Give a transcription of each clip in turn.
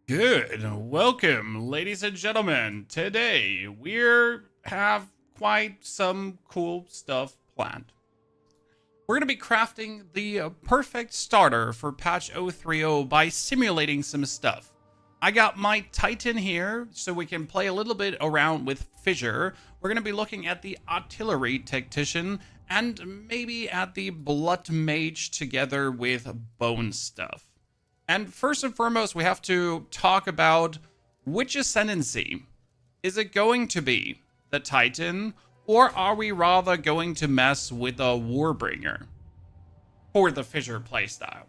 Good. Welcome, ladies and gentlemen. Today we have quite some cool stuff planned. We're going to be crafting the perfect starter for patch 0.3.0 by simulating some stuff. I got my Titan here so we can play a little bit around with Fissure. We're going to be looking at the artillery Tactician and maybe at the blood mage together with bone stuff. And first and foremost, we have to talk about which Ascendancy. Is it going to be the Titan, or are we rather going to mess with a Warbringer for the Fissure playstyle?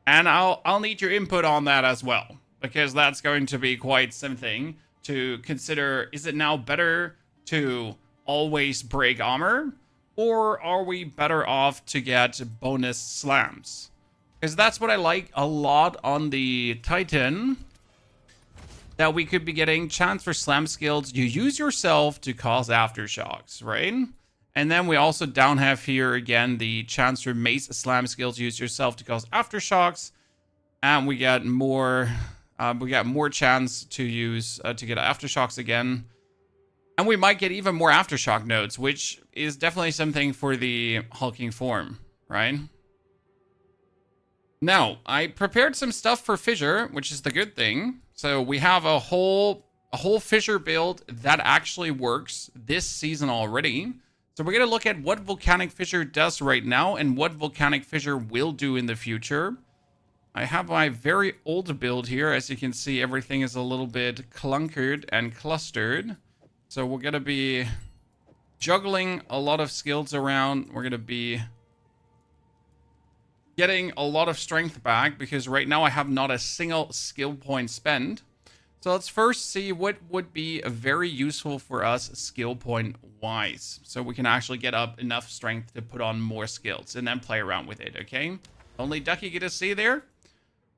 And I'll need your input on that as well, because that's going to be quite something to consider. Is it now better to always break armor, or are we better off to get bonus slams? Because that's what I like a lot on the Titan. That we could be getting chance for slam skills. You use yourself to cause aftershocks, right? And then we also down have here again the chance for mace slam skills. Use yourself to cause aftershocks. And we get more chance to use to get aftershocks again. And we might get even more aftershock nodes, which is definitely something for the hulking form, right? Now, I prepared some stuff for Fissure, which is the good thing. So we have a whole Fissure build that actually works this season already. So we're going to look at what Volcanic Fissure does right now and what Volcanic Fissure will do in the future. I have my very old build here. As you can see, everything is a little bit clunkered and clustered. So we're going to be juggling a lot of skills around. We're going to be getting a lot of strength back because right now I have not a single skill point spent. So let's first see what would be very useful for us skill point wise. So we can actually get up enough strength to put on more skills and then play around with it, okay? Only duck you get to see there.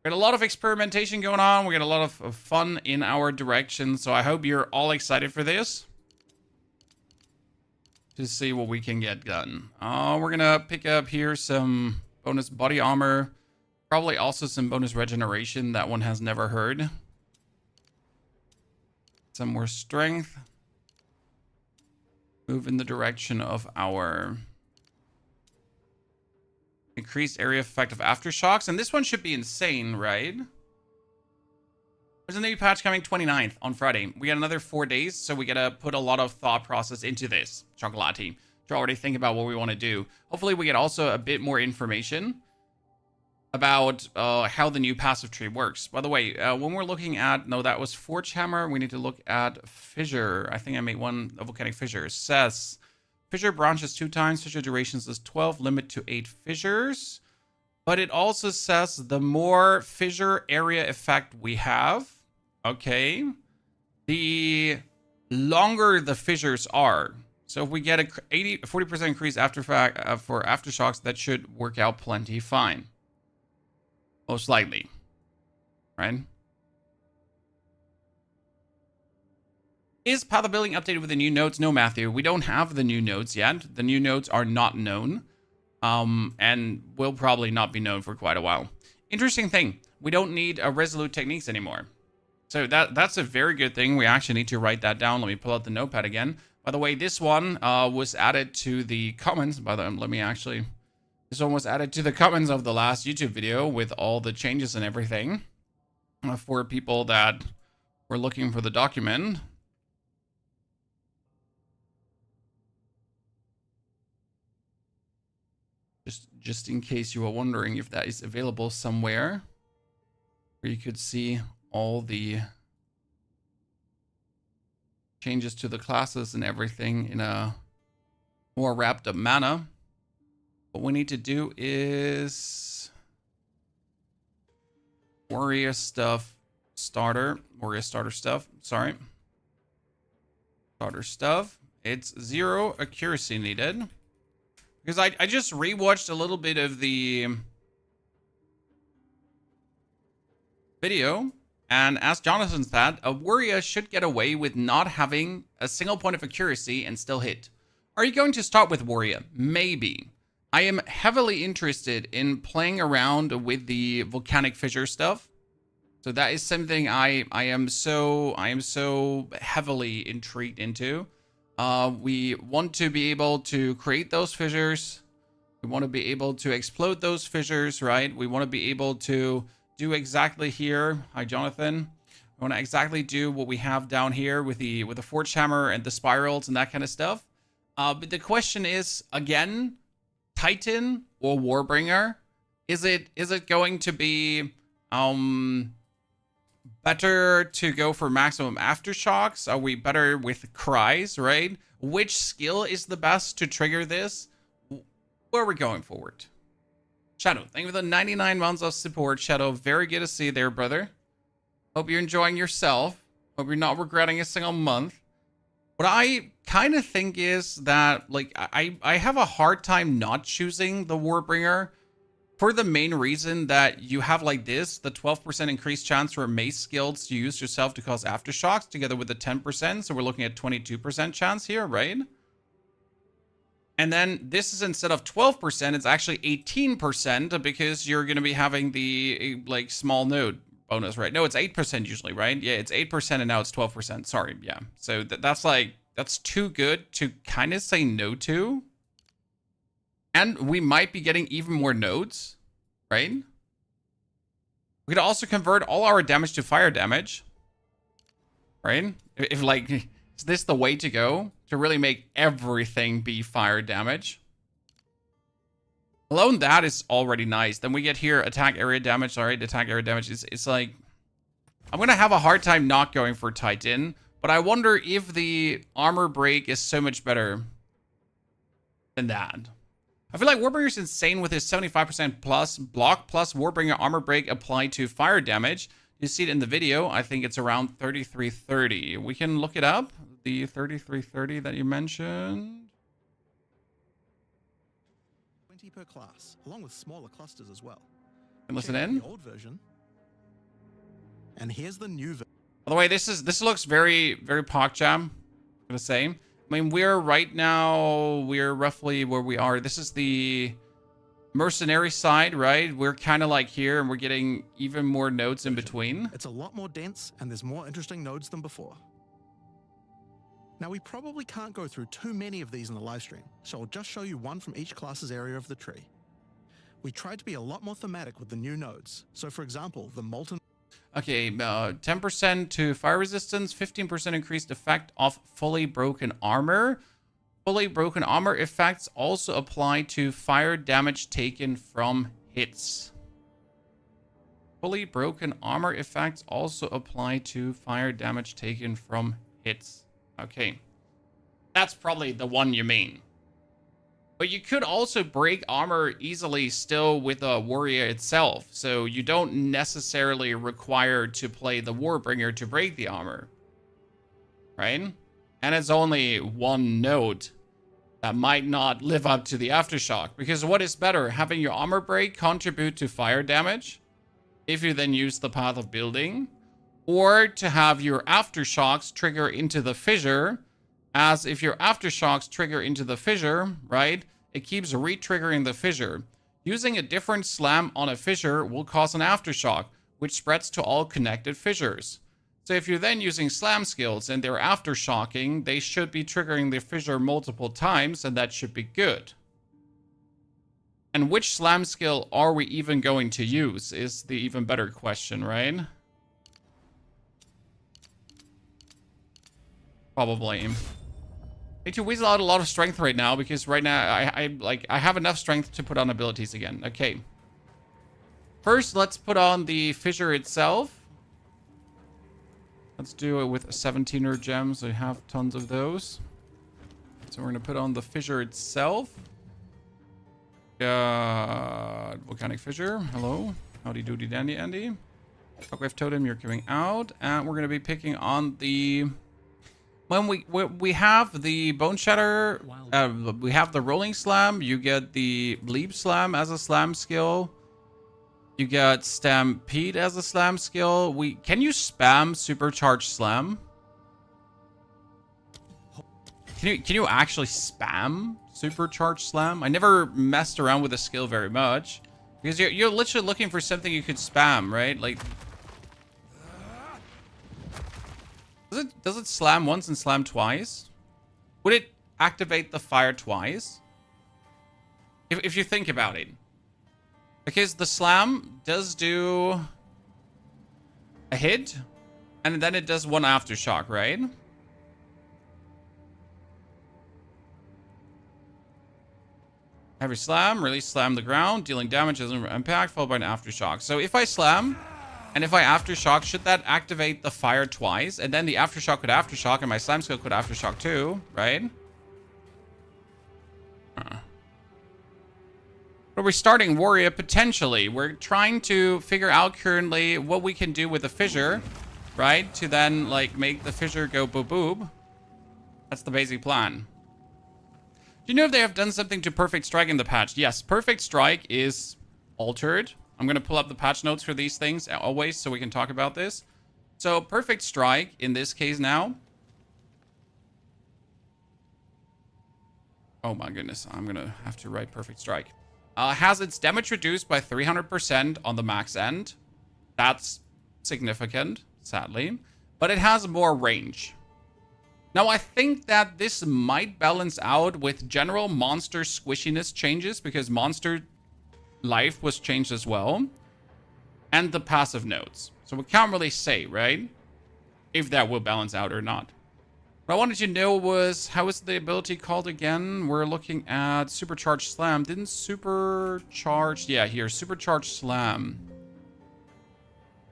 We got a lot of experimentation going on. We got a lot of fun in our direction. So I hope you're all excited for this. To see what we can get done. We're gonna pick up here some bonus body armor. Probably also some bonus regeneration. That one has never heard. Some more strength. Move in the direction of our increased area effect of aftershocks. And this one should be insane, right? There's a new patch coming 29th on Friday. We got another 4 days, so we gotta put a lot of thought process into this. Chocolati. To already think about what we want to do. Hopefully we get also a bit more information about how the new passive tree works. By the way, when we're looking at, no, that was Forge Hammer. We need to look at Fissure. I think I made one, a Volcanic Fissure. It says, Fissure branches 2 times. Fissure durations is 12, limit to 8 fissures. But it also says the more fissure area effect we have, okay, the longer the fissures are. So if we get a 40% increase for aftershocks, that should work out plenty fine. Most likely. Right? Is Path of Building updated with the new nodes? No, Matthew. We don't have the new nodes yet. The new nodes are not known. And will probably not be known for quite a while. Interesting thing. We don't need a resolute techniques anymore. So that's a very good thing. We actually need to write that down. Let me pull out the notepad again. By the way, this one was added to the comments. This one was added to the comments of the last YouTube video with all the changes and everything for people that were looking for the document. Just in case you were wondering if that is available somewhere where you could see all the changes to the classes and everything in a more wrapped up manner. What we need to do is warrior starter stuff. Sorry. Starter stuff. It's 0 accuracy needed. Because I just rewatched a little bit of the video. And as Jonathan said, a warrior should get away with not having a single point of accuracy and still hit. Are you going to start with warrior? Maybe. I am heavily interested in playing around with the Volcanic Fissure stuff. So that is something I am so heavily intrigued into. We want to be able to create those fissures. We want to be able to explode those fissures, right? We want to be able to do exactly here. Hi, Jonathan. We want to exactly do what we have down here with the forge hammer and the spirals and that kind of stuff. But the question is, again, Titan or Warbringer? Is it going to be better to go for maximum aftershocks? Are we better with cries, right? Which skill is the best to trigger this? Where are we going forward? Shadow, thank you for the 99 months of support. Shadow, very good to see you there, brother. Hope you're enjoying yourself. Hope you're not regretting a single month. What I kind of think is that, like, I have a hard time not choosing the Warbringer for the main reason that you have like this, the 12% increased chance for mace skills to use yourself to cause aftershocks together with the 10%. So we're looking at 22% chance here, right? And then this is instead of 12%, it's actually 18% because you're going to be having the like small node bonus, right? No, it's 8% usually, right? Yeah, it's 8% and now it's 12%. Sorry, yeah. So that's too good to kind of say no to. And we might be getting even more nodes, right? We could also convert all our damage to fire damage, right? If like, is this the way to go? To really make everything be fire damage? Alone that is already nice. Then we get here attack area damage. All right, attack area damage is like, I'm gonna have a hard time not going for Titan, but I wonder if the armor break is so much better than that. I feel like Warbringer is insane with his 75% plus block plus Warbringer armor break applied to fire damage. You see it in the video. I think it's around 3330. We can look it up. The 3330 that you mentioned. 20 per class, along with smaller clusters as well. And listen in. The old version. And here's the new version. By the way, this looks very, very PogChamp, I'm gonna say. I mean, we're roughly where we are. This is the mercenary side, right? We're kind of like here, and we're getting even more nodes in between. It's a lot more dense, and there's more interesting nodes than before. Now, we probably can't go through too many of these in the live stream, so I'll just show you one from each class's area of the tree. We tried to be a lot more thematic with the new nodes. So, for example, the Molten... Okay, 10% to fire resistance, 15% increased effect of fully broken armor. Fully broken armor effects also apply to fire damage taken from hits. Fully broken armor effects also apply to fire damage taken from hits. Okay. That's probably the one you mean. But you could also break armor easily still with a warrior itself. So you don't necessarily require to play the Warbringer to break the armor. Right? And it's only one node that might not live up to the aftershock. Because what is better? Having your armor break contribute to fire damage, if you then use the path of building, or to have your aftershocks trigger into the fissure, as if your aftershocks trigger into the fissure, right, it keeps re-triggering the fissure. Using a different slam on a fissure will cause an aftershock, which spreads to all connected fissures. So if you're then using slam skills and they're aftershocking, they should be triggering the fissure multiple times, and that should be good. And which slam skill are we even going to use is the even better question, right? Probably. I need to weasel out a lot of strength right now because right now I have enough strength to put on abilities again. Okay. First, let's put on the fissure itself. Let's do it with 17er gems. I have tons of those. So we're gonna put on the fissure itself. Volcanic fissure. Hello. Howdy doody dandy Andy. Shockwave totem, you're coming out, and we're gonna be picking on the. When we have the Bone Shatter, we have the Rolling Slam, you get the Leap Slam as a slam skill. You get Stampede as a slam skill. Can you spam Supercharged Slam? Can you actually spam Supercharged Slam? I never messed around with the skill very much. Because you're literally looking for something you could spam, right? Like, Does it slam once and slam twice? Would it activate the fire twice? If you think about it. Because the slam does do a hit, and then it does one aftershock, right? Heavy slam, release slam the ground, dealing damage as an impact, followed by an aftershock. So if I slam, and if I aftershock, should that activate the fire twice? And then the aftershock could aftershock, and my slam skill could aftershock too, right? But we're starting Warrior potentially. We're trying to figure out currently what we can do with the Fissure, right? To then, like, make the Fissure go boob. That's the basic plan. Do you know if they have done something to Perfect Strike in the patch? Yes, Perfect Strike is altered. I'm going to pull up the patch notes for these things always so we can talk about this. So, Perfect Strike, in this case now. Oh my goodness, I'm going to have to write Perfect Strike. Has its damage reduced by 300% on the max end. That's significant, sadly. But it has more range. Now, I think that this might balance out with general monster squishiness changes, because monster life was changed as well. And the passive nodes. So we can't really say, right? If that will balance out or not. What I wanted to know was, how is the ability called again? We're looking at Supercharged Slam. Didn't Supercharged... Yeah, here. Supercharged Slam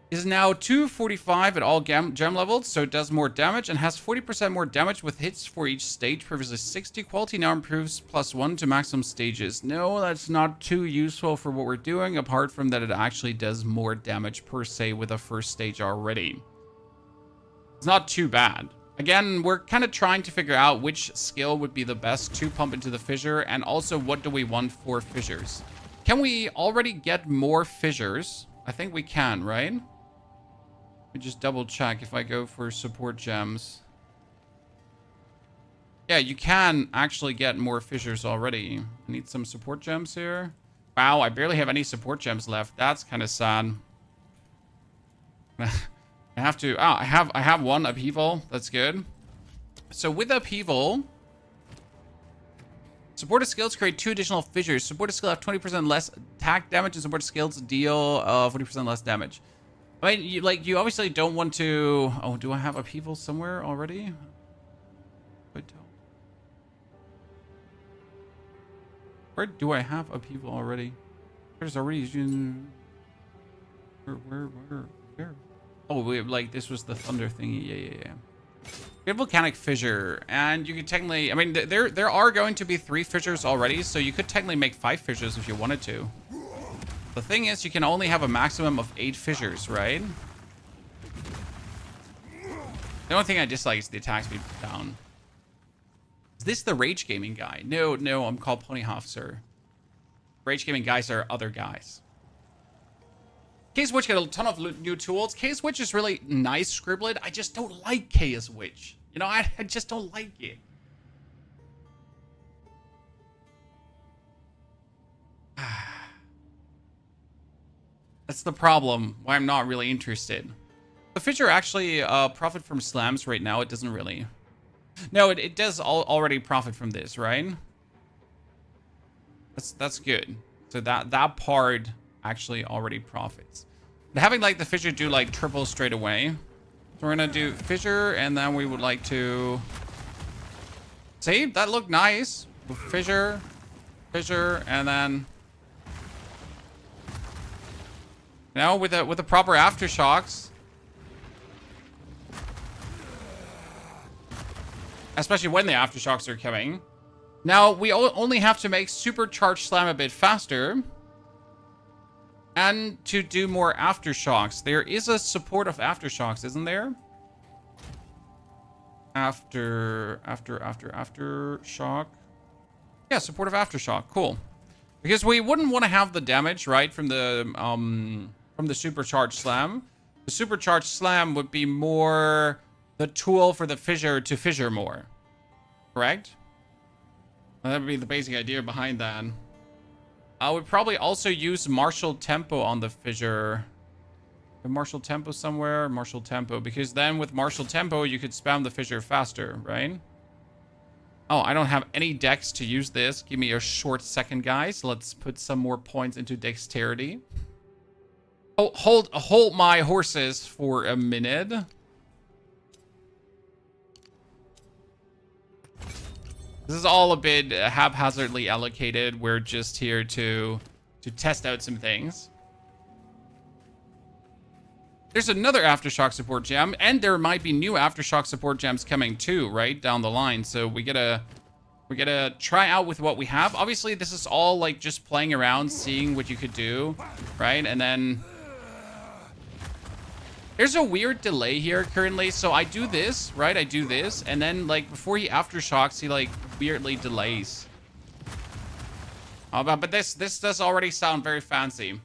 is now 245 at all gem levels, so it does more damage and has 40% more damage with hits for each stage. Previously 60. Quality now improves +1 to maximum stages. No, that's not too useful for what we're doing, apart from that it actually does more damage per se with a first stage already. It's not too bad. Again, we're kind of trying to figure out which skill would be the best to pump into the Fissure, and also what do we want for Fissures. Can we already get more Fissures? I think we can, right? Let me just double check if I go for support gems. Yeah, you can actually get more Fissures already. I need some support gems here. Wow, I barely have any support gems left. That's kind of sad. I have to... Oh, I have one upheaval. That's good. So with upheaval, supported skills create 2 additional Fissures. Supported skill have 20% less attack damage, and supported skills deal 40% less damage. I mean, you obviously don't want to... Oh, do I have upheaval somewhere already? Where do I have upheaval already? There's already... Where? Oh, like, this was the thunder thingy. Yeah. We have volcanic fissure, and you could technically... I mean, there are going to be 3 fissures already, so you could technically make 5 fissures if you wanted to. The thing is, you can only have a maximum of 8 fissures, right? The only thing I dislike is the attack speed down. Is this the Rage Gaming guy? No, I'm called Ponyhoff, sir. Rage Gaming guys are other guys. Chaos Witch got a ton of new tools. Chaos Witch is really nice scribblet. I just don't like Chaos Witch. You know, I just don't like it. That's the problem. Why I'm not really interested. The Fissure actually profit from slams right now. It doesn't really. No, it does already profit from this, right? That's good. So that part actually already profits. But having like the Fissure do like triple straight away. So we're gonna do Fissure, and then we would like to... See, that looked nice. Fissure, and then... Now with the proper aftershocks. Especially when the aftershocks are coming. Now, we only have to make Supercharged Slam a bit faster. And to do more aftershocks. There is a support of aftershocks, isn't there? Aftershock. Yeah, support of aftershock. Cool. Because we wouldn't want to have the damage, right, from the Supercharged Slam. The Supercharged Slam would be more the tool for the Fissure to fissure more. Correct? Well, that would be the basic idea behind that. I would probably also use Martial Tempo on the Fissure. Martial tempo somewhere. Martial tempo, because then with martial tempo you could spam the fissure faster, right? Oh, I don't have any dex to use this. Give me a short second, guys. Let's put some more points into dexterity. Oh, hold my horses for a minute. This is all a bit haphazardly allocated. We're just here to test out some things. There's another Aftershock support gem, and there might be new Aftershock support gems coming too, right? Down the line. So we gotta try out with what we have. Obviously, this is all like just playing around, seeing what you could do, right? And then there's a weird delay here currently. So I do this, right? I do this, and then like before he Aftershocks, he like weirdly delays. Oh, but this does already sound very fancy.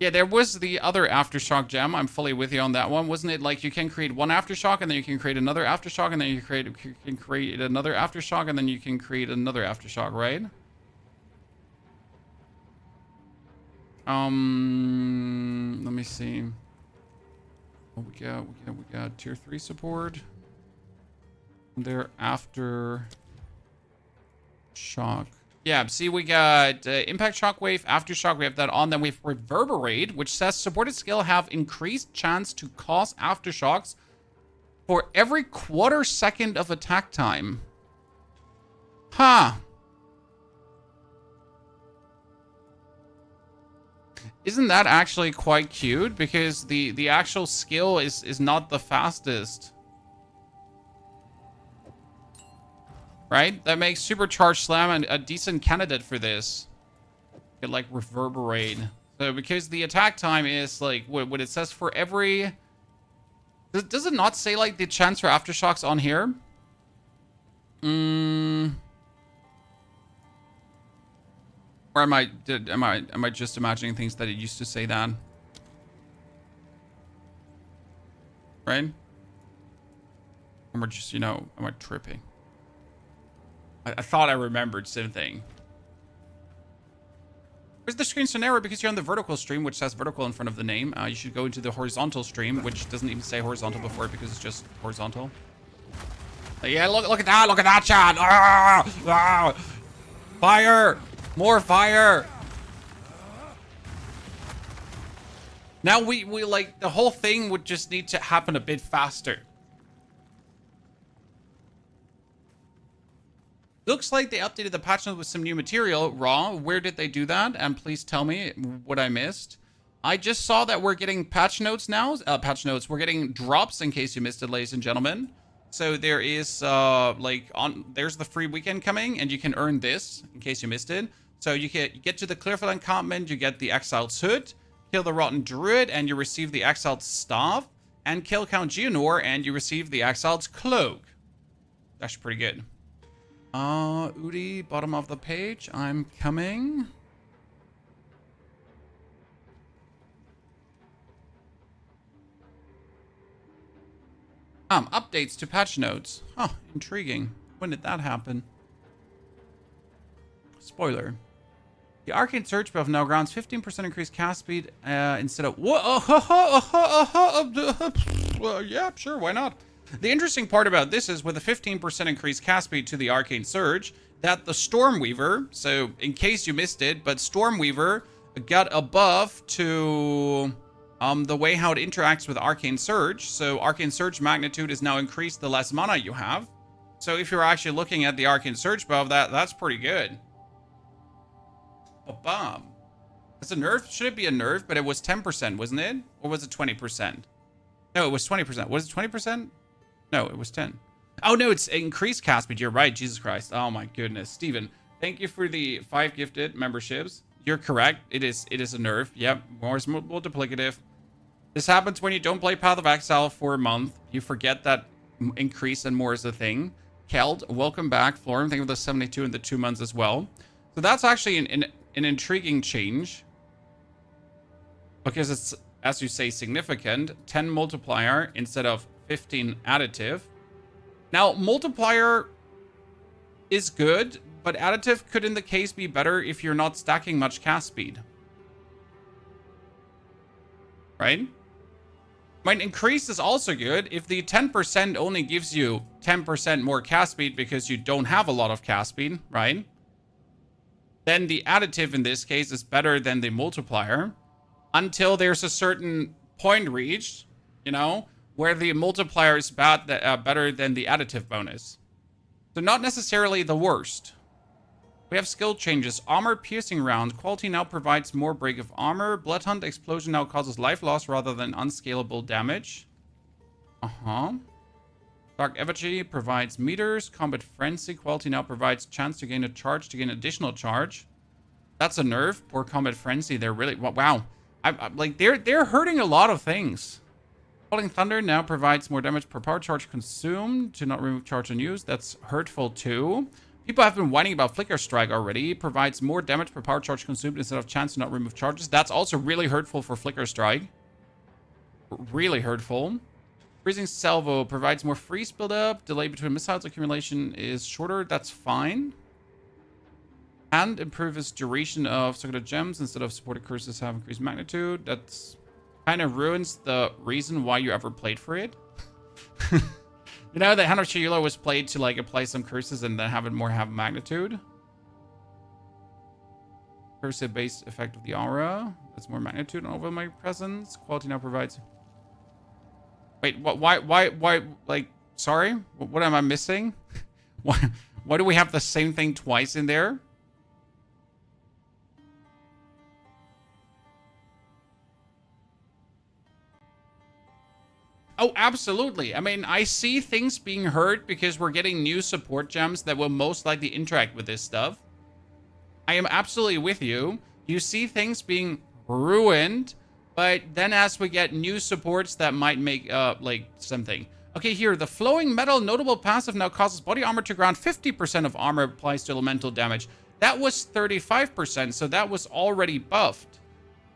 Yeah, there was the other Aftershock gem. I'm fully with you on that one. Wasn't it like you can create one Aftershock, and then you can create another Aftershock, and then you can create another Aftershock, and then you can create another Aftershock, right? Let me see. What we got tier 3 support. There Aftershock. Yeah, see, we got Impact Shockwave, Aftershock, we have that on. Then we have Reverberate, which says supported skill have increased chance to cause Aftershocks for every quarter second of attack time. Huh. Isn't that actually quite cute? Because the actual skill is not the fastest. Right? That makes Supercharged Slam a decent candidate for this. Could like Reverberate. So because the attack time is like what it says for every... Does it not say like the chance for Aftershocks on here? Or am I just imagining things that it used to say that? Right? Or am I just, am I tripping? I thought I remembered something. Where's the screen so narrow? Because you're on the vertical stream, which says vertical in front of the name. You should go into the horizontal stream, which doesn't even say horizontal before because it's just horizontal. Yeah, look at that shot. Fire! More fire! Now we like, the whole thing would just need to happen a bit faster. Looks like they updated the patch notes with some new material. Raw, where did they do that? And please tell me what I missed. I just saw that we're getting patch notes now. We're getting drops in case you missed it, ladies and gentlemen. So there is there's the free weekend coming, and you can earn this in case you missed it. So you get to the Clearfield encampment, you get the Exile's Hood, kill the Rotten Druid, and you receive the Exile's Staff, and kill Count Geonor, and you receive the Exile's Cloak. That's pretty good. Udi, bottom of the page. I'm coming. Updates to patch notes. Huh, intriguing. When did that happen? Spoiler. The Arcane Surge buff now grants 15% increased cast speed instead of... yeah, sure, why not? The interesting part about this is with a 15% increased cast speed to the Arcane Surge, that the Stormweaver, so in case you missed it, but Stormweaver got a buff to the way how it interacts with Arcane Surge. So Arcane Surge magnitude is now increased the less mana you have. So if you're actually looking at the Arcane Surge buff, that's pretty good. Ba-bam. It's a nerf? Should it be a nerf? But it was 10%, wasn't it? Or was it 20%? No, it was 20%. Was it 20%? No, it was 10. Oh, no, it's increased cast speed. You're right. Jesus Christ. Oh, my goodness. Steven, thank you for the 5 gifted memberships. You're correct. It is a nerf. Yep. More is multiplicative. This happens when you don't play Path of Exile for a month. You forget that increase and more is a thing. Keld, welcome back. Florin, thank you for the 72 and the 2 months as well. So that's actually an intriguing change. Because it's, as you say, significant. 10 multiplier instead of 15 additive. Now, multiplier is good, but additive could in the case be better if you're not stacking much cast speed. right? I mean, increase is also good. If the 10% only gives you 10% more cast speed because you don't have a lot of cast speed, right? Then the additive in this case is better than the multiplier until there's a certain point reached, you know, where the multiplier is better than the additive bonus. So not necessarily the worst. We have skill changes. Armor piercing round. Quality now provides more break of armor. Blood Hunt explosion now causes life loss rather than unscalable damage. Dark Effigy provides meters. Combat Frenzy. Quality now provides chance to gain a charge to gain additional charge. That's a nerf. Poor Combat Frenzy. They're really... Wow. Like, they're hurting a lot of things. Falling Thunder now provides more damage per power charge consumed. To not remove charge unused. That's hurtful too. People have been whining about Flicker Strike already. Provides more damage per power charge consumed instead of chance to not remove charges. That's also really hurtful for Flicker Strike. Really hurtful. Freezing Salvo provides more freeze buildup. Delay between missiles accumulation is shorter. That's fine. And improves duration of Circular Gems instead of supported curses have increased magnitude. That's kind of ruins the reason why you ever played for it. You know, the Hand of Sheila was played to, like, apply some curses and then have it more have magnitude. Curse-based effect of the aura. That's more magnitude over my presence. Quality now provides... Wait, what? Why, like, sorry? What am I missing? Why do we have the same thing twice in there? Oh, absolutely. I mean, I see things being hurt because we're getting new support gems that will most likely interact with this stuff. I am absolutely with you. You see things being ruined, but then as we get new supports that might make, like, something. Okay, here, the Flowing Metal notable passive now causes body armor to ground. 50% of armor applies to elemental damage. That was 35%, so that was already buffed.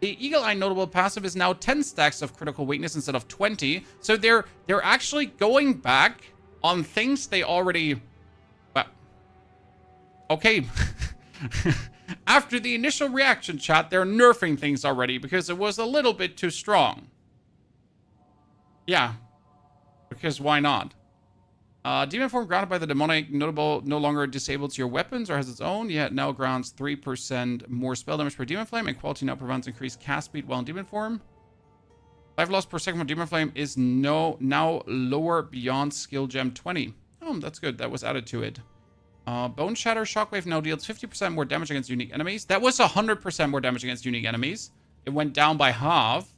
The Eagle Eye notable passive is now 10 stacks of critical weakness instead of 20. So they're actually going back on things they already... Well, okay. After the initial reaction chat, they're nerfing things already because it was a little bit too strong. Yeah. Because why not? Demon form grounded by the demonic notable no longer disables your weapons or has its own, yet now grounds 3% more spell damage per demon flame, and quality now prevents increased cast speed while in demon form. Life loss per second from demon flame is now lower beyond skill gem 20. Oh, that's good. That was added to it. Bone Shatter Shockwave now deals 50% more damage against unique enemies. That was 100% more damage against unique enemies. It went down by half.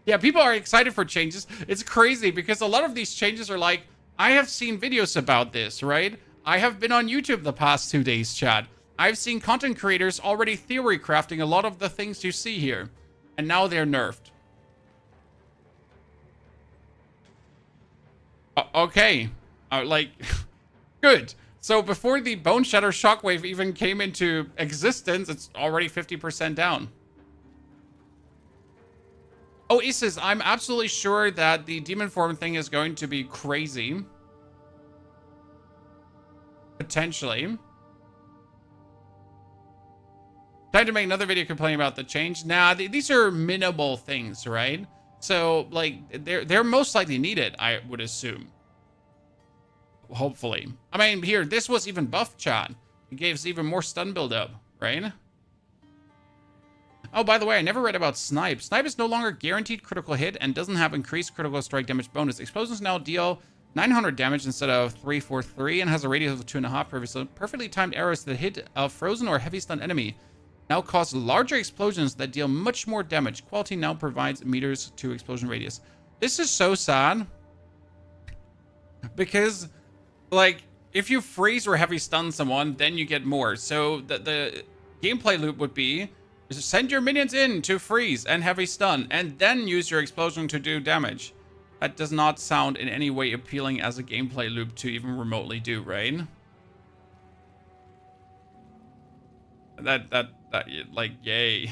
Yeah, people are excited for changes. It's crazy because a lot of these changes are like, I have seen videos about this, right? I have been on YouTube the past 2 days, chat. I've seen content creators already theory crafting a lot of the things you see here. And now they're nerfed. Okay. Like, good. So before the Bone Shatter Shockwave even came into existence, it's already 50% down. Oh, Isis, I'm absolutely sure that the demon form thing is going to be crazy. Potentially. Time to make another video complaining about the change. Nah, these are minimal things, right? So, like, they're most likely needed, I would assume. Hopefully. I mean, here, this was even buff, chat. It gave us even more stun buildup, right? Oh, by the way, I never read about Snipe. Snipe is no longer guaranteed critical hit and doesn't have increased critical strike damage bonus. Explosions now deal 900 damage instead of 343 and has a radius of 2.5 previously. Perfectly timed arrows that hit a frozen or heavy stun enemy now cause larger explosions that deal much more damage. Quality now provides meters to explosion radius. This is so sad. Because, like, if you freeze or heavy stun someone, then you get more. So the gameplay loop would be... send your minions in to freeze and heavy stun, and then use your explosion to do damage. That does not sound in any way appealing as a gameplay loop to even remotely do, right? That like, yay.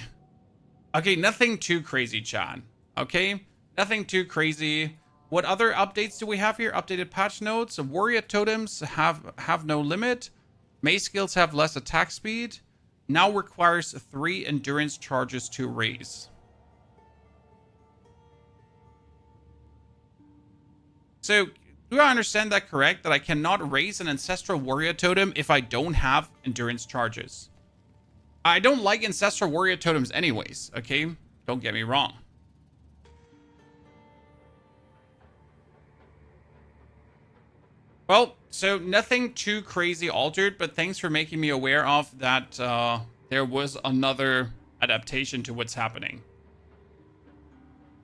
Okay, nothing too crazy, chat. Okay? Nothing too crazy. What other updates do we have here? Updated patch notes. Warrior totems have no limit. Mace skills have less attack speed. now requires 3 endurance charges to raise. So, do I understand that correct? That I cannot raise an Ancestral Warrior Totem if I don't have endurance charges? I don't like Ancestral Warrior Totems anyways, okay? Don't get me wrong. Well, so nothing too crazy altered, but thanks for making me aware of that there was another adaptation to what's happening.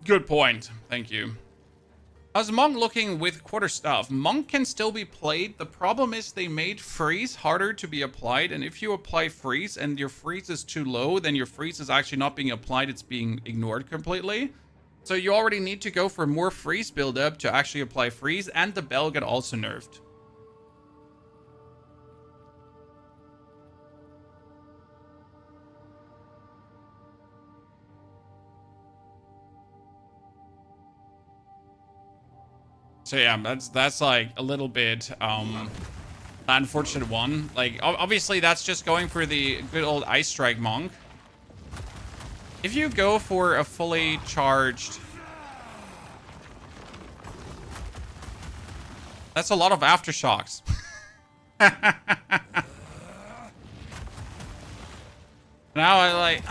Good point. Thank you. How's Monk looking with quarterstaff? Monk can still be played. The problem is they made freeze harder to be applied, and if you apply freeze and your freeze is too low, then your freeze is actually not being applied, it's being ignored completely. So you already need to go for more freeze buildup to actually apply freeze, and the bell got also nerfed. So yeah, that's like a little bit unfortunate one. Like obviously that's just going for the good old Ice Strike Monk. If you go for a fully charged, that's a lot of aftershocks. Now I like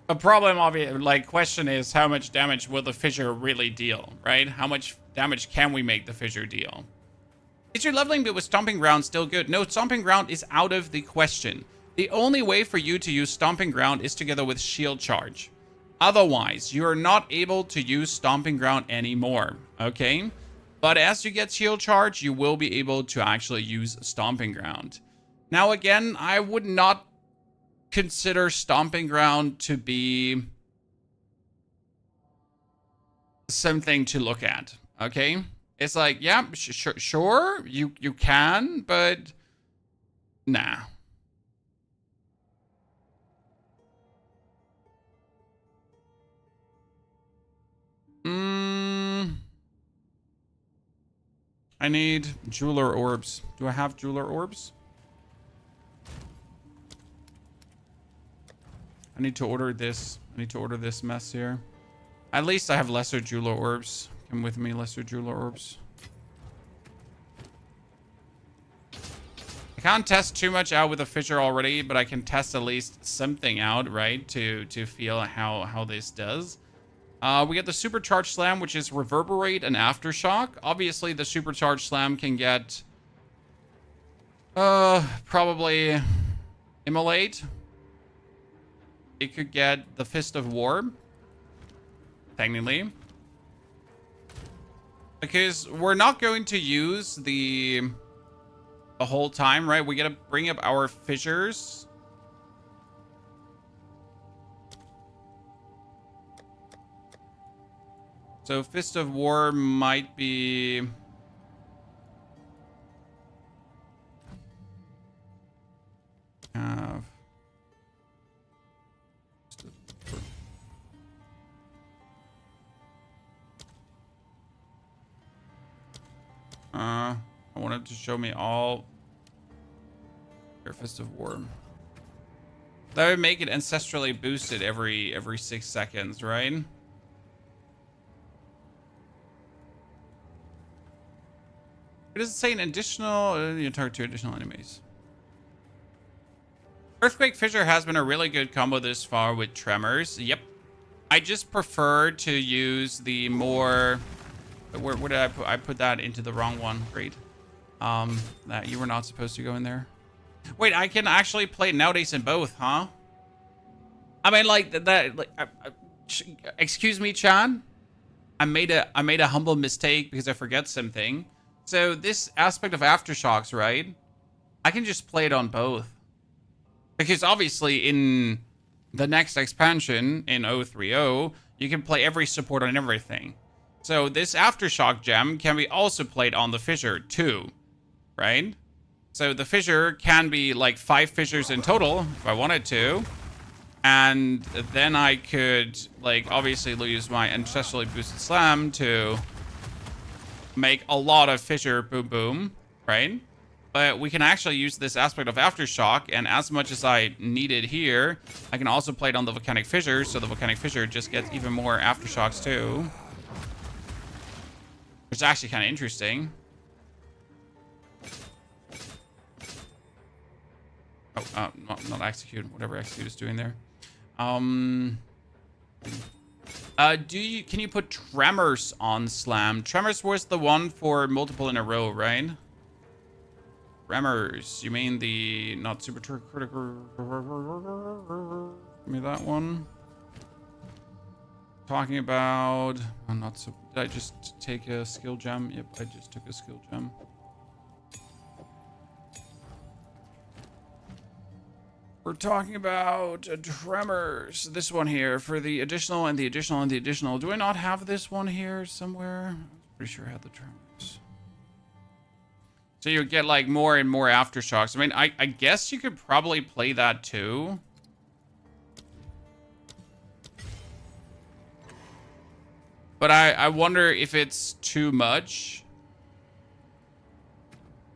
The problem, obviously, like, question is how much damage will the Fissure really deal, right? How much damage can we make the Fissure deal? Is your leveling bit with Stomping Ground still good? No, Stomping Ground is out of the question. The only way for you to use Stomping Ground is together with Shield Charge. Otherwise, you are not able to use Stomping Ground anymore, okay? But as you get Shield Charge, you will be able to actually use Stomping Ground. Now, again, I would not consider Stomping Ground to be something to look at, okay? It's like, yeah, sure, you can, but nah. I need Jeweler Orbs. Do I have Jeweler Orbs? I need to order this. I need to order this mess here. At least I have lesser Jeweler Orbs. Come with me, lesser Jeweler Orbs. I can't test too much out with a Fissure already, but I can test at least something out, right? To feel how this does. We get the Supercharged Slam, which is Reverberate and Aftershock. Obviously, the Supercharged Slam can get probably Immolate. It could get the Fist of War, technically. Because we're not going to use the whole time, right? We gotta bring up our Fissures. So Fist of War might be... I wanted to show me all your Fist of War. That would make it ancestrally boosted every 6 seconds, right? It doesn't say an additional, you target 2 additional enemies. Earthquake Fissure has been a really good combo this far with Tremors. Yep. I just prefer to use the more... Where did I put? I put that into the wrong one. Great. That you were not supposed to go in there. Wait, I can actually play nowadays in both, huh? I mean, like that. Like, excuse me, Chan. I made a humble mistake because I forget something. So this aspect of Aftershocks, right? I can just play it on both. Because obviously in the next expansion in 0.3.0, you can play every support on everything. So this Aftershock gem can be also played on the Fissure too, right? So the Fissure can be like 5 Fissures in total if I wanted to. And then I could like obviously use my ancestrally boosted slam to make a lot of Fissure boom boom, right? But we can actually use this aspect of Aftershock, and as much as I need it here, I can also play it on the Volcanic Fissure, so the Volcanic Fissure just gets even more Aftershocks too. Which is actually kind of interesting. Oh, not Execute, whatever Execute is doing there. Can you put Tremors on Slam? Tremors was the one for multiple in a row, right? Tremors. You mean the not super critical? Give me that one. Talking about. I'm not so. Did I just take a skill gem? Yep, I just took a skill gem. We're talking about Tremors. This one here for the additional and the additional and the additional. Do I not have this one here somewhere? I'm pretty sure I had the Tremors. So you get like more and more Aftershocks. I mean, I guess you could probably play that too. But I wonder if it's too much.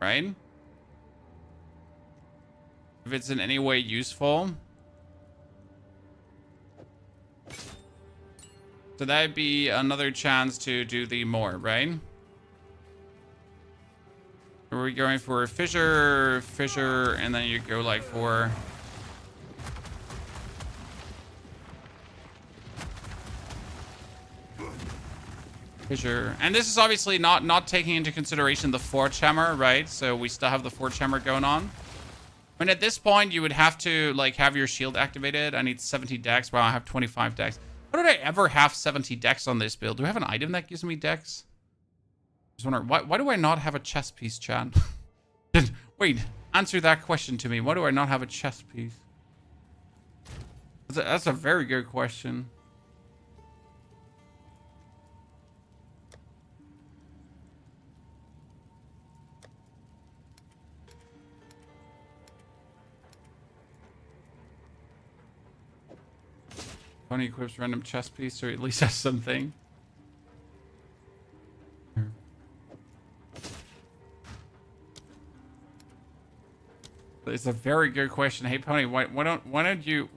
Right? If it's in any way useful. So that'd be another chance to do the more, right? Are we going for Fissure, and then you go like for... Fissure. And this is obviously not taking into consideration the Forge Hammer, right? So we still have the Forge Hammer going on. I mean, at this point, you would have to, like, have your shield activated. I need 70 dex. Wow, I have 25 dex. How did I ever have 70 dex on this build? Do I have an item that gives me dex? Just wondering, why do I not have a chest piece, Chad? Wait, answer that question to me. Why do I not have a chest piece? That's a very good question. Tony equips random chest piece, or at least has something. It's a very good question. Hey Pony, why don't you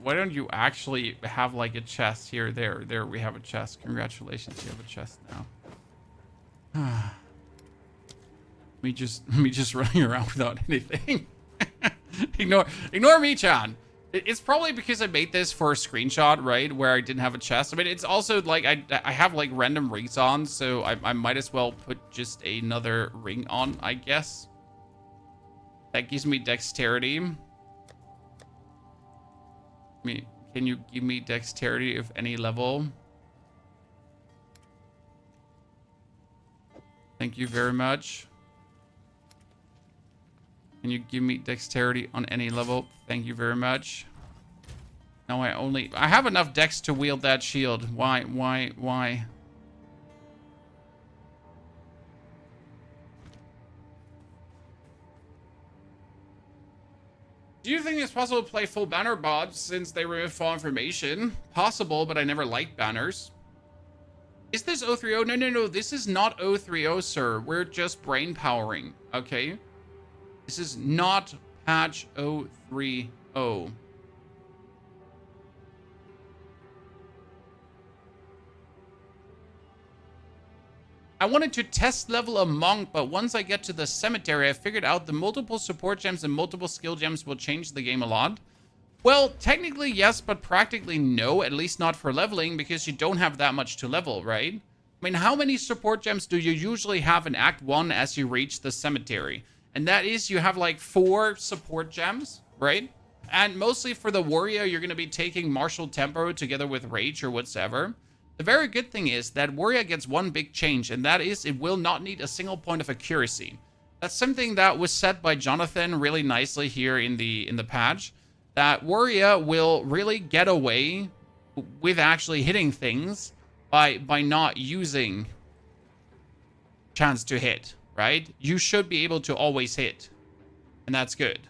actually have like a chest here? There we have a chest. Congratulations, you have a chest now. me just running around without anything. ignore me, Chan. It's probably because I made this for a screenshot, right, where I didn't have a chest. I mean, it's also like I have like random rings on, so I might as well put just another ring on, I guess. That gives me dexterity. Can you give me dexterity of any level? Thank you very much. Can you give me dexterity on any level? Thank you very much. No, I have enough dex to wield that shield. Why? Do you think it's possible to play full banner bots since they remove fall information? Possible, but I never liked banners. Is this 0.3.0? No. This is not 0.3.0, sir. We're just brain powering, okay? This is not patch 0.3.0. I wanted to test level a monk, but once I get to the cemetery, I figured out the multiple support gems and multiple skill gems will change the game a lot. Well, technically yes, but practically no, at least not for leveling, because you don't have that much to level, right? I mean, how many support gems do you usually have in Act 1 as you reach the cemetery? And that is, you have like 4 support gems, right? And mostly for the warrior, you're going to be taking Martial Tempo together with Rage or whatever. The very good thing is that warrior gets one big change, and that is it will not need a single point of accuracy. That's something that was said by Jonathan really nicely here in the patch, that warrior will really get away with actually hitting things by not using chance to hit, right? You should be able to always hit, and that's good.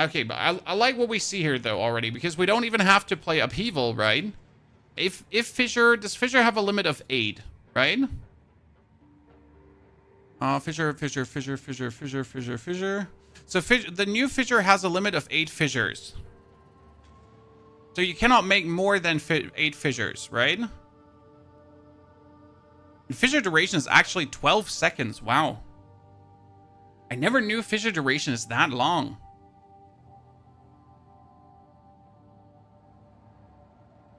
Okay, but I like what we see here, though, already, because we don't even have to play Upheaval, right? if Fissure, does Fissure have a limit of 8, right? Fissure. So the new Fissure has a limit of 8 fissures. So you cannot make more than 8 fissures, right? And fissure duration is actually 12 seconds. Wow. I never knew fissure duration is that long.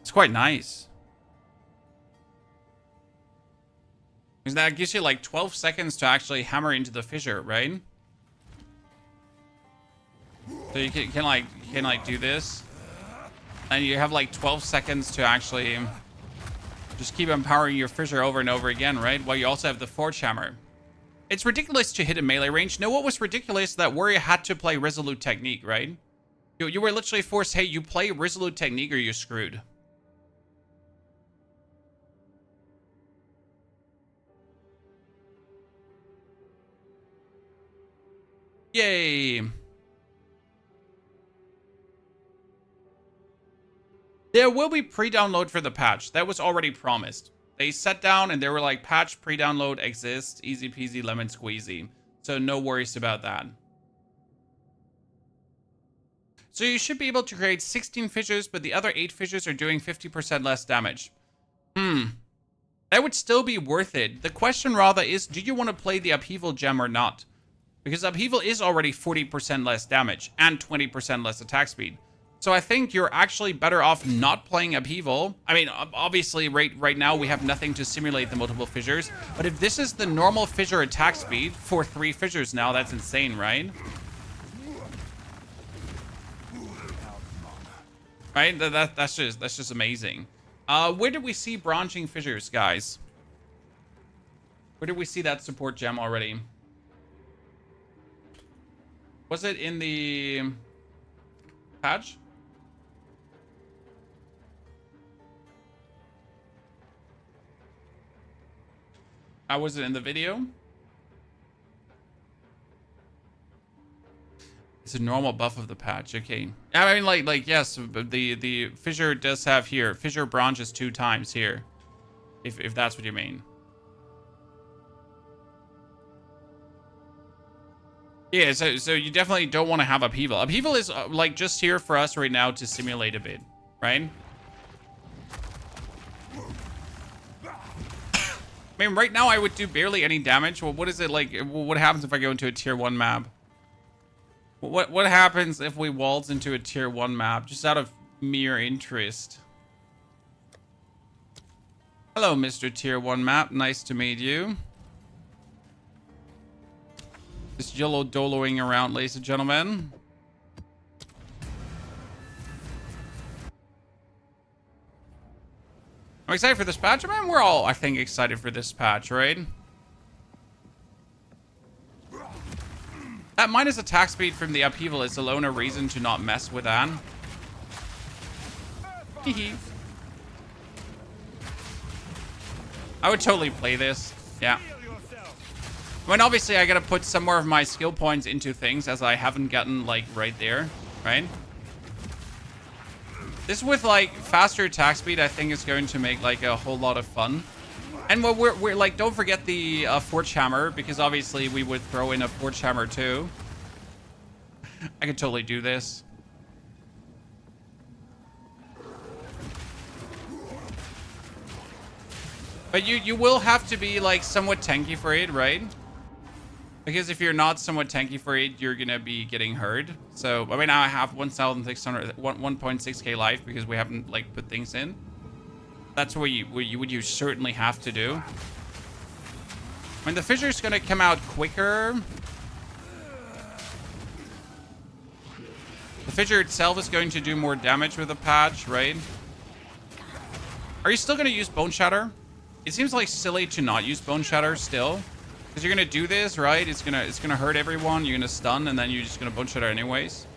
It's quite nice. Because that gives you like 12 seconds to actually hammer into the fissure, right? So you can like do this. And you have like 12 seconds to actually just keep empowering your fissure over and over again, right? While you also have the Forge Hammer. It's ridiculous to hit a melee range. No, what was ridiculous? That Warrior had to play Resolute Technique, right? You were literally forced, hey, you play Resolute Technique or you're screwed. Yay. There will be pre-download for the patch. That was already promised. They sat down and they were like, patch pre-download exists, easy peasy lemon squeezy. So no worries about that. So you should be able to create 16 fissures, but the other 8 fissures are doing 50% less damage. That would still be worth it. The question rather is, do you want to play the Upheaval gem or not? Because Upheaval is already 40% less damage and 20% less attack speed. So I think you're actually better off not playing Upheaval. I mean, obviously, right now we have nothing to simulate the multiple fissures. But if this is the normal fissure attack speed for 3 fissures now, that's insane, right? Right? That's just amazing. Where did we see branching fissures, guys? Where did we see that support gem already? Was it in the patch? How was it in the video? It's a normal buff of the patch. Okay. I mean, like yes, but the fissure does have here. Fissure branches 2 times here. If that's what you mean. Yeah, so you definitely don't want to have Upheaval. Upheaval is like just here for us right now to simulate a bit, right? I mean, right now I would do barely any damage. Well, what is it like? What happens if I go into a tier 1 map? What happens if we waltz into a tier 1 map? Just out of mere interest. Hello, Mr. Tier 1 map. Nice to meet you. Just YOLO doloing around, ladies and gentlemen. I'm excited for this patch. I mean, we're all, I think, excited for this patch, right? That minus attack speed from the Upheaval is alone a reason to not mess with that. Hehe. I would totally play this. Yeah. I mean, obviously, I gotta put some more of my skill points into things as I haven't gotten, like, right there, right? This with, like, faster attack speed, I think is going to make, like, a whole lot of fun. And we're like, don't forget the Forge Hammer, because obviously we would throw in a Forge Hammer too. I could totally do this. But you will have to be, like, somewhat tanky for it, right? Because if you're not somewhat tanky for it, you're gonna be getting hurt. So, I mean, now I have 1.6k life because we haven't, like, put things in. That's what you certainly have to do. I mean, the fissure's gonna come out quicker. The fissure itself is going to do more damage with the patch, right? Are you still gonna use Bone Shatter? It seems like silly to not use Bone Shatter still. Because you're gonna do this, right? It's gonna hurt everyone. You're gonna stun, and then you're just gonna Bone Shatter anyways.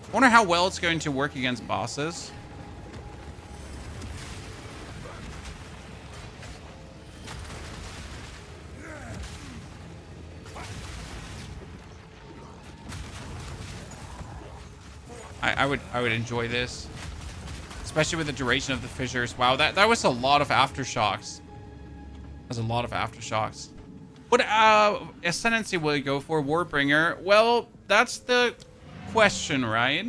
I wonder how well it's going to work against bosses. I would enjoy this. Especially with the duration of the fissures. Wow, that was a lot of aftershocks. That's a lot of aftershocks. What Ascendancy will you go for? Warbringer? Well, that's the question, right?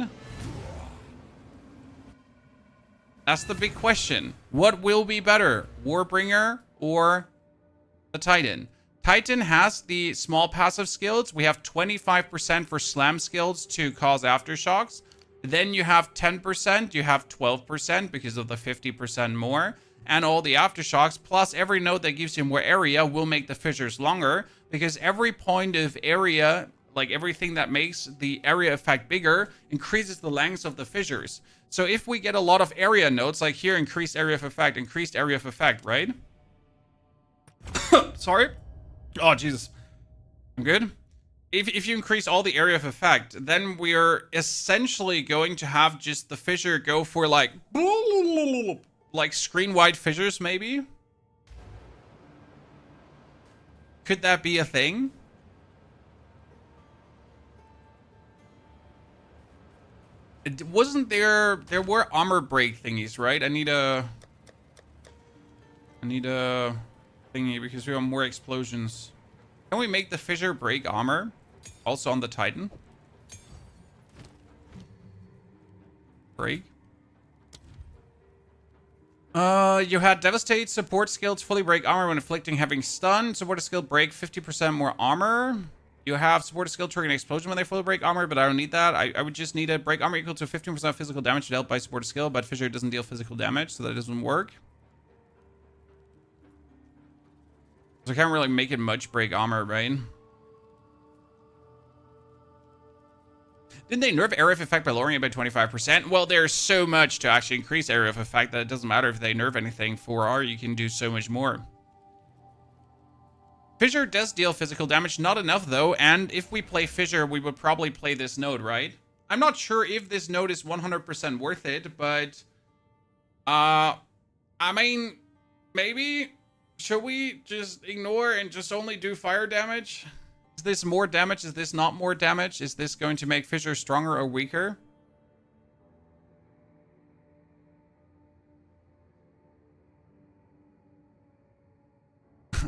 That's the big question. What will be better? Warbringer or the Titan? Titan has the small passive skills. We have 25% for slam skills to cause aftershocks. Then you have 10%. You have 12% because of the 50% more. And all the aftershocks, plus every node that gives you more area will make the fissures longer. Because every point of area, like everything that makes the area effect bigger, increases the length of the fissures. So if we get a lot of area nodes, like here, increased area of effect, right? Sorry. Oh, Jesus. I'm good. If you increase all the area of effect, then we're essentially going to have just the fissure go for like screen-wide fissures, maybe? Could that be a thing? Wasn't there were armor break thingies, right? I need a thingy because we have more explosions. Can we make the fissure break armor also on the Titan? Break. You had devastate support skills fully break armor when inflicting having stun. Support skill break 50% more armor. You have support skill triggering explosion when they fully break armor, but I don't need that. I would just need a break armor equal to 15% physical damage dealt by support skill, but Fissure doesn't deal physical damage, so that doesn't work. So I can't really make it much break armor, right? Didn't they nerf area of effect by lowering it by 25%? Well, there's so much to actually increase area of effect that it doesn't matter if they nerf anything. 4R, you can do so much more. Fissure does deal physical damage, not enough though, and if we play Fissure, we would probably play this node, right? I'm not sure if this node is 100% worth it, but... I mean, maybe... Should we just ignore and just only do fire damage? Is this more damage? Is this not more damage? Is this going to make Fissure stronger or weaker?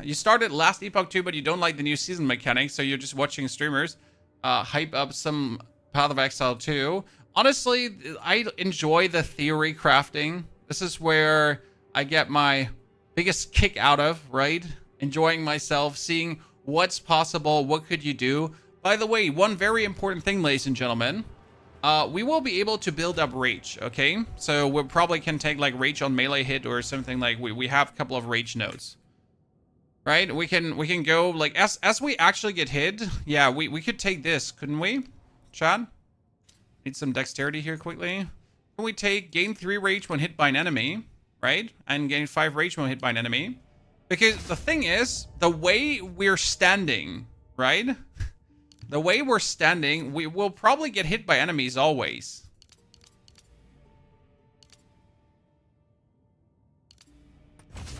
You started last Epoch 2, but you don't like the new season mechanics, so you're just watching streamers hype up some Path of Exile 2. Honestly, I enjoy the theory crafting. This is where I get my biggest kick out of, right? Enjoying myself, seeing what's possible, what could you do. By the way, one very important thing, ladies and gentlemen, we will be able to build up rage, okay? So we probably can take like rage on melee hit or something. Like we have a couple of rage nodes, right? We can go like as we actually get hit. Yeah, we could take this, couldn't we? Chad, need some dexterity here quickly. Can we take gain 3 rage when hit by an enemy, right? And gain 5 rage when hit by an enemy. Because the thing is, the way we're standing, right? The way we're standing, we will probably get hit by enemies always.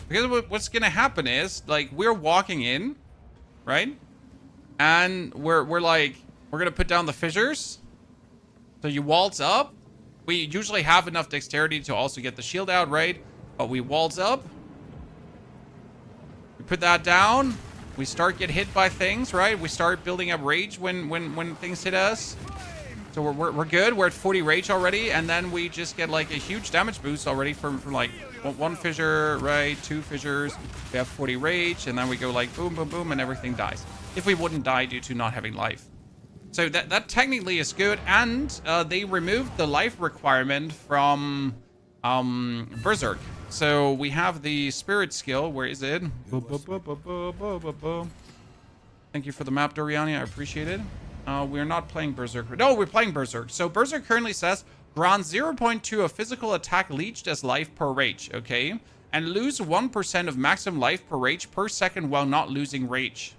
Because what's gonna happen is, like, we're walking in, right? And we're gonna put down the fissures. So you waltz up. We usually have enough dexterity to also get the shield out, right? But we waltz up. We put that down. We start get hit by things, right? We start building up rage when things hit us. So we're good. We're at 40 rage already, and then we just get like a huge damage boost already from like one fissure, right? 2 fissures. We have 40 rage, and then we go like boom, boom, boom, and everything dies. If we wouldn't die due to not having life. So that technically is good, and they removed the life requirement from berserk. So we have the spirit skill. Where is it? Thank you for the map, Doriani. I appreciate it. We're not playing berserk. No, we're playing berserk. So berserk currently says grant 0.2 of physical attack leached as life per rage. Okay, and lose 1% of maximum life per rage per second while not losing rage.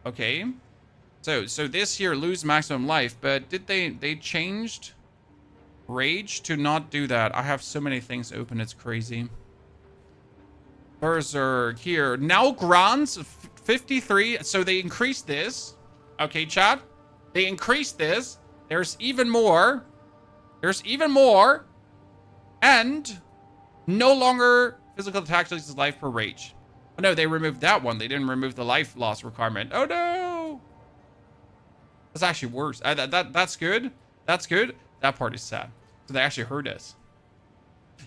Okay. So this here lose maximum life, but did they changed rage to not do that? I have so many things open, it's crazy. Berserk here now grants 53. So they increased this. Okay, chat. They increased this. There's even more. There's even more. And no longer physical attack loses life per rage. Oh no, they removed that one. They didn't remove the life loss requirement. Oh no! That's actually worse. That's good. That's good. That part is sad. So they actually hurt us.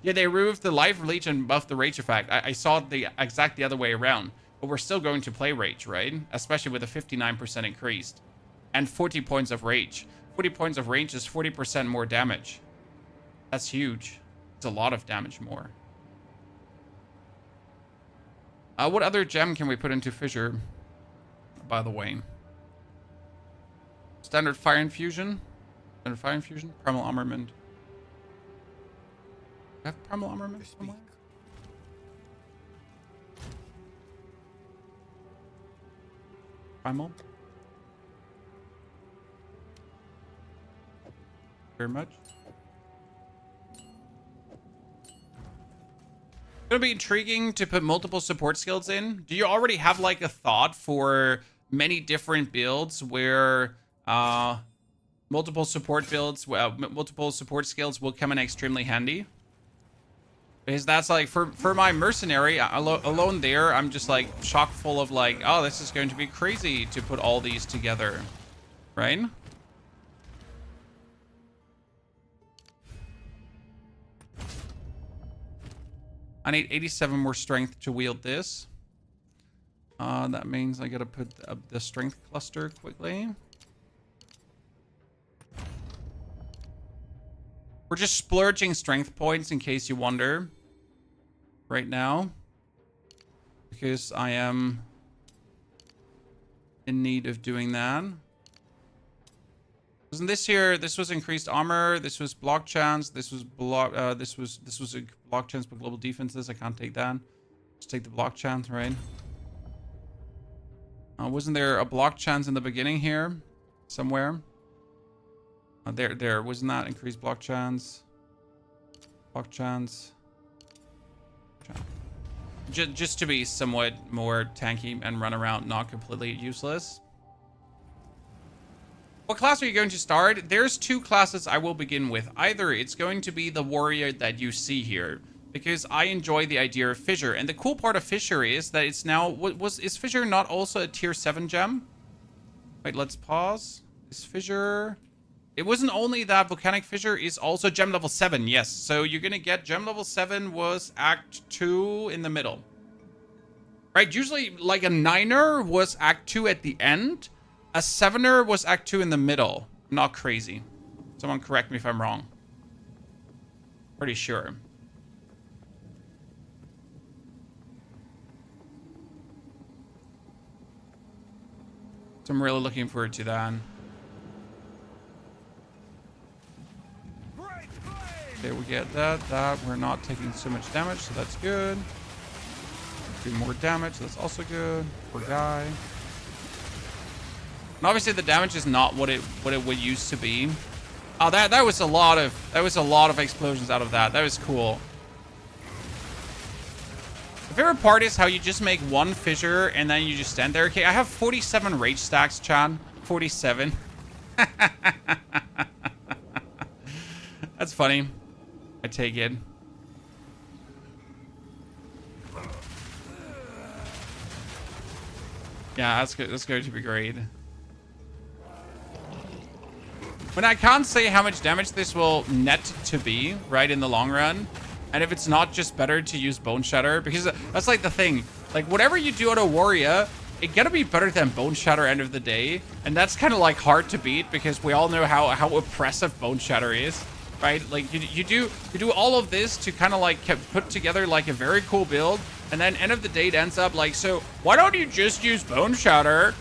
Yeah, they removed the life leech and buffed the rage effect. I saw the exact the other way around. But we're still going to play rage, right? Especially with a 59% increased. And 40 points of rage. 40 points of rage is 40% more damage. That's huge. It's a lot of damage more. What other gem can we put into Fissure, by the way? Standard Fire Infusion? Standard Fire Infusion? Primal Armament. Do I have Primal Armament somewhere? Primal? Very much. It'll be intriguing to put multiple support skills in. Do you already have like a thought for many different builds where multiple support skills will come in extremely handy? Because that's like for my mercenary alone there, I'm just like chock full of like, oh, this is going to be crazy to put all these together, right? I need 87 more strength to wield this. That means I gotta put up the strength cluster quickly. We're just splurging strength points in case you wonder right now, because I am in need of doing that. Wasn't this here? This was increased armor. This was block chance. This was block. This was a block chance for global defenses. I can't take that. Just take the block chance, right? Wasn't there a block chance in the beginning here, somewhere? There wasn't that increased block chance. Block chance. Just to be somewhat more tanky and run around, not completely useless. What class are you going to start? There's two classes I will begin with. Either it's going to be the warrior that you see here, because I enjoy the idea of Fissure. And the cool part of Fissure is that it's now... is Fissure not also a tier 7 gem? Wait, let's pause. Is Fissure... It wasn't only that Volcanic Fissure is also gem level 7, yes. So you're going to get gem level 7 was Act 2 in the middle. Right, usually like a 9er was Act 2 at the end. A 7er was Act 2 in the middle. I'm not crazy. Someone correct me if I'm wrong. Pretty sure. So I'm really looking forward to that. Okay, we get that. We're not taking so much damage, so that's good. Do more damage, that's also good. Poor guy. And obviously the damage is not what it would used to be. Oh, that was a lot of explosions out of that. That was cool. The favorite part is how you just make one fissure and then you just stand there. Okay, I have 47 rage stacks, Chan. 47. That's funny. I take it. Yeah, that's good. That's going to be great. When I can't say how much damage this will net to be, right, in the long run. And if it's not just better to use Bone Shatter, because that's like the thing. Like, whatever you do on a warrior, it gotta be better than Bone Shatter end of the day. And that's kind of like hard to beat because we all know how oppressive Bone Shatter is, right? Like, you do all of this to kind of like put together like a very cool build. And then end of the day, it ends up like, so why don't you just use Bone Shatter?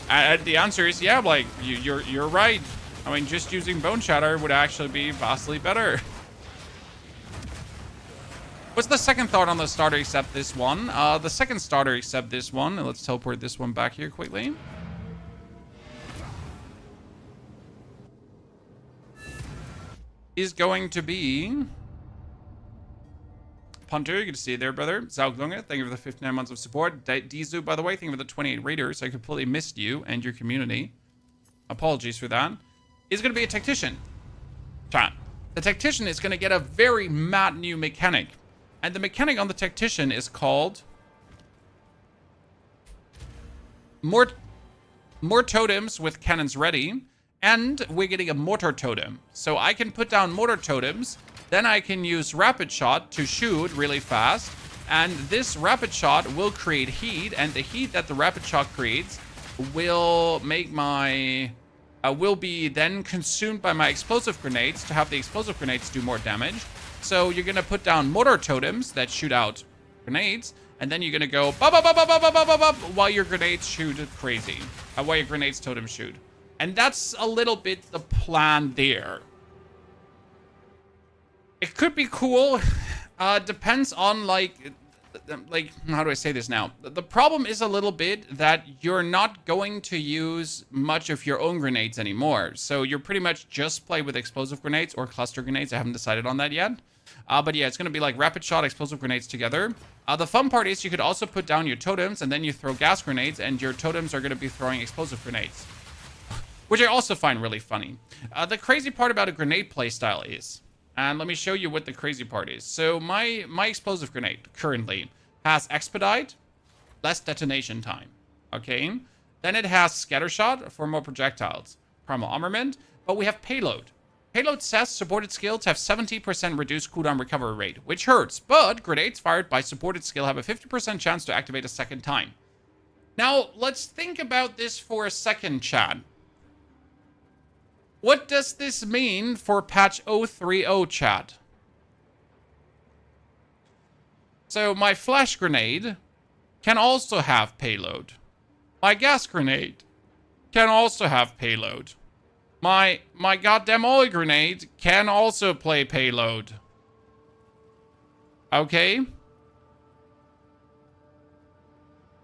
And the answer is, yeah, like, you're right. I mean, just using Bone Shatter would actually be vastly better. What's the second thought on the starter except this one? The second starter except this one, and let's teleport this one back here quickly. Is going to be... Punter, you can see it there, brother. Zauglunga, thank you for the 59 months of support. Dizu, by the way, thank you for the 28 raiders. I completely missed you and your community. Apologies for that. Is going to be a Tactician. Chat. the Tactician is going to get a very mad new mechanic. And the mechanic on the Tactician is called more totems with cannons ready. And we're getting a mortar totem. So I can put down mortar totems. Then I can use rapid shot to shoot really fast. And this rapid shot will create heat. And the heat that the rapid shot creates will make my... will be then consumed by my explosive grenades to have the explosive grenades do more damage. So you're going to put down mortar totems that shoot out grenades. And then you're going to go bop, bop, bop, bop, bop, bop, bop, bop, while your grenades shoot crazy. While your grenades totem shoot. And that's a little bit the plan there. It could be cool. Depends on, like, how do I say this now? The problem is a little bit that you're not going to use much of your own grenades anymore. So you're pretty much just play with explosive grenades or cluster grenades. I haven't decided on that yet. But yeah, it's going to be like rapid shot, explosive grenades together. The fun part is you could also put down your totems and then you throw gas grenades and your totems are going to be throwing explosive grenades. Which I also find really funny. The crazy part about a grenade playstyle is, and let me show you what the crazy part is. So my explosive grenade currently has expedite, less detonation time. Okay? Then it has scattershot for more projectiles, primal armament, but we have payload. Payload says supported skills have 70% reduced cooldown recovery rate, which hurts, but grenades fired by supported skill have a 50% chance to activate a second time. Now, let's think about this for a second, chat. What does this mean for patch 0.3.0, chat? So my flash grenade can also have payload. My gas grenade can also have payload. My goddamn oil grenade can also play payload. Okay?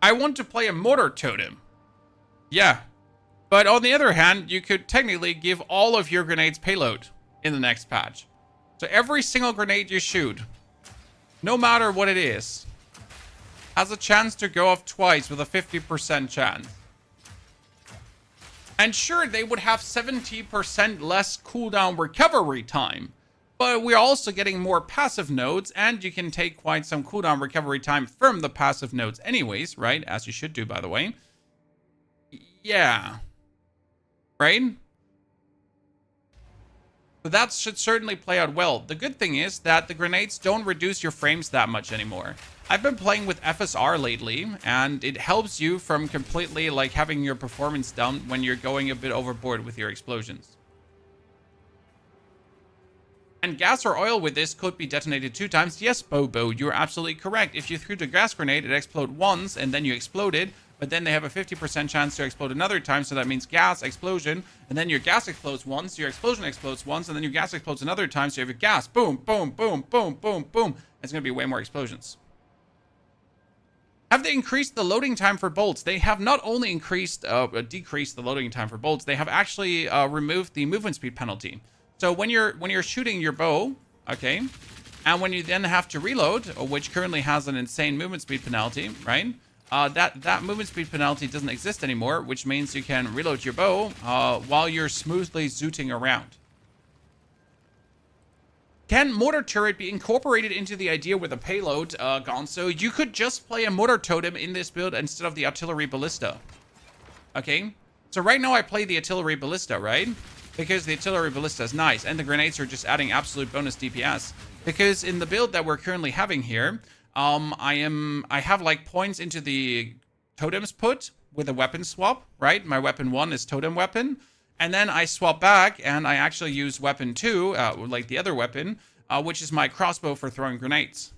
I want to play a mortar totem. Yeah. But on the other hand, you could technically give all of your grenades payload in the next patch. So every single grenade you shoot, no matter what it is, has a chance to go off twice with a 50% chance. And sure, they would have 70% less cooldown recovery time, but we're also getting more passive nodes, and you can take quite some cooldown recovery time from the passive nodes anyways, right? As you should do, by the way. Yeah. Right? So that should certainly play out well. The good thing is that the grenades don't reduce your frames that much anymore. I've been playing with FSR lately, and it helps you from completely, like, having your performance down when you're going a bit overboard with your explosions. And gas or oil with this could be detonated 2 times. Yes, Bobo, you're absolutely correct. If you threw the gas grenade, it exploded once, and then you exploded. But then they have a 50% chance to explode another time, so that means gas, explosion, and then your gas explodes once, your explosion explodes once, and then your gas explodes another time, so you have your gas, boom, boom, boom, boom, boom, boom. It's going to be way more explosions. Have they increased the loading time for bolts? They have not only decreased the loading time for bolts, they have actually removed the movement speed penalty. So when you're shooting your bow, okay, and when you then have to reload, which currently has an insane movement speed penalty, right? That movement speed penalty doesn't exist anymore, which means you can reload your bow while you're smoothly zooting around. Can mortar turret be incorporated into the idea with a payload, Gonzo? You could just play a mortar totem in this build instead of the artillery ballista. Okay? So right now I play the artillery ballista, right? Because the artillery ballista is nice, and the grenades are just adding absolute bonus DPS. Because in the build that we're currently having here, I have like points into the totems put with a weapon swap, right? My weapon 1 is totem weapon. And then I swap back and I actually use weapon 2, like the other weapon, which is my crossbow for throwing grenades.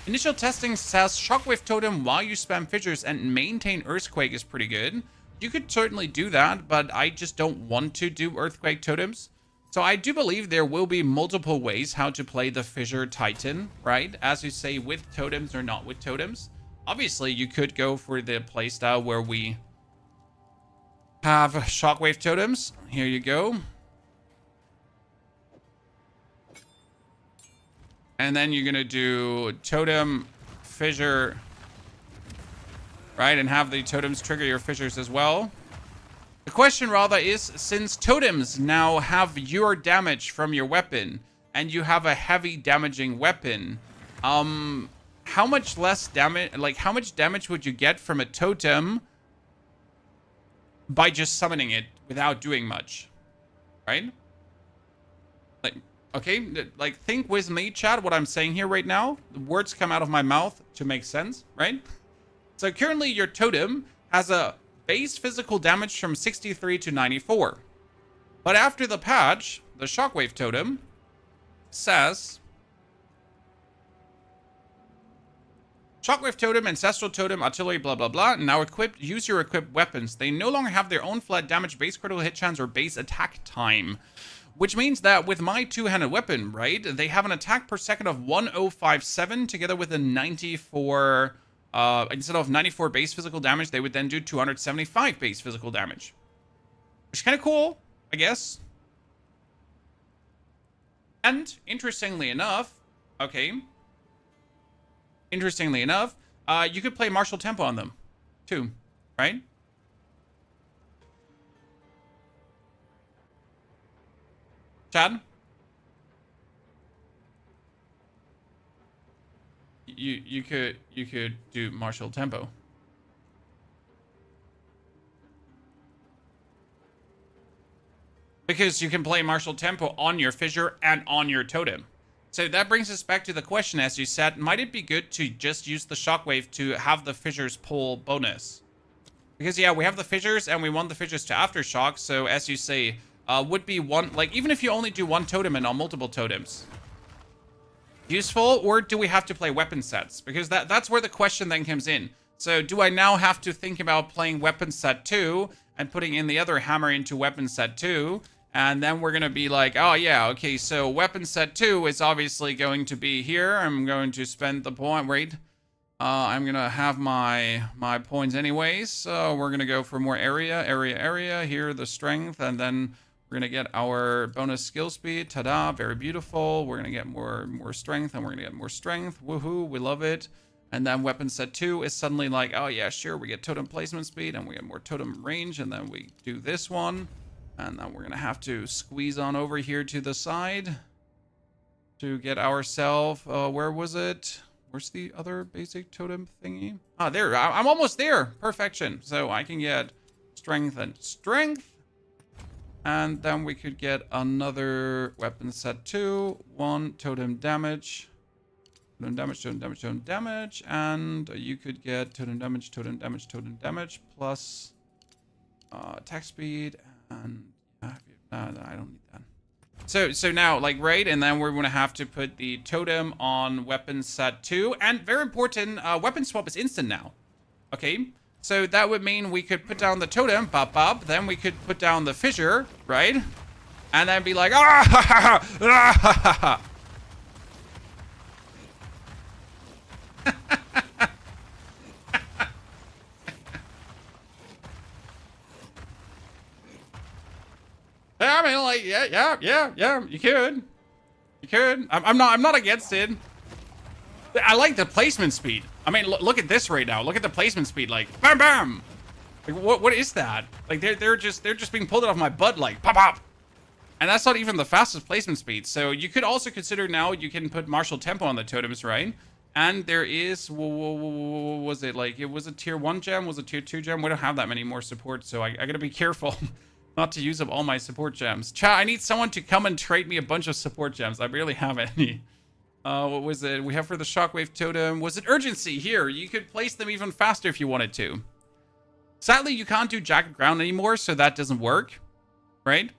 Initial testing says shockwave totem while you spam fissures and maintain earthquake is pretty good. You could certainly do that, but I just don't want to do earthquake totems. So I do believe there will be multiple ways how to play the Fissure Titan, right? As you say, with totems or not with totems. Obviously, you could go for the playstyle where we have shockwave totems. Here you go. And then you're going to do totem, fissure, right? And have the totems trigger your fissures as well. The question rather is, since totems now have your damage from your weapon, and you have a heavy damaging weapon, how much less damage, like how much damage would you get from a totem by just summoning it without doing much, right? Like, okay, like think with me, chat, what I'm saying here right now. The words come out of my mouth to make sense, right? So currently your totem has a base physical damage from 63 to 94. But after the patch, the shockwave totem says shockwave totem, ancestral totem, artillery, blah blah blah. Now equipped, use your equipped weapons. They no longer have their own flat damage, base critical hit chance, or base attack time. Which means that with my two-handed weapon, right, they have an attack per second of 1057 together with a 94. Instead of 94 base physical damage, they would then do 275 base physical damage. Which is kind of cool, I guess. And, interestingly enough, okay. Interestingly enough, you could play martial tempo on them, too, right? Chad? You could do martial tempo. Because you can play martial tempo on your fissure and on your totem. So that brings us back to the question, as you said, might it be good to just use the shockwave to have the fissures pull bonus? Because yeah, we have the fissures and we want the fissures to aftershock. So as you say, would be one, like even if you only do one totem and on multiple totems, useful, or do we have to play weapon sets? Because that's where the question then comes in. So do I now have to think about playing weapon set 2 and putting in the other hammer into weapon set 2? And then we're going to be like, oh yeah, okay, so weapon set 2 is obviously going to be here. I'm going to spend the point, wait. I'm going to have my points anyways. So we're going to go for more area. Here, the strength, and then we're going to get our bonus skill speed. Ta-da, very beautiful. We're going to get more strength, and we're going to get more strength. Woohoo, we love it. And then weapon set 2 is suddenly like, oh yeah, sure, we get totem placement speed, and we get more totem range, and then we do this one. And then we're going to have to squeeze on over here to the side to get ourselves, where was it? Where's the other basic totem thingy? Ah, there, I'm almost there. Perfection. So I can get strength and strength. And then we could get another weapon set 2. 1 totem damage. Totem damage. And you could get totem damage, plus attack speed. And I don't need that. So now, like, right, and then we're going to have to put the totem on weapon set 2. And very important, weapon swap is instant now. Okay, so that would mean we could put down the totem, then we could put down the fissure, right? And then be like, ah. I mean, like, yeah. You could. I'm not against it. I like the placement speed. I mean, look at this right now. Look at the placement speed. Like, bam, bam. Like, what is that? Like, they're just being pulled out of my butt. Like, pop. And that's not even the fastest placement speed. So you could also consider now you can put martial tempo on the totems, right? And there is, was it like, it was a tier 1 gem? Was it tier 2 gem? We don't have that many more support, so I gotta be careful not to use up all my support gems. Chat, I need someone to come and trade me a bunch of support gems. I barely have any. What was it? We have for the shockwave totem. Was it urgency? Here, you could place them even faster if you wanted to. Sadly, you can't do jagged ground anymore, so that doesn't work, right?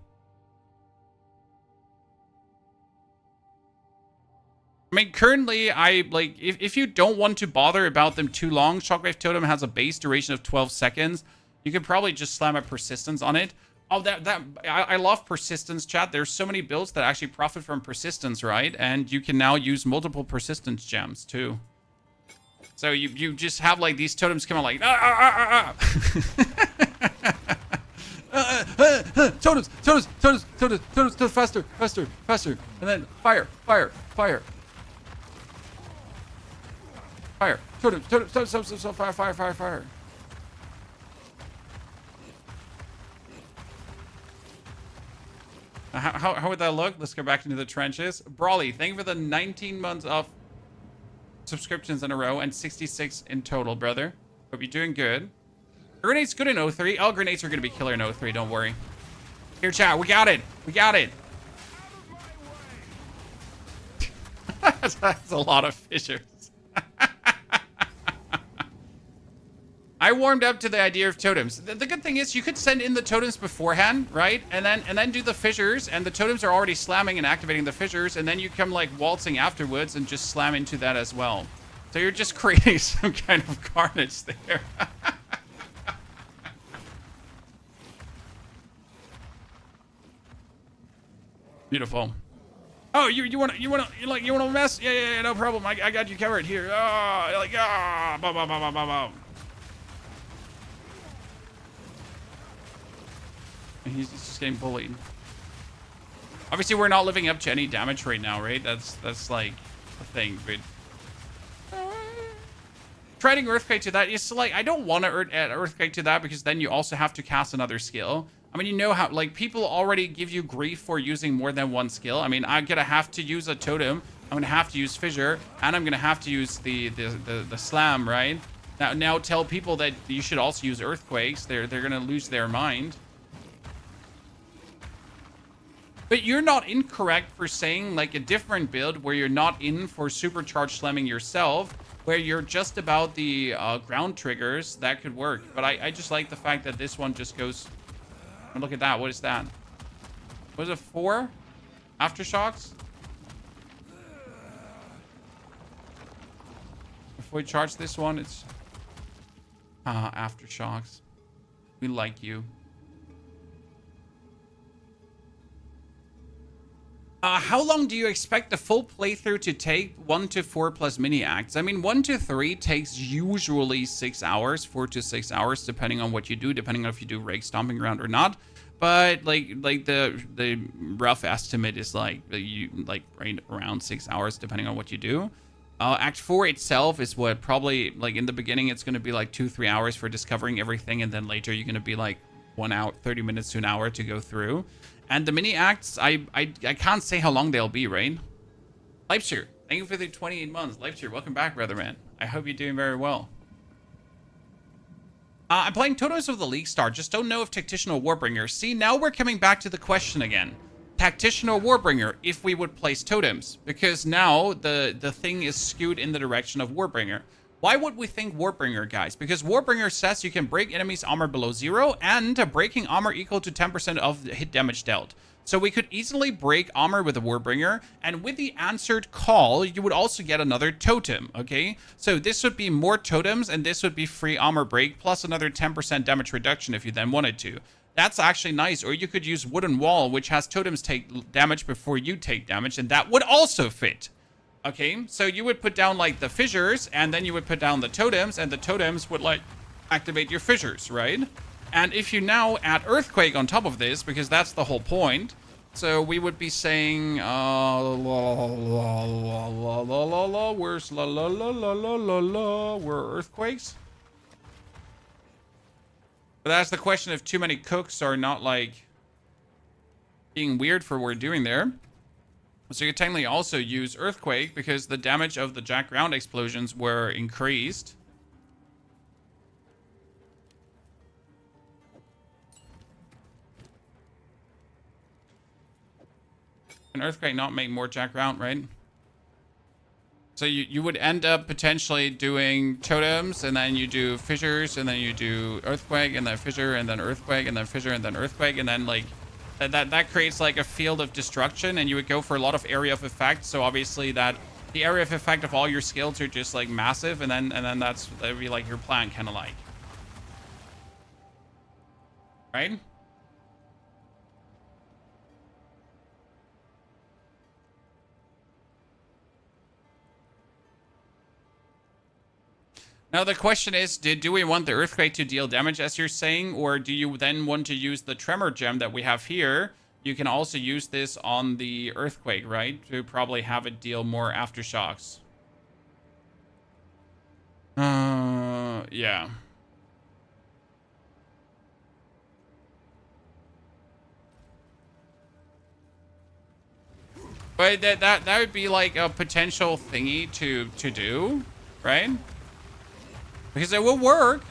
I mean, currently, if you don't want to bother about them too long, shockwave totem has a base duration of 12 seconds. You could probably just slam a persistence on it. Oh, I love persistence, chat. There's so many builds that actually profit from persistence, right? And you can now use multiple persistence gems too. So you just have like these totems come out like totems, faster, and then fire, totems, fire. How would that look? Let's go back into the trenches. Brawly, thank you for the 19 months of subscriptions in a row and 66 in total, brother. Hope you're doing good. Grenade's good in 03. All grenades are going to be killer in 03, don't worry. Here, chat, we got it. We got it. That's a lot of fissures. I warmed up to the idea of totems. The good thing is you could send in the totems beforehand, right? And then do the fissures, and the totems are already slamming and activating the fissures, and then you come like waltzing afterwards and just slam into that as well. So you're just creating some kind of carnage there. Beautiful. Oh, you wanna mess? Yeah, no problem. I got you covered here. Oh, like He's just getting bullied. Obviously, we're not living up to any damage right now, right? That's like a thing, but trading Earthquake to that is like, I don't want to add Earthquake to that because then you also have to cast another skill. I mean, you know how, like, people already give you grief for using more than one skill. I mean, I'm gonna have to use a totem, I'm gonna have to use Fissure, and I'm gonna have to use the slam, right? Now tell people that you should also use Earthquakes. They're gonna lose their mind. But you're not incorrect for saying like a different build where you're not in for supercharged slamming yourself, where you're just about the ground triggers. That could work. But I just like the fact that this one just goes... Oh, look at that. What is that? Was it 4? Aftershocks? If we charge this one, it's... Aftershocks. We like you. How long do you expect the full playthrough to take? 1 to 4 plus mini acts. I mean, 1 to 3 takes usually 6 hours, 4 to 6 hours, depending on what you do, depending on if you do rake stomping around or not. But like the rough estimate is like right around 6 hours, depending on what you do. Act 4 itself is what probably like in the beginning it's going to be like 2-3 hours for discovering everything, and then later you're going to be like 1 hour, 30 minutes to an hour to go through. And the mini acts, I can't say how long they'll be, right? Leipzig, thank you for the 28 months. Leipzig, welcome back, brother man. I hope you're doing very well. I'm playing Totems of the League Star. Just don't know if Tactician or Warbringer. See, now we're coming back to the question again. Tactician or Warbringer, if we would place totems. Because now the thing is skewed in the direction of Warbringer. Why would we think Warbringer, guys? Because Warbringer says you can break enemies' armor below 0 and breaking armor equal to 10% of the hit damage dealt. So we could easily break armor with a Warbringer, and with the answered call, you would also get another totem, okay? So this would be more totems, and this would be free armor break, plus another 10% damage reduction if you then wanted to. That's actually nice. Or you could use Wooden Wall, which has totems take damage before you take damage, and that would also fit. Okay, so you would put down like the fissures, and then you would put down the totems, and the totems would like activate your fissures, right? And if you now add Earthquake on top of this, because that's the whole point, so we would be saying, where's where are Earthquakes? But that's the question if too many cooks are not like being weird for what we're doing there. So you technically also use Earthquake because the damage of the Jack Ground explosions were increased. Can Earthquake not make more Jack Ground, right? So you would end up potentially doing totems, and then you do fissures, and then you do Earthquake, and then fissure, and then Earthquake, and then fissure, and then Earthquake, and then like... That creates like a field of destruction, and you would go for a lot of area of effect. So obviously that the area of effect of all your skills are just like massive, and then that'd be like your plan, kind of like, right? Now the question is, do we want the Earthquake to deal damage, as you're saying, or do you then want to use the Tremor gem that we have here? You can also use this on the Earthquake, right? To probably have it deal more aftershocks. Yeah. But that would be like a potential thingy to do, right? Because it will work.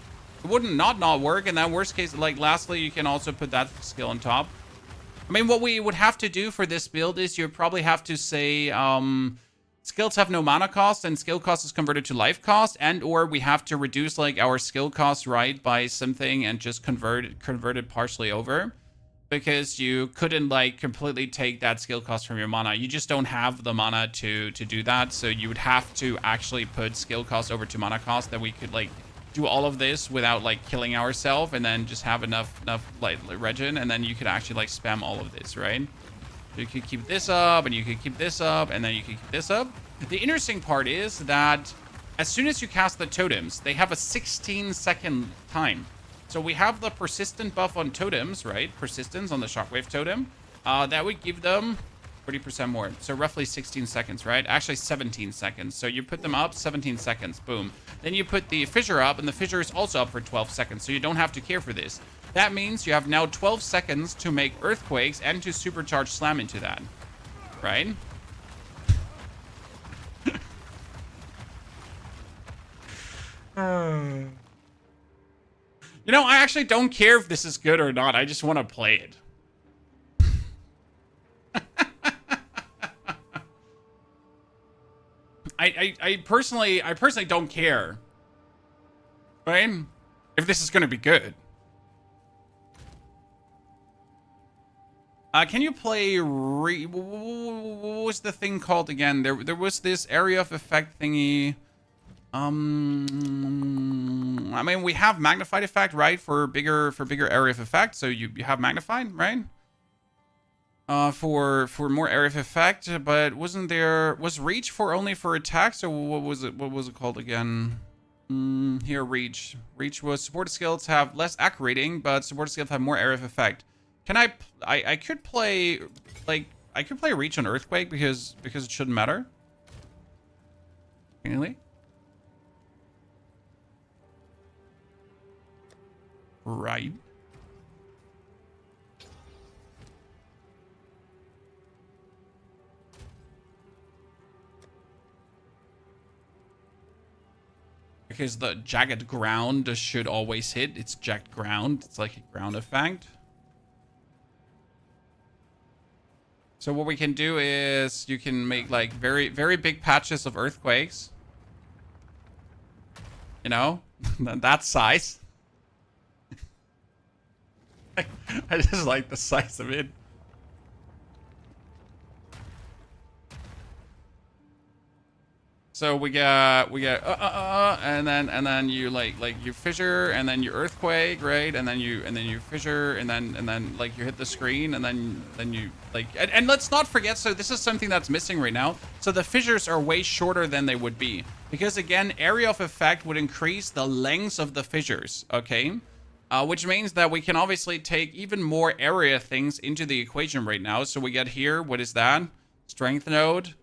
It wouldn't not work. And then worst case, like lastly, you can also put that skill on top. I mean, what we would have to do for this build is you'd probably have to say skills have no mana cost and skill cost is converted to life cost, and or we have to reduce like our skill cost, right, by something and just convert it partially over. Because you couldn't like completely take that skill cost from your mana. You just don't have the mana to do that. So you would have to actually put skill cost over to mana cost, that we could like do all of this without like killing ourselves, and then just have enough like regen, and then you could actually like spam all of this, right? You could keep this up, and you could keep this up, and then you could keep this up. The interesting part is that as soon as you cast the totems, they have a 16-second time. So we have the persistent buff on totems, right? Persistence on the shockwave totem. That would give them 30% more. So roughly 16 seconds, right? Actually 17 seconds. So you put them up, 17 seconds, boom. Then you put the fissure up, and the fissure is also up for 12 seconds. So you don't have to care for this. That means you have now 12 seconds to make earthquakes and to supercharge slam into that, right? You know, I actually don't care if this is good or not. I just want to play it. I personally don't care, right? If this is going to be good. Can you play what was the thing called again? There was this area of effect thingy. I mean, we have magnified effect, right? For bigger area of effect. So you have magnified, right? For more area of effect, but was reach only for attacks, or what was it called again? Here, reach was supported skills have less acc rating, but supported skills have more area of effect. Can I could play reach on earthquake because it shouldn't matter. Really? Right. Because the jagged ground should always hit. It's jagged ground. It's like a ground effect. So what we can do is you can make like very big patches of earthquakes. You know, that size. I just like the size of it. So we got and then you like you fissure, and then you earthquake, right? And then you fissure, and then like you hit the screen, and then you like and let's not forget, so this is something that's missing right now. So the fissures are way shorter than they would be, because again, area of effect would increase the lengths of the fissures, okay? Which means that we can obviously take even more area things into the equation right now. So we get here, what is that? Strength node.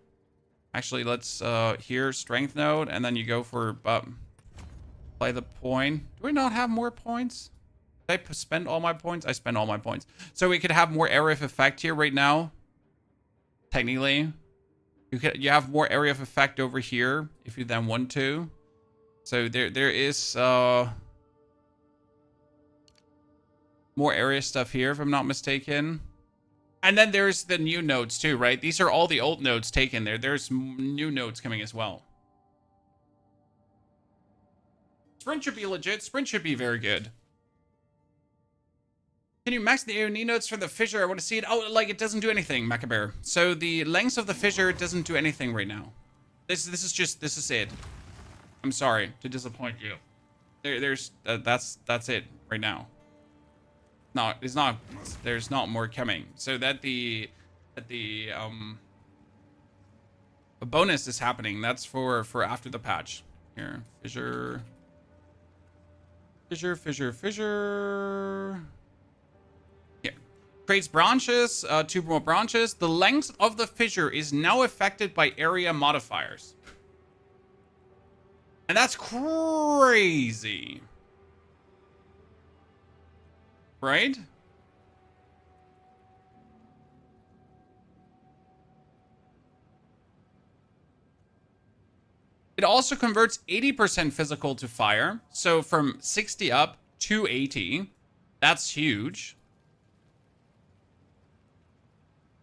Actually, let's here, strength node, and then you go for play the point. Do we not have more points? Did I spend all my points? I spent all my points. So we could have more area of effect here right now. Technically, you have more area of effect over here if you then want to. So there is more area stuff here, if I'm not mistaken. And then there's the new nodes too, right? These are all the old nodes taken there. There's new nodes coming as well. Sprint should be legit. Sprint should be very good. Can you max the AOE nodes for the fissure? I want to see it. Oh, like it doesn't do anything, Macabear. So the lengths of the fissure doesn't do anything right now. This is it. I'm sorry to disappoint you. That's it right now. No, it's not. There's not more coming. So that the bonus is happening. That's for after the patch. Here, fissure. Here, creates branches. 2 more branches. The length of the fissure is now affected by area modifiers, and that's crazy. Right? It also converts 80% physical to fire. So from 60 up to 80. That's huge.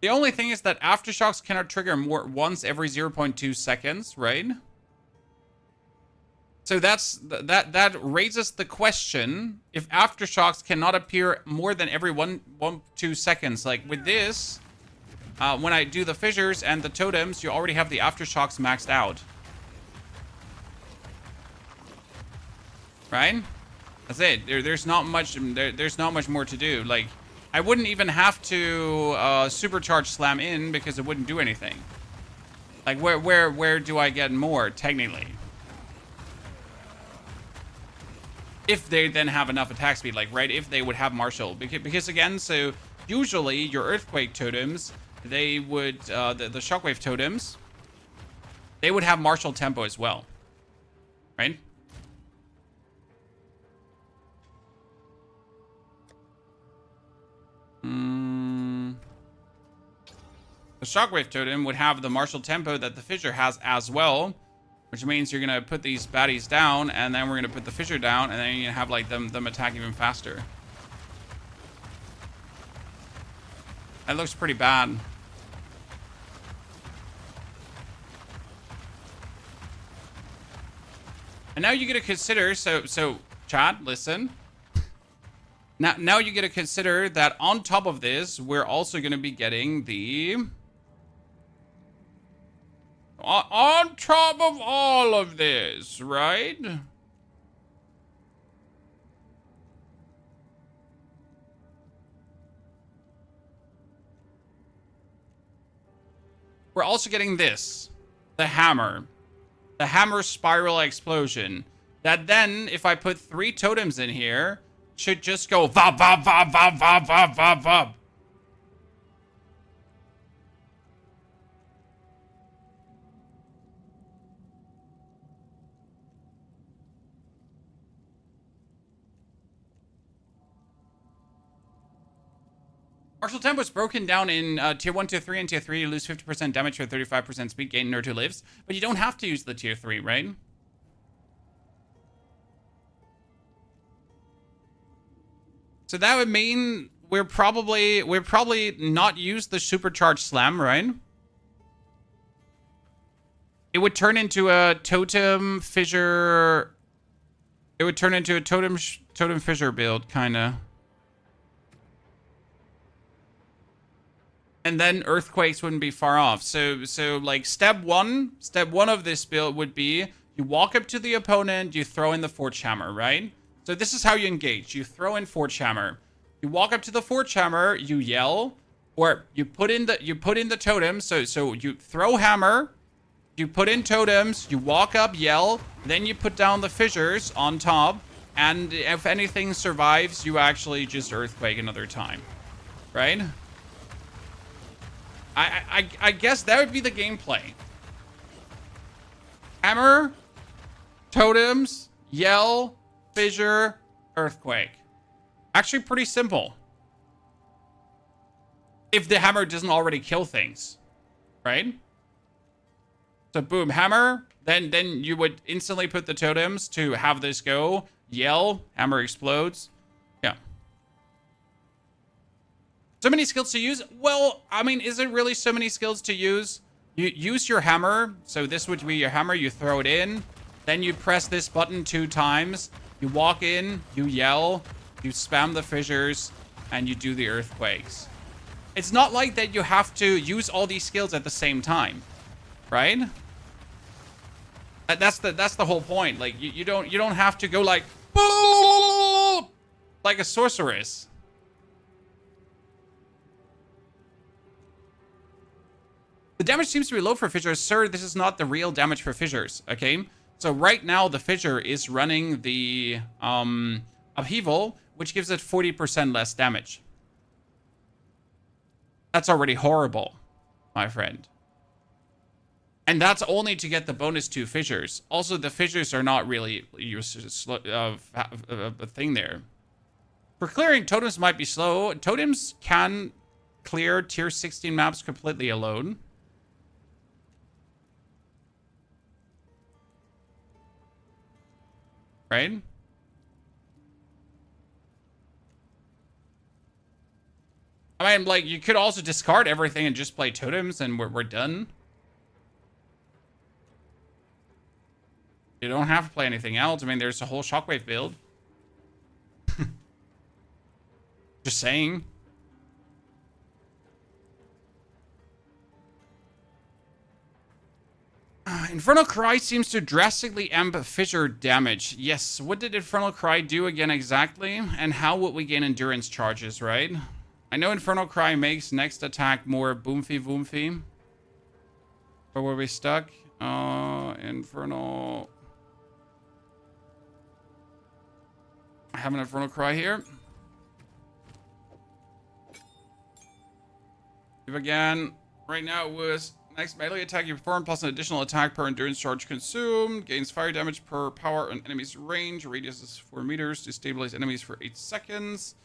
The only thing is that aftershocks cannot trigger more once every 0.2 seconds, right? So that raises the question if aftershocks cannot appear more than every 1.2 seconds. Like with this, when I do the fissures and the totems, you already have the aftershocks maxed out. Right? That's it. There's not much. There's not much more to do. Like, I wouldn't even have to supercharge slam in because it wouldn't do anything. Like, where do I get more technically? If they then have enough attack speed, like, right? If they would have martial, because again, so usually your earthquake totems, they would the shockwave totems, they would have martial tempo as well, right? The shockwave totem would have the martial tempo that the fissure has as well, which means you're gonna put these baddies down, and then we're gonna put the fissure down, and then you're gonna have like them attack even faster. That looks pretty bad. And now you get to consider, so chat, listen. Now you get to consider that on top of this, we're also gonna be getting the on top of all of this, right? We're also getting this. The hammer. The hammer spiral explosion. That then, if I put 3 totems in here, should just go vab, vab, vab, vab, vab, vab, vab, vab. Martial tempo is broken down in tier 1, tier 3, and tier 3. You lose 50% damage for 35% speed gain, nerd who lives. But you don't have to use the tier 3, right? So that would mean we're probably not use the supercharged slam, right? It would turn into a totem fissure. It would turn into a totem fissure build, kind of. And then earthquakes wouldn't be far off. So like step one of this build would be you walk up to the opponent, you throw in the Forge Hammer, right? So this is how you engage. You throw in Forge Hammer. You walk up to the Forge Hammer, you yell, or you put in the totems. So you throw hammer, you put in totems, you walk up, yell, then you put down the fissures on top, and if anything survives, you actually just earthquake another time, right? I guess that would be the gameplay. Hammer, totems, yell, fissure, earthquake. Actually pretty simple. If the hammer doesn't already kill things, right? So boom, hammer, then you would instantly put the totems to have this go. Yell, hammer explodes. Yeah. So many skills to use? Well, I mean, is it really so many skills to use? You use your hammer. So this would be your hammer. You throw it in. Then you press this button 2 times. You walk in. You yell. You spam the fissures. And you do the earthquakes. It's not like that you have to use all these skills at the same time. Right? That's the whole point. Like, you don't have to go like a sorceress. The damage seems to be low for fissures. Sir, this is not the real damage for fissures, okay? So right now, the fissure is running the upheaval, which gives it 40% less damage. That's already horrible, my friend. And that's only to get the bonus 2 fissures. Also, the fissures are not really a thing there. For clearing, totems might be slow. Totems can clear tier 16 maps completely alone. right? I mean, like, you could also discard everything and just play totems and we're done. You don't have to play anything else. I mean, there's a whole shockwave build. Just saying. Infernal Cry seems to drastically amp Fissure damage. Yes, what did Infernal Cry do again exactly? And how would we gain endurance charges, right? I know Infernal Cry makes next attack more boomfy. Where were we stuck? Infernal... I have an Infernal Cry here. If again, right now it was next melee attack you perform plus an additional attack per endurance charge consumed. Gains fire damage per power on enemy's range. Radius is 4 meters. Destabilize enemies for 8 seconds.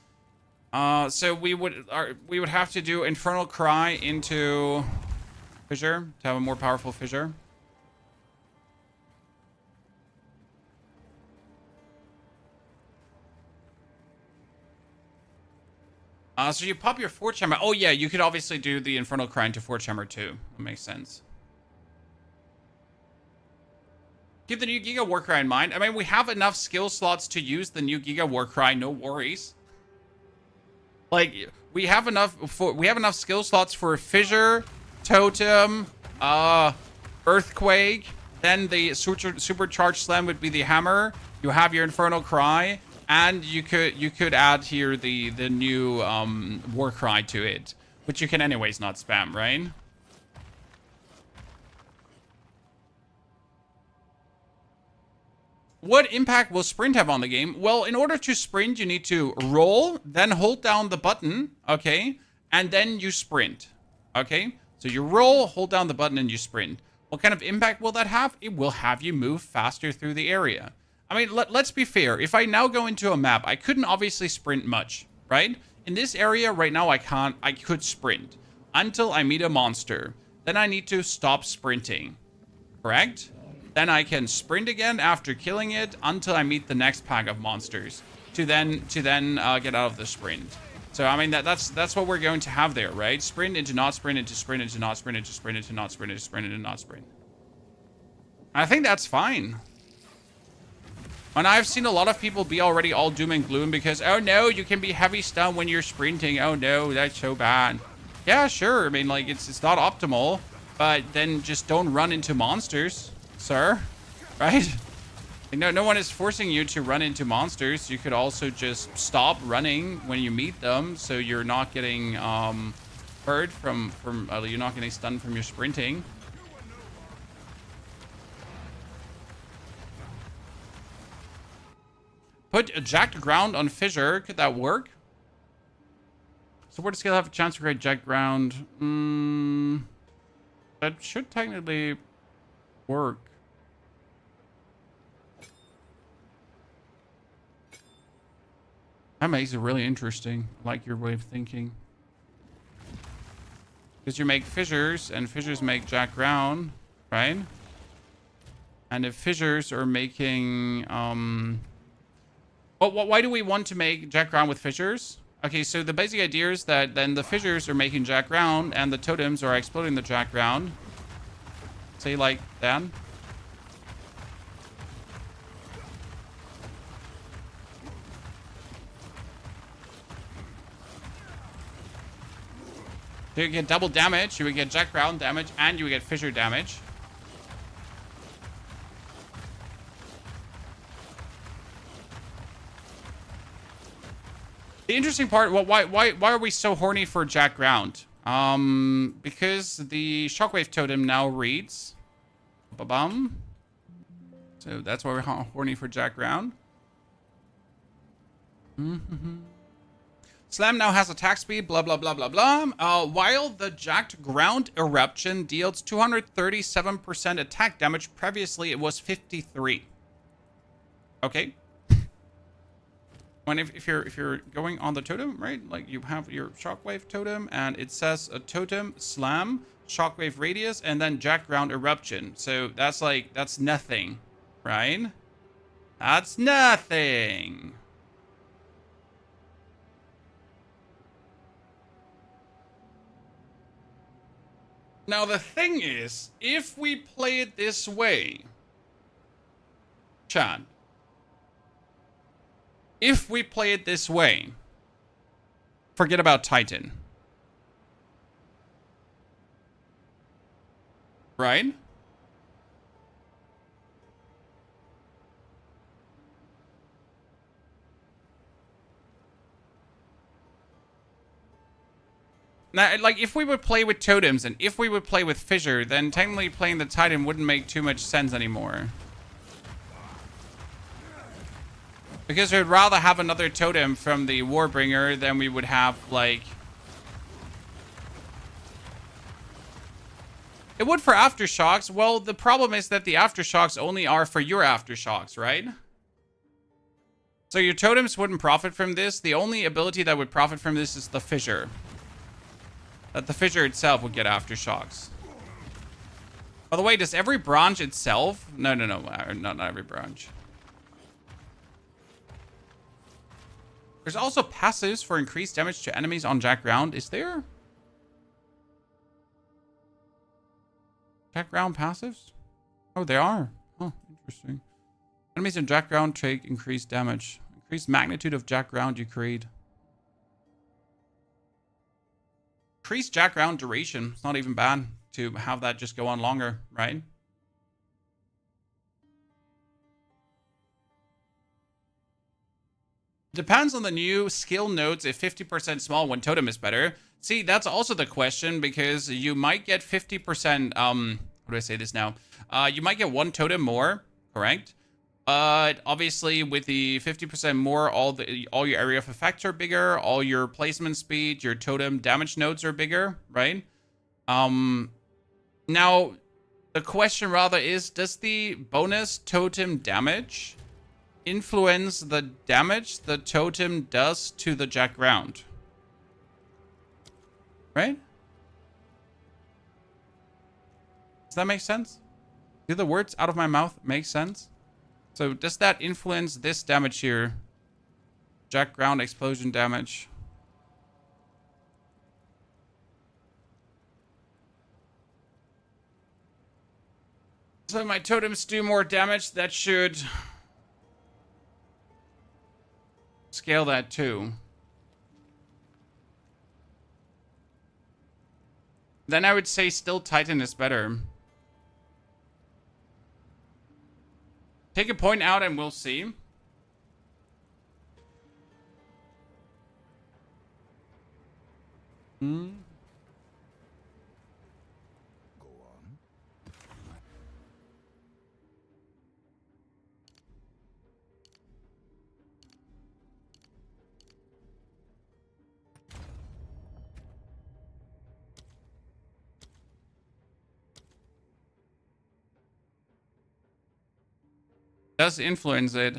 So we would have to do Infernal Cry into Fissure to have a more powerful Fissure. So you pop your Forge Hammer. Oh yeah, you could obviously do the Infernal Cry into Forge Hammer too. That makes sense. Keep the new Giga Warcry in mind. I mean, we have enough skill slots to use the new Giga Warcry. No worries. Like, we have enough skill slots for Fissure, Totem, Earthquake. Then the supercharged slam would be the hammer. You have your Infernal Cry. And you could add here the new Warcry to it, which you can anyways not spam, right? What impact will sprint have on the game? Well, in order to sprint, you need to roll, then hold down the button, okay? And then you sprint, okay? So you roll, hold down the button, and you sprint. What kind of impact will that have? It will have you move faster through the area. I mean, let's be fair. If I now go into a map, I couldn't obviously sprint much, right? In this area right now, I could sprint until I meet a monster. Then I need to stop sprinting, correct? Then I can sprint again after killing it until I meet the next pack of monsters to then get out of the sprint. So, I mean, that's what we're going to have there, right? Sprint into not sprint into sprint into not sprint into sprint into not sprint into sprint into not sprint. I think that's fine. And I've seen a lot of people be already all doom and gloom because, oh no, you can be heavy stun when you're sprinting. Oh no, that's so bad. Yeah, sure. I mean, like, it's not optimal, but then just don't run into monsters, sir. Right? Like, no one is forcing you to run into monsters. You could also just stop running when you meet them, so you're not getting hurt from you're not getting stunned from your sprinting. Put a jacked ground on Fissure. Could that work? So where does skill have a chance to create jacked ground? That should technically work. That makes it really interesting. I like your way of thinking. Because you make fissures, and fissures make jacked ground, right? And if fissures are making... why do we want to make jacked ground with fissures? Okay, so the basic idea is that then the fissures are making jacked ground and the totems are exploding the jacked ground. Say like that. So you get double damage, you would get jacked ground damage, and you would get fissure damage. The interesting part, well, why are we so horny for jacked ground? Because the shockwave totem now reads, ba-bum. So that's why we're horny for jacked ground. Slam now has attack speed, blah blah blah blah blah. While the jacked ground eruption deals 237% attack damage, previously it was 53. Okay. When if you're going on the totem, right? Like you have your shockwave totem and it says a totem slam, shockwave radius, and then jacked ground eruption. So that's nothing, right? That's nothing. Now the thing is, if we play it this way, Chad, if we play it this way, forget about Titan. Right? Now, like, if we would play with totems and if we would play with Fissure, then technically playing the Titan wouldn't make too much sense anymore. Because we'd rather have another totem from the Warbringer than we would have, like... It would for Aftershocks. Well, the problem is that the Aftershocks only are for your Aftershocks, right? So your totems wouldn't profit from this. The only ability that would profit from this is the Fissure. That the Fissure itself would get Aftershocks. By the way, does every branch itself... No, not every branch. There's also passives for increased damage to enemies on Jack Ground. Is there? Jack Ground passives? Oh, they are. Oh, interesting. Enemies in Jack Ground take increased damage. Increased magnitude of Jack Ground you create. Increased Jack Ground duration. It's not even bad to have that just go on longer, right? Depends on the new skill nodes if 50% small when totem is better. See, that's also the question because you might get 50%, how do I say this now? You might get one totem more, correct? Obviously with the 50% more, all your area of effects are bigger, all your placement speed, your totem damage nodes are bigger, right? Now, the question rather is, does the bonus totem damage influence the damage the totem does to the Jack Ground? Right? Does that make sense? Do the words out of my mouth make sense? So does that influence this damage here? Jack Ground explosion damage. So my totems do more damage. That should scale that too. Then I would say still Titan is better. Take a point out and we'll see. Go on. Does influence it.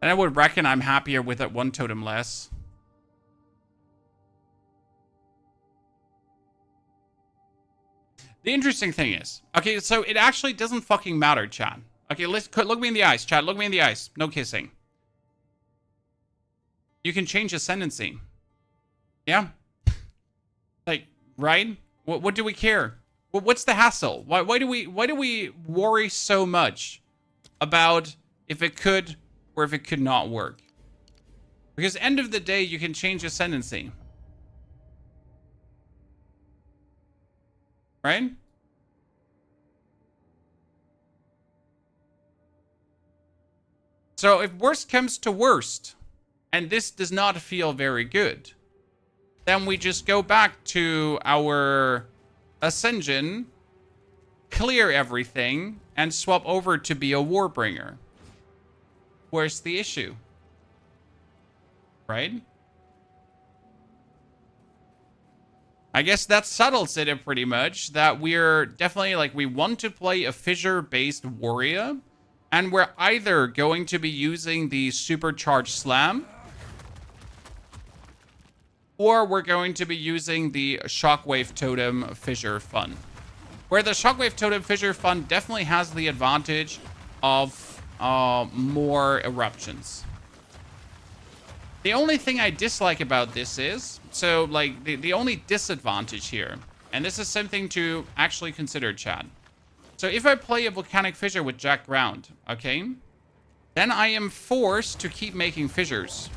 And I would reckon I'm happier with that one totem less. The interesting thing is, okay, so it actually doesn't fucking matter, chat. Okay, look me in the eyes, chat. Look me in the eyes. No kissing. You can change Ascendancy. Yeah. Like, right? What do we care? What's the hassle? Why do we worry so much about if it could or if it could not work? Because end of the day, you can change Ascendancy. Right? So if worst comes to worst, and this does not feel very good, then we just go back to our Ascension, clear everything, and swap over to be a Warbringer. Where's the issue? Right? I guess that settles it pretty much, that we're definitely, like, we want to play a Fissure-based warrior, and we're either going to be using the Supercharged Slam, or we're going to be using the Shockwave Totem Fissure Fun. Where the Shockwave Totem Fissure Fun definitely has the advantage of more eruptions. The only thing I dislike about this is, so like the only disadvantage here, and this is something to actually consider, Chad. So if I play a Volcanic Fissure with Jack Ground, okay, then I am forced to keep making fissures.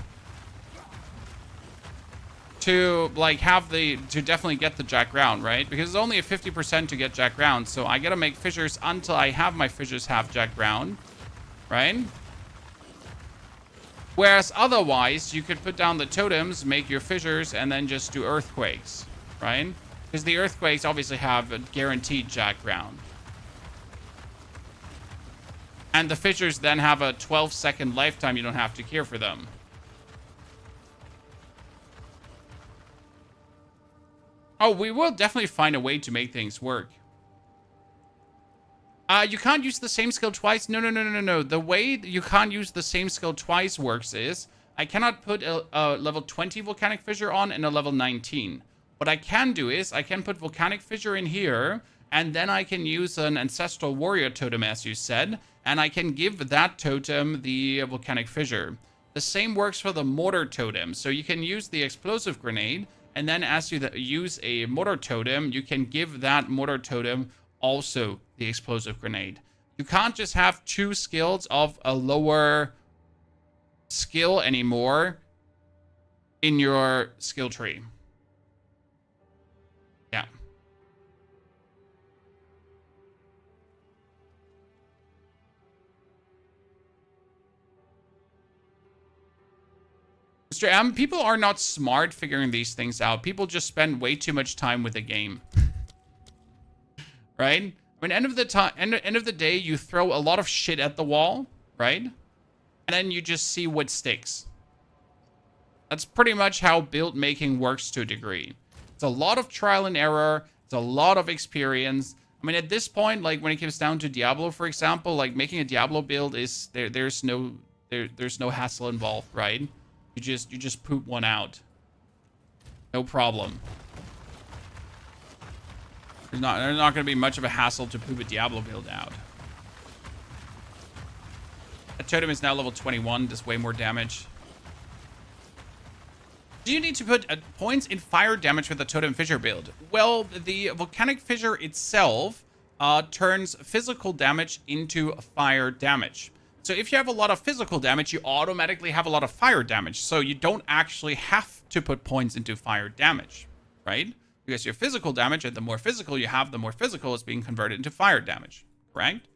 To like to definitely get the Jack Ground, right? Because it's only a 50% to get Jack Ground, so I gotta make fissures until I have my fissures have Jack Ground, right? Whereas otherwise, you could put down the totems, make your fissures, and then just do earthquakes, right? Because the earthquakes obviously have a guaranteed Jack Ground. And the fissures then have a 12-second lifetime. You don't have to care for them. Oh, we will definitely find a way to make things work. You can't use the same skill twice. No. The way you can't use the same skill twice works is I cannot put a level 20 Volcanic Fissure on and a level 19. What I can do is I can put Volcanic Fissure in here, and then I can use an Ancestral Warrior Totem, as you said, and I can give that totem the Volcanic Fissure. The same works for the Mortar Totem. So you can use the Explosive Grenade, and then as you use a Mortar Totem, you can give that Mortar Totem also the Explosive Grenade. You can't just have two skills of a lower skill anymore in your skill tree. Yeah. Mr. M, people are not smart figuring these things out. People just spend way too much time with the game. Right? I mean, end of the day, you throw a lot of shit at the wall, right? And then you just see what sticks. That's pretty much how build making works to a degree. It's a lot of trial and error. It's a lot of experience. I mean, at this point, like when it comes down to Diablo, for example, like making a Diablo build is there's no hassle involved, right? You just poop one out. No problem. There's not going to be much of a hassle to poop a Diablo build out. That totem is now level 21, does way more damage. Do you need to put points in fire damage with the Totem Fissure build? Well, the Volcanic Fissure itself turns physical damage into fire damage. So if you have a lot of physical damage, you automatically have a lot of fire damage. So you don't actually have to put points into fire damage, right? Because your physical damage, and the more physical you have, the more physical is being converted into fire damage, correct?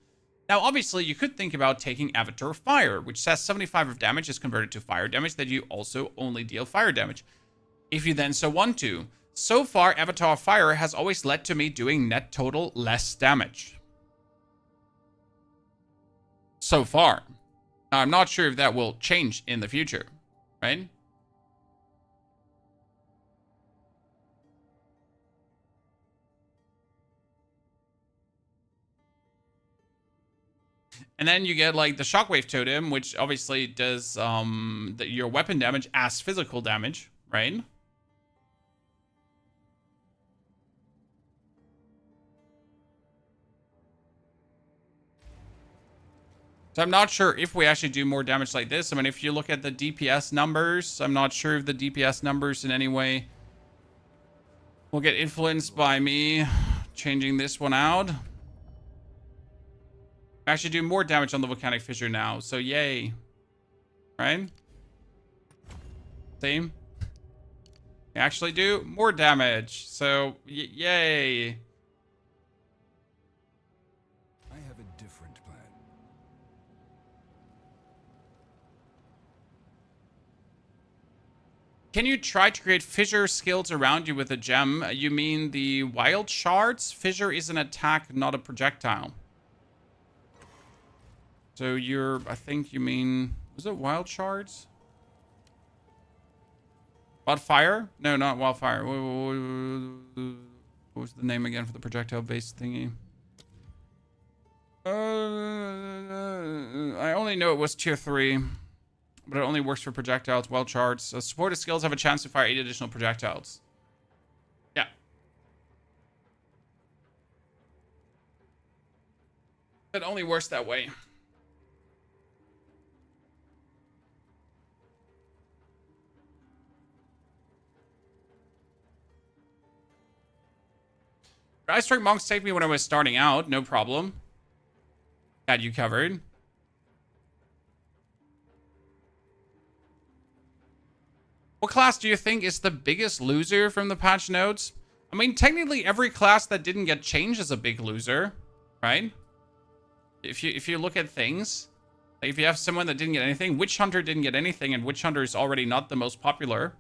Now, obviously, you could think about taking Avatar Fire, which says 75 of damage is converted to fire damage, that you also only deal fire damage, if you then so want to. So far, Avatar Fire has always led to me doing net total less damage. So far. Now, I'm not sure if that will change in the future, right? And then you get like the Shockwave Totem, which obviously does your weapon damage as physical damage, right? So I'm not sure if we actually do more damage like this. I mean, if you look at the DPS numbers, I'm not sure if the DPS numbers in any way will get influenced by me changing this one out. Actually do more damage on the Volcanic Fissure now, so yay. Right? Same. We actually do more damage, so yay. I have a different plan. Can you try to create fissure skills around you with a gem? You mean the wild shards? Fissure is an attack, not a projectile. So I think you mean, was it wild shards? Wildfire? No, not wildfire. What was the name again for the projectile-based thingy? I only know it was tier 3. but it only works for projectiles. Well charged. So supported skills have a chance to fire 8 additional projectiles. Yeah. It only works that way. Ice Strike Monks take me when I was starting out. No problem. Got you covered. What class do you think is the biggest loser from the patch notes? I mean, technically every class that didn't get changed is a big loser, right? If you look at things, like if you have someone that didn't get anything, Witch Hunter didn't get anything, and Witch Hunter is already not the most popular.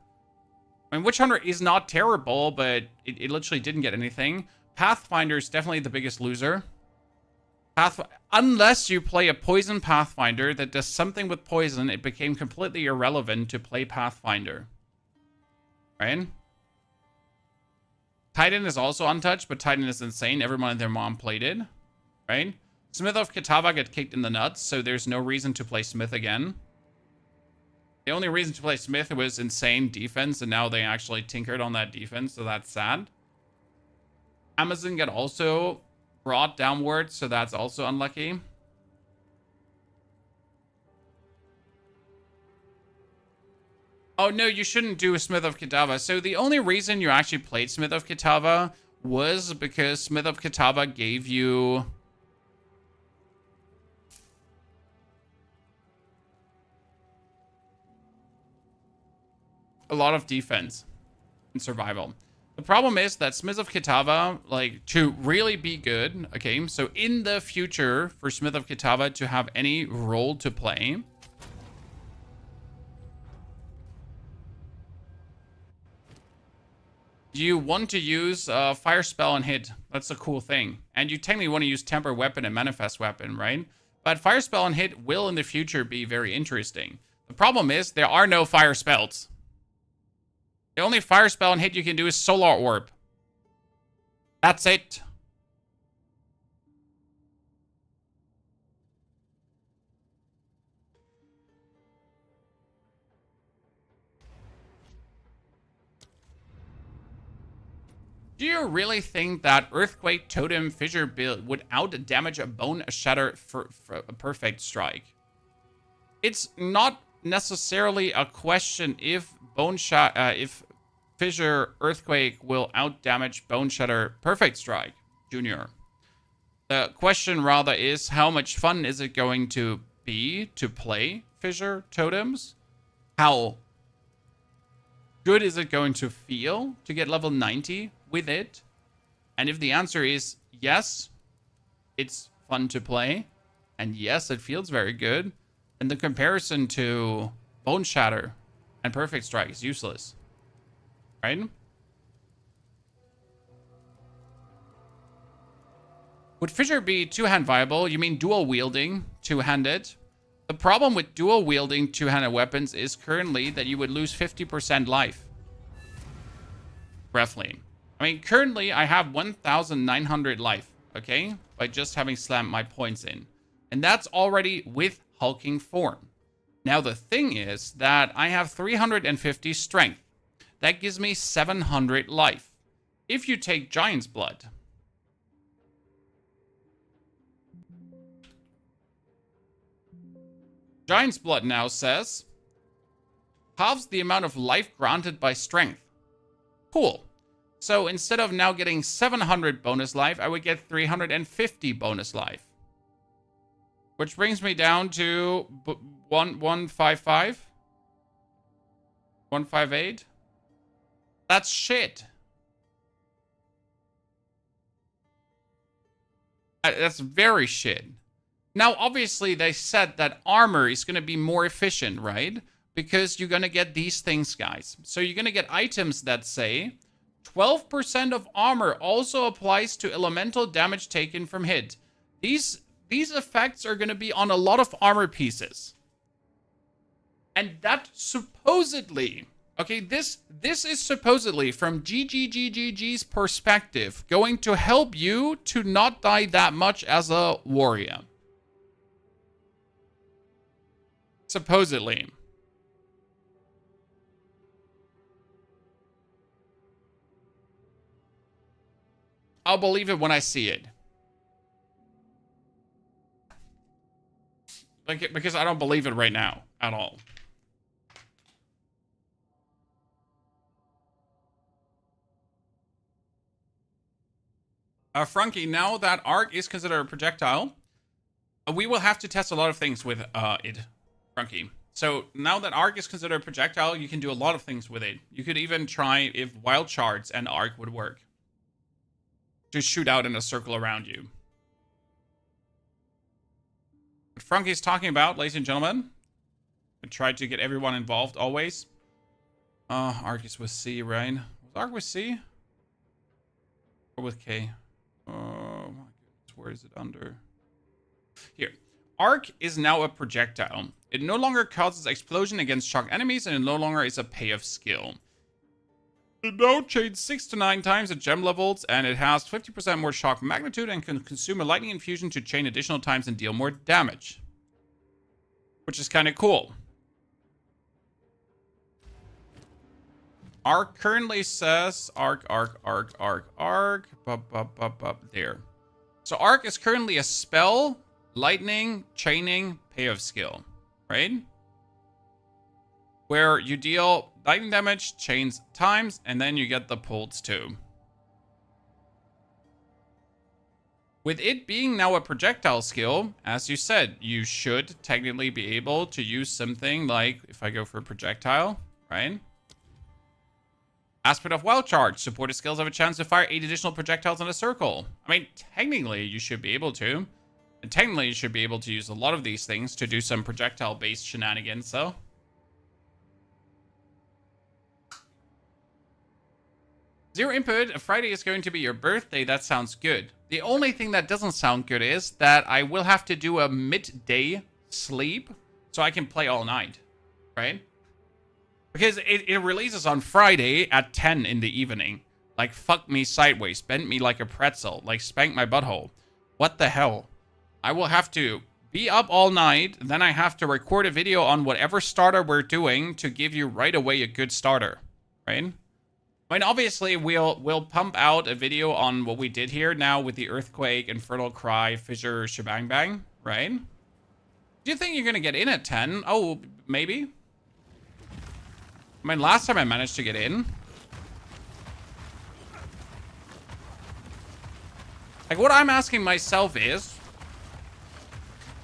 I mean, Witch Hunter is not terrible, but it literally didn't get anything. Pathfinder is definitely the biggest loser. Unless you play a poison Pathfinder that does something with poison, it became completely irrelevant to play Pathfinder. Right? Titan is also untouched, but Titan is insane. Everyone and their mom played it. Right? Smith of Kitava got kicked in the nuts, so there's no reason to play Smith again. The only reason to play Smith was insane defense, and now they actually tinkered on that defense, so that's sad. Amazon got also brought downwards, so that's also unlucky. Oh, no, you shouldn't do a Smith of Kitava. So the only reason you actually played Smith of Kitava was because Smith of Kitava gave you a lot of defense and survival. The problem is that Smith of Kitava, like, to really be good, okay, so in the future, for Smith of Kitava to have any role to play, you want to use Fire Spell and Hit. That's a cool thing. And you technically want to use Temper Weapon and Manifest Weapon, right? But Fire Spell and Hit will in the future be very interesting. The problem is there are no Fire Spells. The only Fire Spell and Hit you can do is Solar Orb. That's it. Do you really think that Earthquake Totem Fissure build would out-damage a Bone Shatter for a Perfect Strike? It's not necessarily a question if if Fissure Earthquake will out-damage Bone Shatter Perfect Strike, Junior. The question rather is, how much fun is it going to be to play Fissure Totems? How good is it going to feel to get level 90 with it? And if the answer is yes, it's fun to play, and yes, it feels very good, then the comparison to Bone Shatter and Perfect Strike is useless. Right? Would Fissure be two-hand viable? You mean dual wielding, two-handed? The problem with dual wielding two-handed weapons is currently that you would lose 50% life. Roughly. I mean, currently I have 1,900 life, okay? By just having slammed my points in. And that's already with hulking form. Now the thing is that I have 350 strength. That gives me 700 life. If you take Giant's Blood, Giant's Blood now says halves the amount of life granted by strength. Cool. So instead of now getting 700 bonus life, I would get 350 bonus life. Which brings me down to 155. 158. That's shit. That's very shit. Now, obviously, they said that armor is going to be more efficient, right? Because you're going to get these things, guys. So you're going to get items that say 12% of armor also applies to elemental damage taken from hit. These effects are going to be on a lot of armor pieces. And that supposedly, okay, this is supposedly from GGGGG's perspective going to help you to not die that much as a warrior. Supposedly. I'll believe it when I see it. Like, because I don't believe it right now at all. Frankie, now that arc is considered a projectile, we will have to test a lot of things with it, Frankie. So now that arc is considered a projectile, you can do a lot of things with it. You could even try if wild shards and arc would work. Just shoot out in a circle around you. What Frankie's talking about, ladies and gentlemen. I tried to get everyone involved always. Arc is with C, right? Was arc with C? Or with K? Oh my goodness, where is it under? Here. Arc is now a projectile. It no longer causes explosion against shock enemies, and it no longer is a pay of skill. It now chains 6 to 9 times at gem levels, and it has 50% more shock magnitude and can consume a lightning infusion to chain additional times and deal more damage. Which is kind of cool. Arc currently says arc, there. So arc is currently a spell, lightning, chaining, pay of skill, right? Where you deal lightning damage, chains times, and then you get the pulls too. With it being now a projectile skill, as you said, you should technically be able to use something like, if I go for a projectile, right? Aspect of Wild Charge. Supported skills have a chance to fire 8 additional projectiles in a circle. I mean, technically, you should be able to. And technically, you should be able to use a lot of these things to do some projectile-based shenanigans, so. Zero input. Friday is going to be your birthday. That sounds good. The only thing that doesn't sound good is that I will have to do a midday sleep so I can play all night, right? Because it releases on Friday at 10 in the evening. Like, fuck me sideways, bent me like a pretzel, like spank my butthole. What the hell? I will have to be up all night, then I have to record a video on whatever starter we're doing to give you right away a good starter, right? I mean, obviously, we'll pump out a video on what we did here now with the Earthquake, Infernal Cry, Fissure, Shebang Bang, right? Do you think you're going to get in at 10? Oh, maybe. I mean, last time I managed to get in. Like, what I'm asking myself is,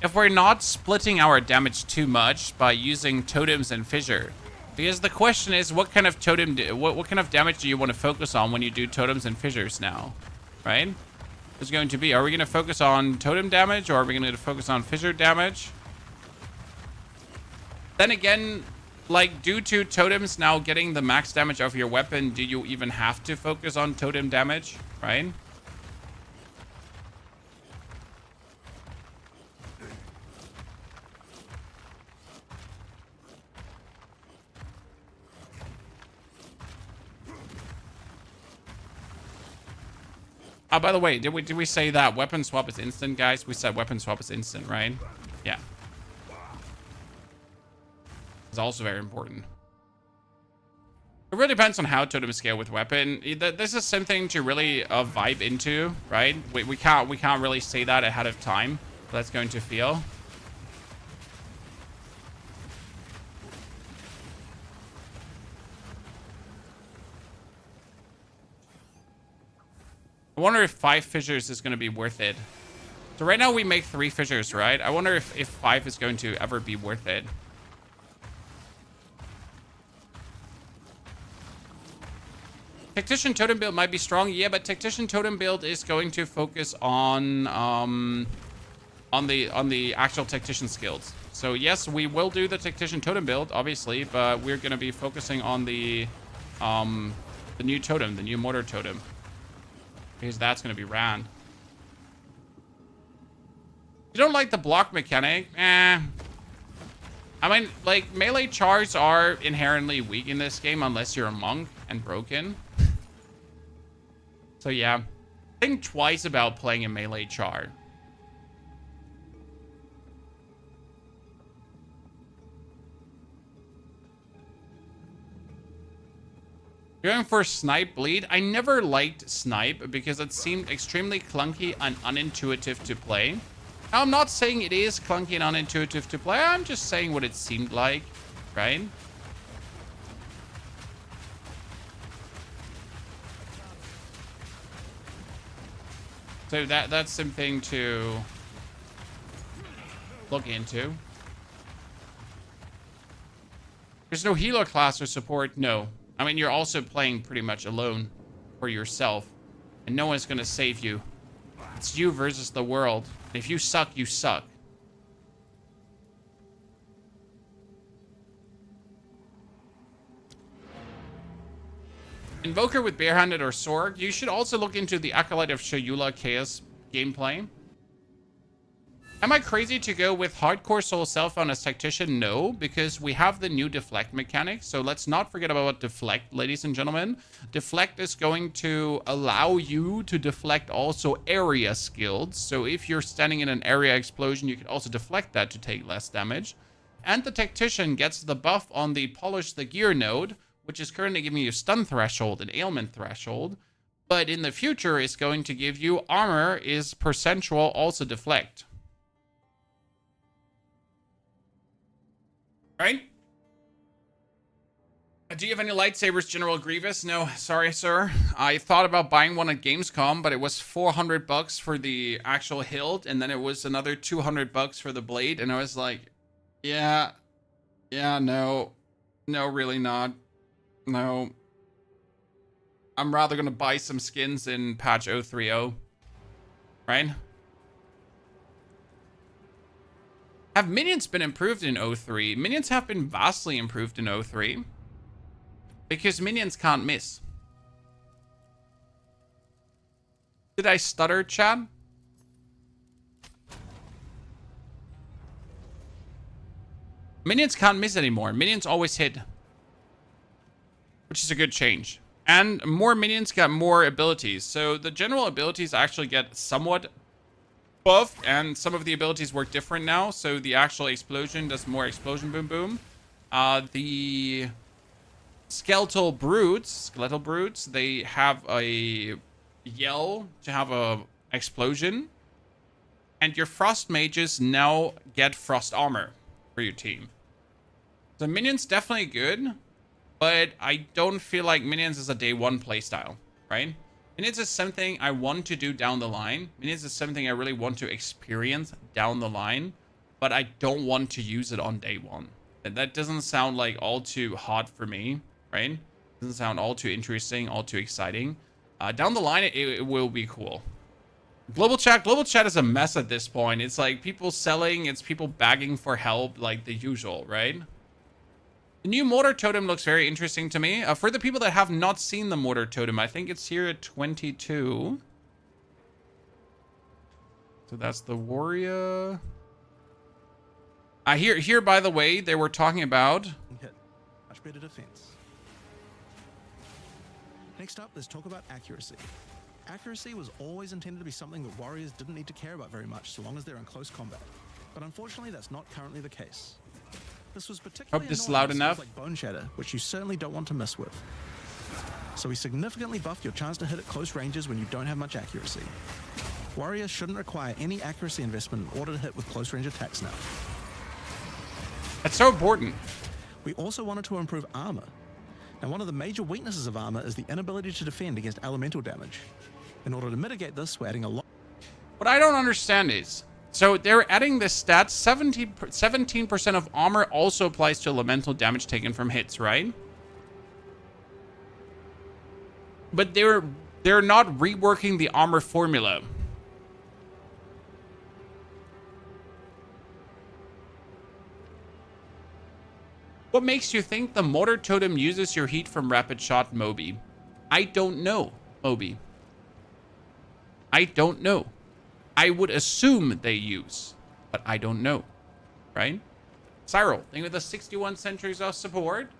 if we're not splitting our damage too much by using totems and fissure. Because the question is, what kind of totem, what kind of damage do you want to focus on when you do totems and fissures now, right? It's going to be, are we going to focus on totem damage or are we going to focus on fissure damage? Then again, like, due to totems now getting the max damage of your weapon, do you even have to focus on totem damage, right? By the way, did we say that weapon swap is instant, guys? We said weapon swap is instant, right? Yeah. It's also very important. It really depends on how totem scale with weapon. This is something to really vibe into, right? We can't really say that ahead of time. That's going to feel. I wonder if 5 fissures is going to be worth it. So right now we make 3 fissures, right? I wonder if 5 is going to ever be worth it. Tactician totem build might be strong, yeah, but Tactician totem build is going to focus on the actual Tactician skills. So yes, we will do the Tactician totem build, obviously, but we're going to be focusing on the new totem, the new mortar totem. Because that's going to be rad. You don't like the block mechanic? I mean, like, melee chars are inherently weak in this game unless you're a monk and broken. So yeah, think twice about playing a melee char. Going for Snipe Bleed. I never liked Snipe because it seemed extremely clunky and unintuitive to play. Now, I'm not saying it is clunky and unintuitive to play. I'm just saying what it seemed like, right? So that's something to look into. There's no healer class or support. No. I mean, you're also playing pretty much alone for yourself. And no one's going to save you. It's you versus the world. If you suck, you suck. Invoker with barehanded or sword. You should also look into the Acolyte of Shayula Chaos gameplay. Am I crazy to go with hardcore soul self-found as Tactician? No, because we have the new deflect mechanic. So let's not forget about deflect, ladies and gentlemen. Deflect is going to allow you to deflect also area skills. So if you're standing in an area explosion, you can also deflect that to take less damage. And the Tactician gets the buff on the Polish the Gear node, which is currently giving you stun threshold and ailment threshold. But in the future, it's going to give you armor is percentual also deflect. Right? Do you have any lightsabers, General Grievous? No, sorry, sir. I thought about buying one at Gamescom, but it was $400 for the actual hilt, and then it was another $200 for the blade, and I was like, yeah, no, really not. No. I'm rather gonna buy some skins in patch 0.3.0. Right? Have minions been improved in 0.3? Minions have been vastly improved in 0.3. Because minions can't miss. Did I stutter, Chad? Minions can't miss anymore. Minions always hit. Which is a good change. And more minions get more abilities. So the general abilities actually get somewhat buffed, and some of the abilities work different now. So the actual explosion does more explosion boom boom. The skeletal brutes, they have a yell to have a explosion. And your frost mages now get frost armor for your team. So minions definitely good, but I don't feel like minions is a day one playstyle, right? Minions is something I want to do down the line. Minions is something I really want to experience down the line, but I don't want to use it on day one. And that doesn't sound like all too hot for me, right? Doesn't sound all too interesting, all too exciting. Down the line, it will be cool. Global chat is a mess at this point. It's like people selling, it's people begging for help, like the usual, right? The new mortar totem looks very interesting to me. For the people that have not seen the mortar totem, I think it's here at 22. So that's the warrior. Here, by the way, they were talking about. Much better defense. Next up, let's talk about accuracy. Accuracy was always intended to be something that warriors didn't need to care about very much so long as they're in close combat. But unfortunately, that's not currently the case. This was particularly Hope this is annoying loud with enough. skills like Bone Shatter, which you certainly don't want to mess with. So we significantly buffed your chance to hit at close ranges when you don't have much accuracy. Warriors shouldn't require any accuracy investment in order to hit with close range attacks now. That's so important. We also wanted to improve armor. Now, one of the major weaknesses of armor is the inability to defend against elemental damage. In order to mitigate this, we're adding a lot. What I don't understand is, so they're adding this stat, 17% of armor also applies to elemental damage taken from hits, right? But they're not reworking the armor formula. What makes you think the mortar totem uses your heat from rapid shot, Moby? I don't know, Moby. I don't know. I would assume they use, but I don't know, right? Cyril, think of the 61 centuries of support.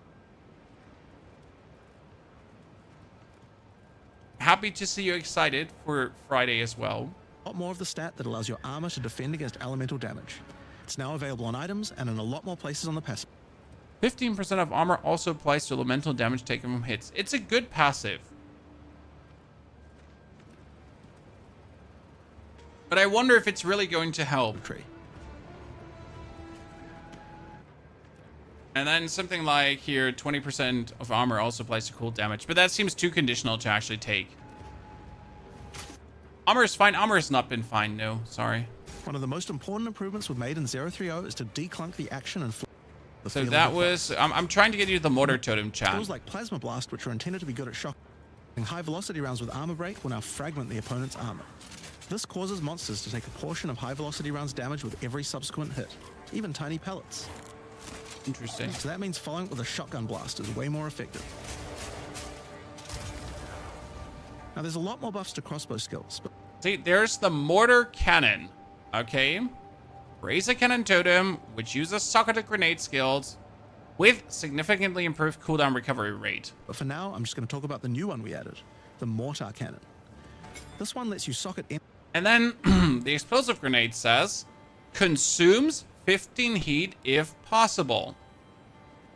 Happy to see you excited for Friday as well. A lot more of the stat that allows your armor to defend against elemental damage. It's now available on items and in a lot more places on the passive. 15% of armor also applies to elemental damage taken from hits. It's a good passive. But I wonder if it's really going to help. Tree. And then something like here, 20% of armor also applies to cool damage. But that seems too conditional to actually take. Armor is fine. Armor has not been fine. No, sorry. One of the most important improvements we've made in 0.3.0 is to declunk the action and the So feeling that of was... I'm trying to get you the mortar totem, chat. Skills like Plasma Blast, which are intended to be good at shock, and high velocity rounds with armor break will now fragment the opponent's armor. This causes monsters to take a portion of high velocity rounds damage with every subsequent hit, even tiny pellets. Interesting. So that means following it with a shotgun blast is way more effective. Now there's a lot more buffs to crossbow skills, but See, there's the mortar cannon. Okay. Raise a cannon totem, which uses socketed grenade skills with significantly improved cooldown recovery rate. for now I'm just going to talk about the new one we added, the mortar cannon. This one lets you socket in. And then the explosive grenade says, consumes 15 heat if possible.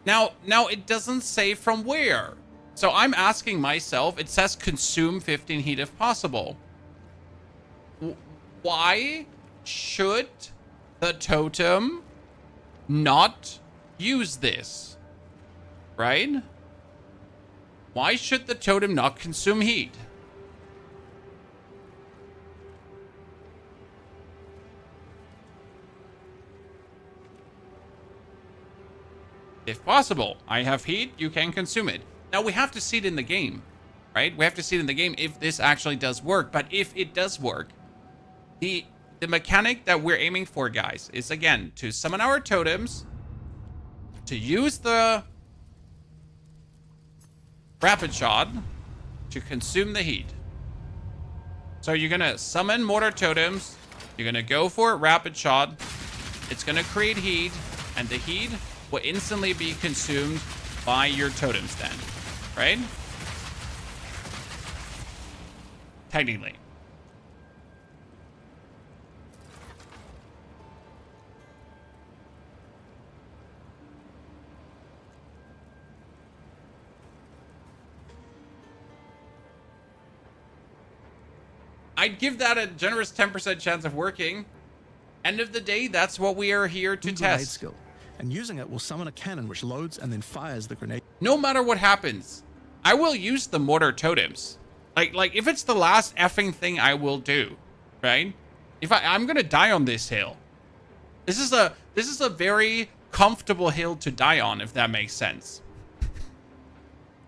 Now it doesn't say from where. So I'm asking myself, it says consume 15 heat if possible. Why should the totem not use this? Right? Why should the totem not consume heat? If possible, I have heat, you can consume it. Now we have to see it in the game, right? We have to see it in the game if this actually does work. But if it does work, the mechanic that we're aiming for, guys, is again to summon our totems, to use the rapid shot to consume the heat. So you're gonna summon mortar totems, you're gonna go for a rapid shot, it's gonna create heat, and the heat will instantly be consumed by your totems then, right? Technically. I'd give that a generous 10% chance of working. End of the day, that's what we are here to grenade test. skill, and using it will summon a cannon which loads and then fires the grenade. No matter what happens, I will use the mortar totems. Like if it's the last effing thing I will do, right? If I'm gonna die on this hill. This is a very comfortable hill to die on, if that makes sense.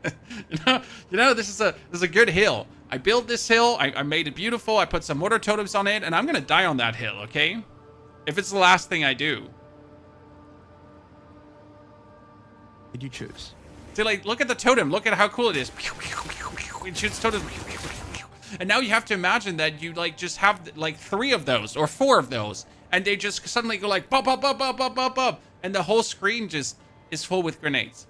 you know, this is a good hill. I built this hill, I made it beautiful, I put some mortar totems on it, and I'm gonna die on that hill, okay? If it's the last thing I do. Did you choose? See, like, look at the totem. Look at how cool it is. It shoots totems. And now you have to imagine that you, like, just have, like, 3 of those or 4 of those. And they just suddenly go, like, pop, pop, pop, pop, pop, pop, pop. And the whole screen just is full with grenades.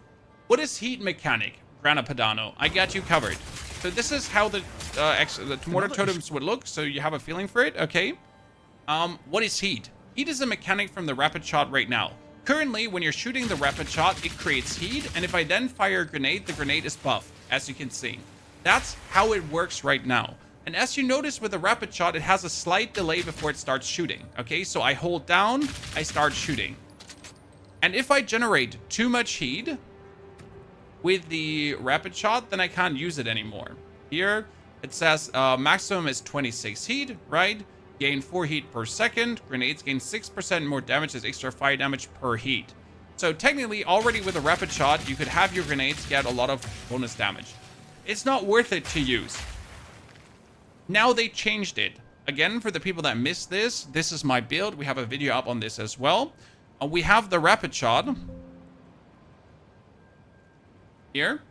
What is heat mechanic, Grana Padano? I got you covered. So this is how the mortar totems would look, so you have a feeling for it, okay? What is heat? Heat is a mechanic from the rapid shot right now. Currently, when you're shooting the rapid shot, it creates heat, and if I then fire a grenade, the grenade is buffed, as you can see. That's how it works right now. And as you notice with the rapid shot, it has a slight delay before it starts shooting, okay? So I hold down, I start shooting. And if I generate too much heat with the rapid shot, then I can't use it anymore. Here, it says maximum is 26 heat, right? Gain 4 heat per second. Grenades gain 6% more damage as extra fire damage per heat. So technically, already with a rapid shot, you could have your grenades get a lot of bonus damage. It's not worth it to use. Now they changed it. Again, for the people that missed this, this is my build. We have a video up on this as well. We have the rapid shot. Here.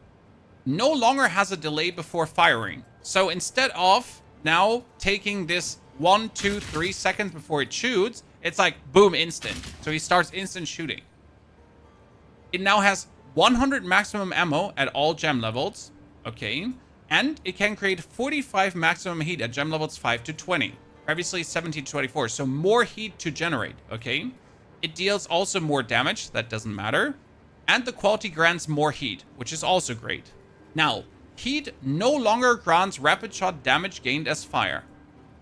No longer has a delay before firing. So instead of now taking this 1, 2, 3 seconds before it shoots, it's like boom, instant. So he starts instant shooting. It now has 100 maximum ammo at all gem levels. Okay. And it can create 45 maximum heat at gem levels 5 to 20. Previously 17 to 24. So more heat to generate. Okay. It deals also more damage. That doesn't matter. And the quality grants more heat, which is also great. Now, heat no longer grants rapid shot damage gained as fire.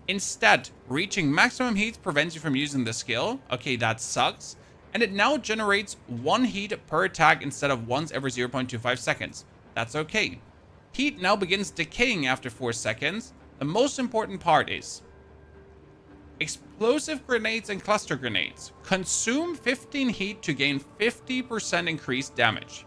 Instead, reaching maximum heat prevents you from using the skill. Okay, that sucks. And it now generates 1 heat per attack instead of once every 0.25 seconds. That's okay. Heat now begins decaying after 4 seconds. The most important part is explosive grenades and cluster grenades consume 15 heat to gain 50% increased damage.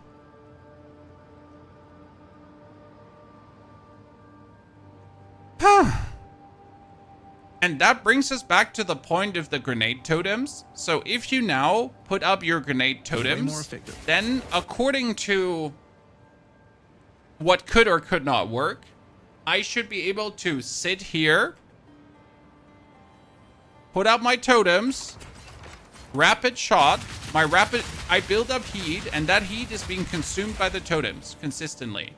And that brings us back to the point of the grenade totems. So if you now put up your grenade totems, then according to what could or could not work, I should be able to sit here, put up my totems, rapid shot, I build up heat, and that heat is being consumed by the totems consistently.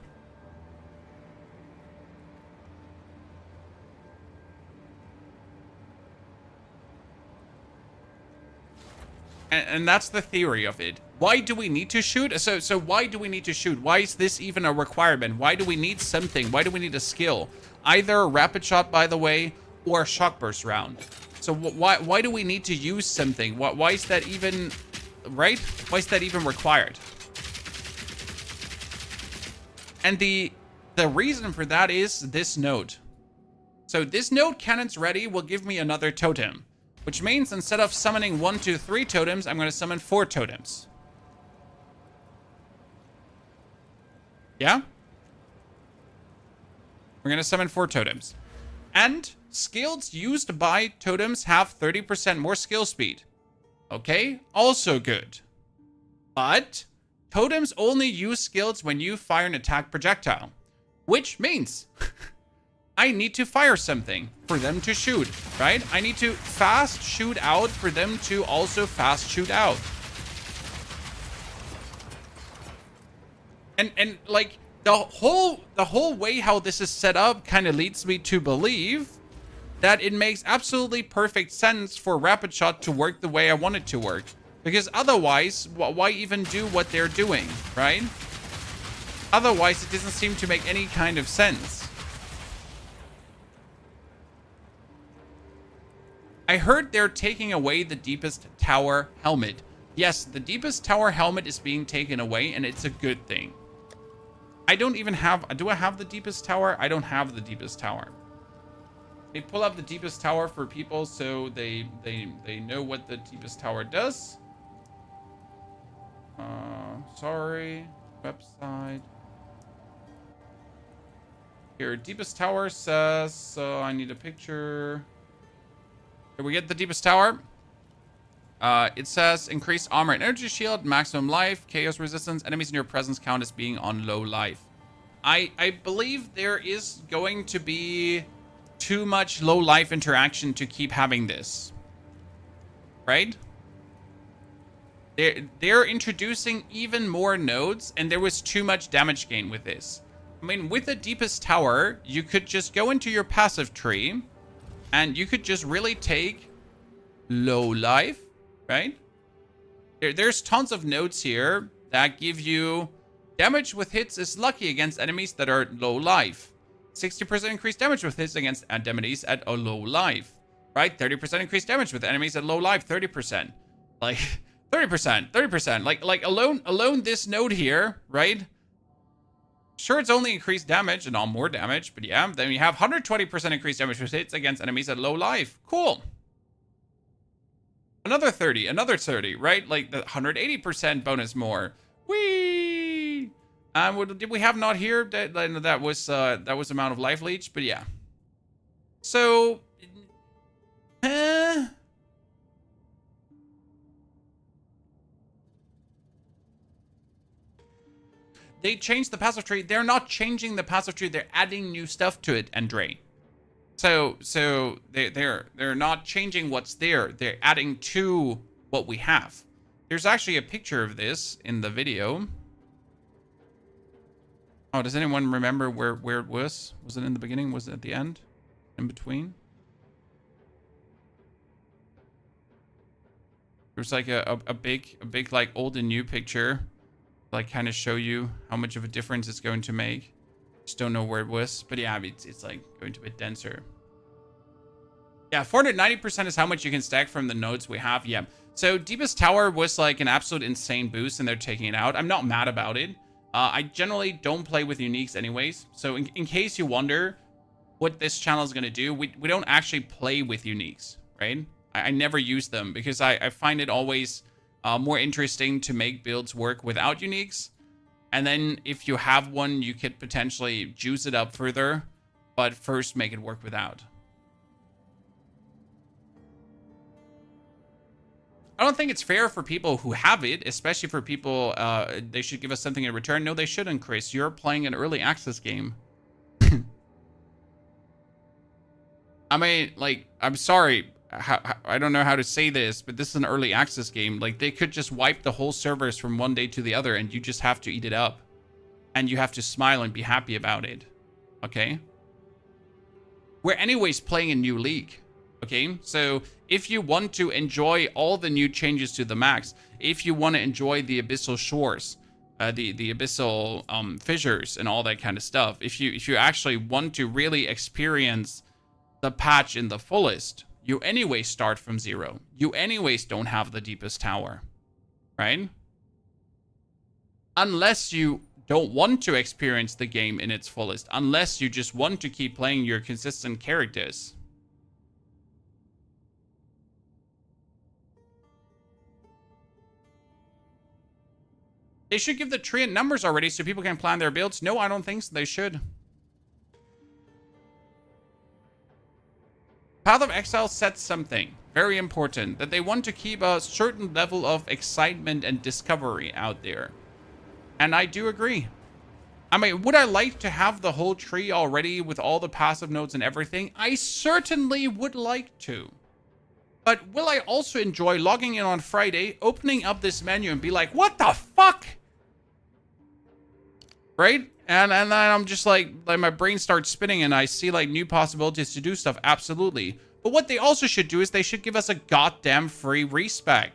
And that's the theory of it. Why do we need to shoot? So why do we need to shoot? Why is this even a requirement? Why do we need something? Why do we need a skill? Either a rapid shot, by the way, or a shock burst round. So why do we need to use something? Why is that even, right? Why is that even required? And the reason for that is this node. So this node, Cannons Ready, will give me another totem. Which means instead of summoning 1, 2, 3 totems, I'm going to summon 4 totems. Yeah? We're going to summon 4 totems. And skills used by totems have 30% more skill speed. Okay? Also good. But totems only use skills when you fire an attack projectile. Which means I need to fire something for them to shoot, right? I need to fast shoot out for them to also fast shoot out. And like the whole way how this is set up kind of leads me to believe that it makes absolutely perfect sense for rapid shot to work the way I want it to work. Because otherwise, why even do what they're doing, right? Otherwise, it doesn't seem to make any kind of sense. I heard they're taking away the deepest tower helmet. Yes, the deepest tower helmet is being taken away, and it's a good thing. I don't even have... Do I have the deepest tower? I don't have the deepest tower. They pull up the deepest tower for people so they know what the deepest tower does. Sorry. Website. Here, deepest tower says... I need a picture... Here we get the deepest tower. It says increased armor and energy shield, maximum life, chaos resistance, enemies in your presence count as being on low life. I believe there is going to be too much low life interaction to keep having this. Right? They're introducing even more nodes, and there was too much damage gain with this. I mean, with the deepest tower, you could just go into your passive tree, and you could just really take low life, right? There's tons of nodes here that give you damage with hits is lucky against enemies that are low life. 60% increased damage with hits against enemies at a low life, right? 30% increased damage with enemies at low life, 30%. Like, 30%. Like alone this node here, right? Sure, it's only increased damage and all more damage, but yeah, then you have 120% increased damage with hits against enemies at low life. Cool. Another 30, right? Like the 180% bonus more. Whee! Did we have not here? That was amount of life leech, but yeah. So, they changed the passive tree. They're not changing the passive tree. They're adding new stuff to it, Andre. So they're not changing what's there. They're adding to what we have. There's actually a picture of this in the video. Oh, does anyone remember where it was? Was it in the beginning? Was it at the end? In between? There's like a big like old and new picture like kind of show you how much of a difference it's going to make. Just don't know where it was, but yeah, it's like going to be denser. Yeah, 490% is how much you can stack from the nodes we have. Yeah, so Deepest Tower was like an absolute insane boost, and they're taking it out. I'm not mad about it. I generally don't play with uniques anyways, so in case you wonder what this channel is going to do, we don't actually play with uniques, right? I never use them because I find it always more interesting to make builds work without uniques. And then if you have one, you could potentially juice it up further, but first make it work without. I don't think it's fair for people who have it, especially for people, they should give us something in return. No, they shouldn't, Chris. You're playing an early access game. I mean, like, I'm sorry. I don't know how to say this, but this is an early access game. Like, they could just wipe the whole servers from one day to the other, and you just have to eat it up. And you have to smile and be happy about it. Okay? We're anyways playing a new league. Okay? So, if you want to enjoy all the new changes to the max, if you want to enjoy the abyssal shores, the abyssal fissures and all that kind of stuff, if you actually want to really experience the patch in the fullest, you anyways start from 0. You anyways don't have the deepest tower, right? Unless you don't want to experience the game in its fullest, unless you just want to keep playing your consistent characters. They should give the tree and numbers already so people can plan their builds. No, I don't think so. They should. Path of Exile sets something very important, that they want to keep a certain level of excitement and discovery out there. And I do agree. I mean, would I like to have the whole tree already with all the passive nodes and everything? I certainly would like to. But will I also enjoy logging in on Friday, opening up this menu and be like, what the fuck? Right? And then I'm just like my brain starts spinning and I see like new possibilities to do stuff. Absolutely. But what they also should do is they should give us a goddamn free respec.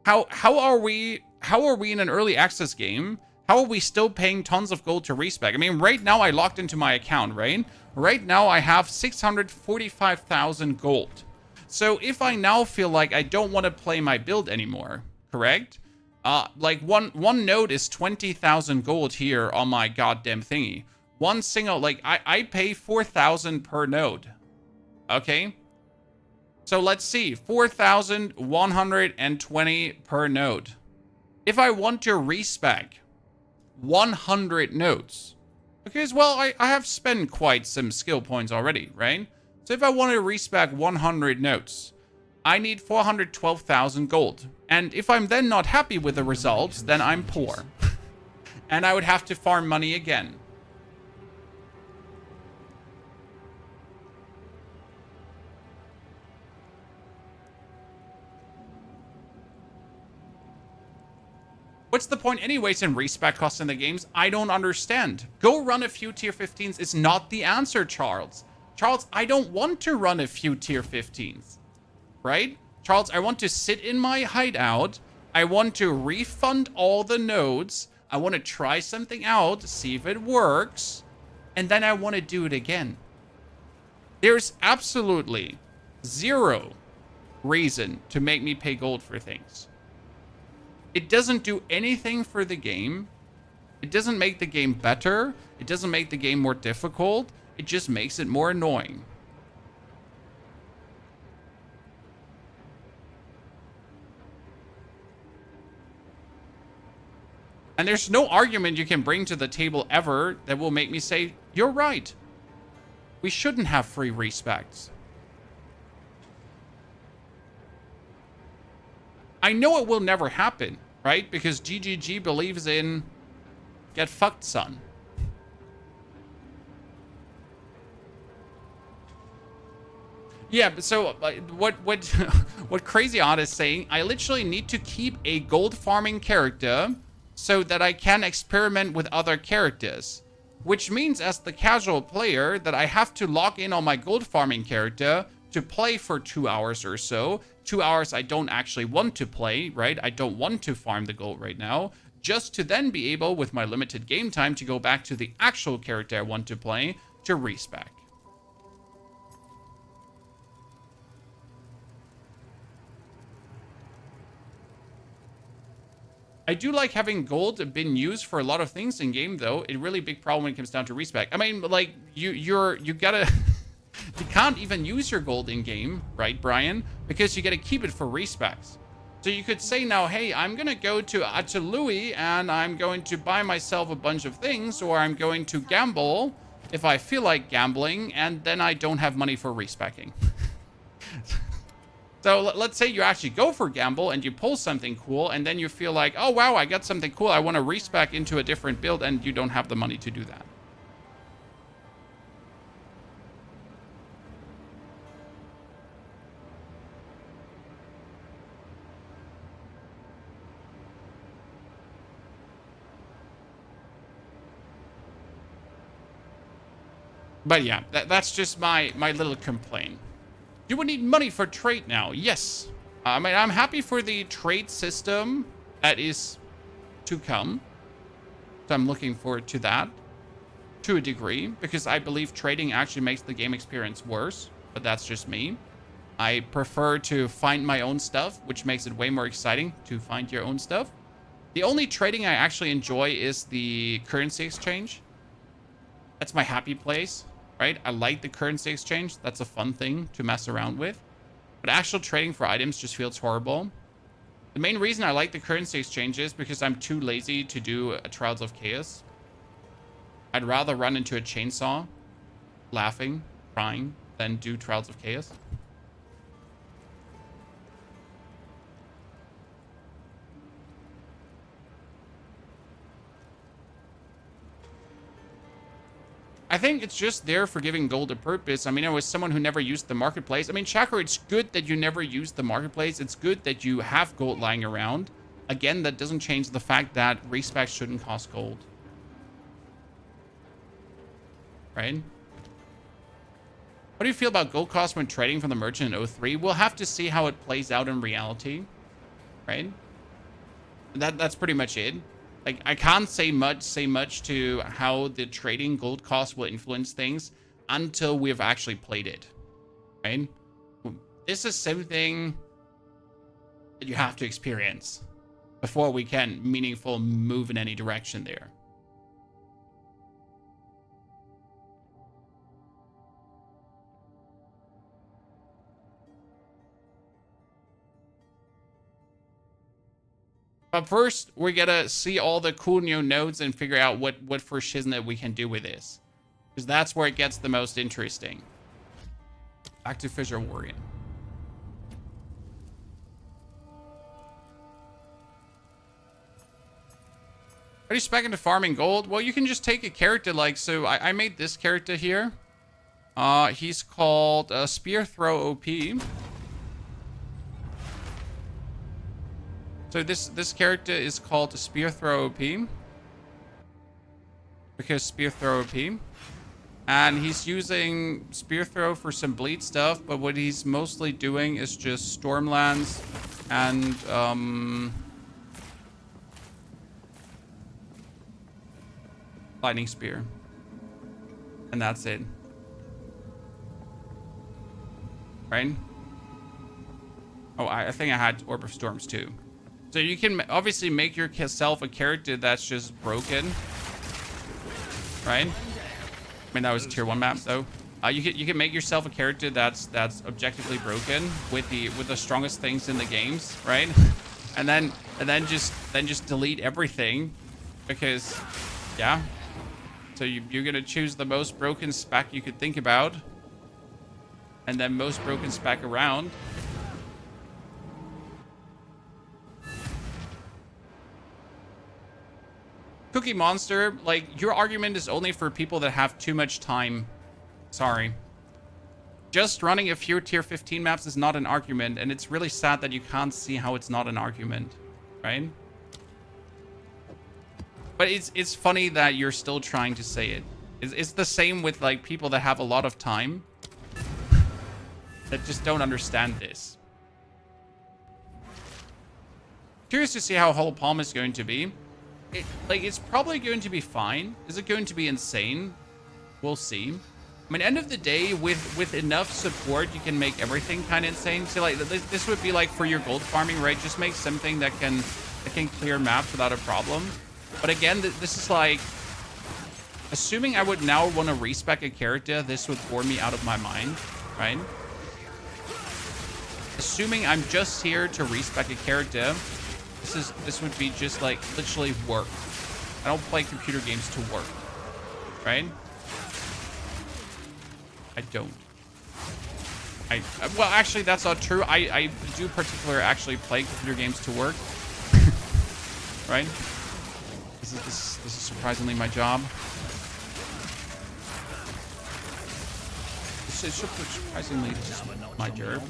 How are we in an early access game? How are we still paying tons of gold to respec? I mean, right now I logged into my account, right? Right now I have 645,000 gold. So if I now feel like I don't want to play my build anymore, correct? Like one node is 20,000 gold here on my goddamn thingy. One single, like I pay 4,000 per node. Okay? So let's see, 4,120 per node. If I want to respec 100 nodes, because, well, I have spent quite some skill points already, right? So if I want to respec 100 nodes, I need 412,000 gold. And if I'm then not happy with the results, then I'm poor. And I would have to farm money again. What's the point anyways in respec costs in the games? I don't understand. Go run a few tier 15s is not the answer, Charles. Charles, I don't want to run a few tier 15s, right? Charles, I want to sit in my hideout. I want to refund all the nodes. I want to try something out, see if it works, and then I want to do it again. There's absolutely zero reason to make me pay gold for things. It doesn't do anything for the game. It doesn't make the game better. It doesn't make the game more difficult. It just makes it more annoying. And there's no argument you can bring to the table ever that will make me say, you're right. We shouldn't have free respecs. I know it will never happen, right? Because GGG believes in get fucked, son. Yeah, but so what Crazy Odd is saying, I literally need to keep a gold farming character so that I can experiment with other characters. Which means as the casual player that I have to log in on my gold farming character to play for 2 hours or so. 2 hours I don't actually want to play, right? I don't want to farm the gold right now. Just to then be able, with my limited game time, to go back to the actual character I want to play to respec. I do like having gold been used for a lot of things in game, though. A really big problem when it comes down to respec. I mean, like, you gotta... you can't even use your gold in game, right, Brian? Because you gotta keep it for respecs. So you could say now, hey, I'm gonna go to Louis and I'm going to buy myself a bunch of things, or I'm going to gamble if I feel like gambling, and then I don't have money for respecking. So let's say you actually go for gamble and you pull something cool, and then you feel like, oh wow, I got something cool, I want to respec into a different build, and you don't have the money to do that. But yeah, that's just my little complaint. You would need money for trade now. Yes. I mean, I'm happy for the trade system that is to come. So I'm looking forward to that to a degree, because I believe trading actually makes the game experience worse. But that's just me. I prefer to find my own stuff, which makes it way more exciting to find your own stuff. The only trading I actually enjoy is the currency exchange. That's my happy place. Right? I like the currency exchange. That's a fun thing to mess around with. But actual trading for items just feels horrible. The main reason I like the currency exchange is because I'm too lazy to do a Trials of Chaos. I'd rather run into a chainsaw, laughing, crying, than do Trials of Chaos. I think it's just there for giving gold a purpose. I mean, I was someone who never used the marketplace. I mean, Chakra, it's good that you never used the marketplace. It's good that you have gold lying around. Again, that doesn't change the fact that respec shouldn't cost gold. Right? What do you feel about gold cost when trading from the merchant in 03? We'll have to see how it plays out in reality. Right? That's pretty much it. Like, I can't say much to how the trading gold cost will influence things until we've actually played it, right? This is something that you have to experience before we can meaningful move in any direction there. But first, we're gonna see all the cool new nodes and figure out what for shiznit we can do with this. Because that's where it gets the most interesting. Back to Fissure Warrior. Are you spec into farming gold? Well, you can just take a character like, so I made this character here. He's called Spear Throw OP. So this character is called Spear Throw OP. Because Spear Throw OP. And he's using Spear Throw for some bleed stuff, but what he's mostly doing is just Stormlands and Lightning Spear. And that's it. Right? Oh, I think I had Orb of Storms too. So you can obviously make yourself a character that's just broken, right? I mean, that was a tier 1 map though. You can make yourself a character that's objectively broken with the strongest things in the games, right? And then just delete everything, because yeah. So you're gonna choose the most broken spec you could think about, and then most broken spec around. Cookie Monster, like, your argument is only for people that have too much time. Sorry. Just running a few tier 15 maps is not an argument, and it's really sad that you can't see how it's not an argument, right? But it's funny that you're still trying to say it. It's the same with, like, people that have a lot of time. that just don't understand this. Curious to see how Hollow Palm is going to be. It's probably going to be fine. Is it going to be insane? We'll see. I mean, end of the day, with enough support, you can make everything kind of insane. So, like, this would be like for your gold farming, right? Just make something that can clear maps without a problem. But again, this is like, assuming I would now want to respec a character, this would bore me out of my mind, right? Assuming I'm just here to respec a character, this would be just like literally work. I don't play computer games to work, right? I don't. Well, actually, that's not true. I do particularly actually play computer games to work, right? This is surprisingly my job. Surprisingly, this is my job.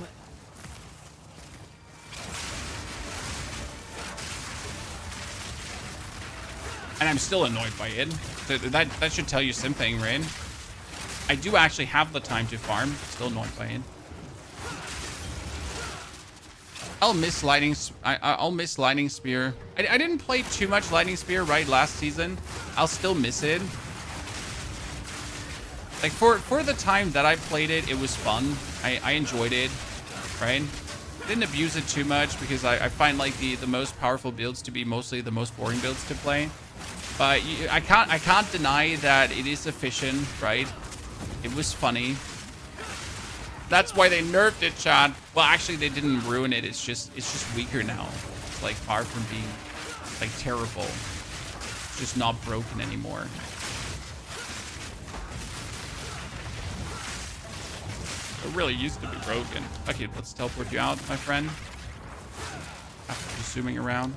And I'm still annoyed by it. That should tell you something, right? I do actually have the time to farm. Still annoyed by it. I'll miss lightning. I'll miss lightning spear. I didn't play too much lightning spear right last season. I'll still miss it. Like for the time that I played it, it was fun. I enjoyed it, right? Didn't abuse it too much because I find like the most powerful builds to be mostly the most boring builds to play. But I can't deny that it is efficient, right? It was funny. That's why they nerfed it, Chad. Well, actually, they didn't ruin it. It's just weaker now. It's like far from being like terrible. It's just not broken anymore. It really used to be broken. Okay, let's teleport you out, my friend. After just zooming around.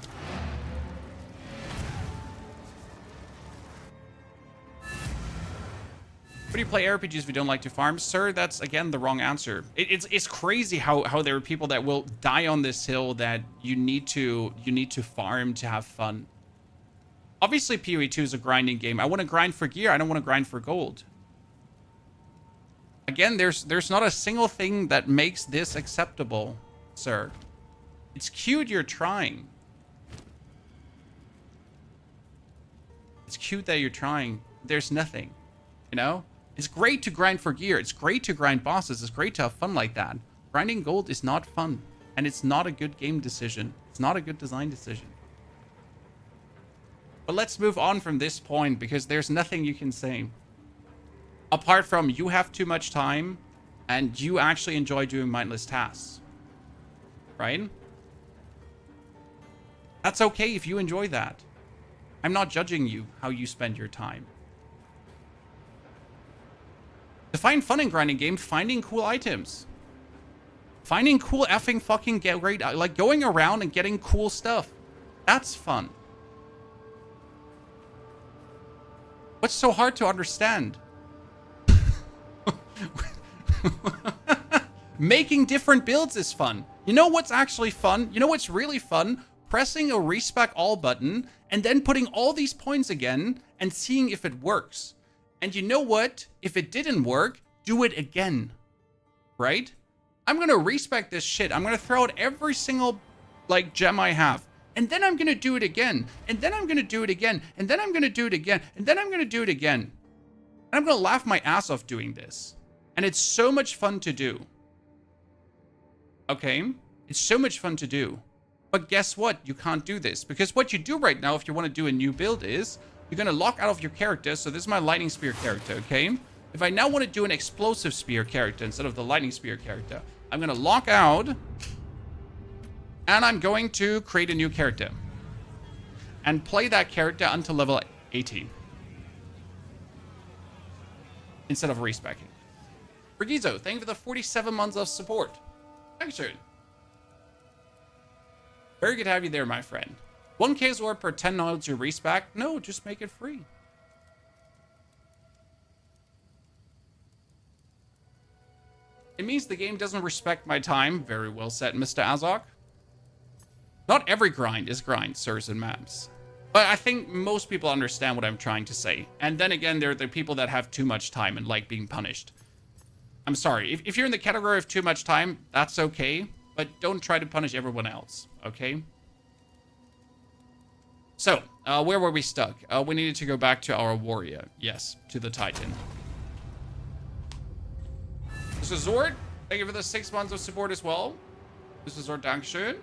Do you play RPGs if you don't like to farm? Sir, that's again the wrong answer. It's crazy how there are people that will die on this hill that you need to farm to have fun. Obviously PoE 2 is a grinding game. I want to grind for gear, I don't want to grind for gold. Again, there's not a single thing that makes this acceptable, sir. It's cute you're trying. It's cute that you're trying. There's nothing, you know? It's great to grind for gear. It's great to grind bosses. It's great to have fun like that. Grinding gold is not fun. And it's not a good game decision. It's not a good design decision. But let's move on from this point because there's nothing you can say. Apart from you have too much time and you actually enjoy doing mindless tasks. Right? That's okay if you enjoy that. I'm not judging you how you spend your time. To find fun in grinding games, finding cool items. Finding cool effing fucking great, like going around and getting cool stuff. That's fun. What's so hard to understand? Making different builds is fun. You know what's actually fun? You know what's really fun? Pressing a respec all button and then putting all these points again and seeing if it works. And you know what? If it didn't work, do it again. Right? I'm going to respec this shit. I'm going to throw out every single, like, gem I have. And then I'm going to do it again. And then I'm going to do it again. And then I'm going to do it again. And then I'm going to do it again. And I'm going to laugh my ass off doing this. And it's so much fun to do. Okay? It's so much fun to do. But guess what? You can't do this. Because what you do right now, if you want to do a new build is, you're going to lock out of your character. So this is my lightning spear character, okay? If I now want to do an explosive spear character instead of the lightning spear character, I'm going to lock out. And I'm going to create a new character. And play that character until level 18. Instead of respecking. Brigizo, thank you for the 47 months of support. Thanks, sir. Very good to have you there, my friend. 1k Zord per 10 nodes to respec? No, just make it free. It means the game doesn't respect my time. Very well said, Mr. Azok. Not every grind is grind, sirs and maps. But I think most people understand what I'm trying to say. And then again, there are the people that have too much time and like being punished. I'm sorry. If you're in the category of too much time, that's okay. But don't try to punish everyone else, okay? So, where were we stuck? We needed to go back to our warrior. Yes, to the Titan. This is Zord. Thank you for the 6 months of support as well. This is Zord, Dankeschön.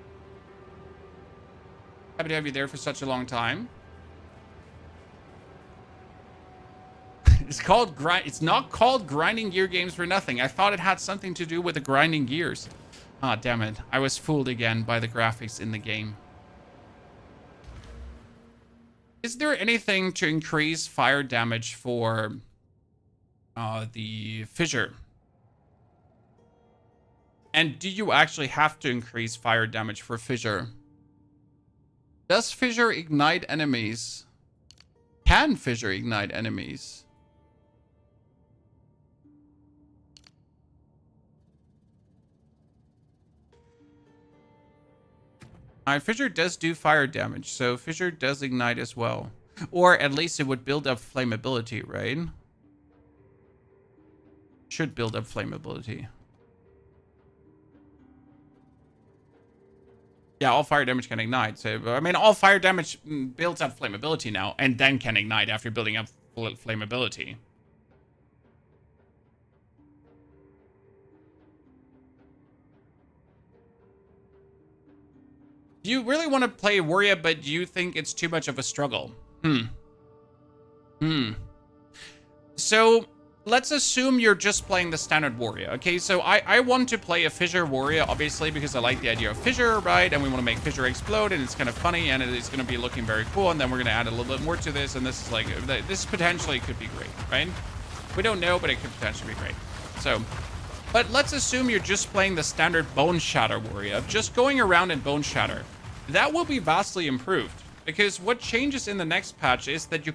Happy to have you there for such a long time. It's called grind. It's not called grinding gear games for nothing. I thought it had something to do with the grinding gears. Ah, damn it. I was fooled again by the graphics in the game. Is there anything to increase fire damage for the Fissure? And do you actually have to increase fire damage for Fissure? Does Fissure ignite enemies? Can Fissure ignite enemies? Fissure does do fire damage, so Fissure does ignite as well. Or at least it would build up flammability, right? Should build up flammability. Yeah, all fire damage can ignite. So, I mean, all fire damage builds up flammability now, and then can ignite after building up flammability. Do you really want to play warrior, but you think it's too much of a struggle? So, let's assume you're just playing the standard warrior, okay? So, I want to play a Fissure warrior, obviously, because I like the idea of Fissure, right? And we want to make Fissure explode, and it's kind of funny, and it's going to be looking very cool, and then we're going to add a little bit more to this, and this is like, this potentially could be great, right? We don't know, but it could potentially be great. So, but let's assume you're just playing the standard Bone Shatter warrior, just going around in Bone Shatter. That will be vastly improved, because what changes in the next patch is that you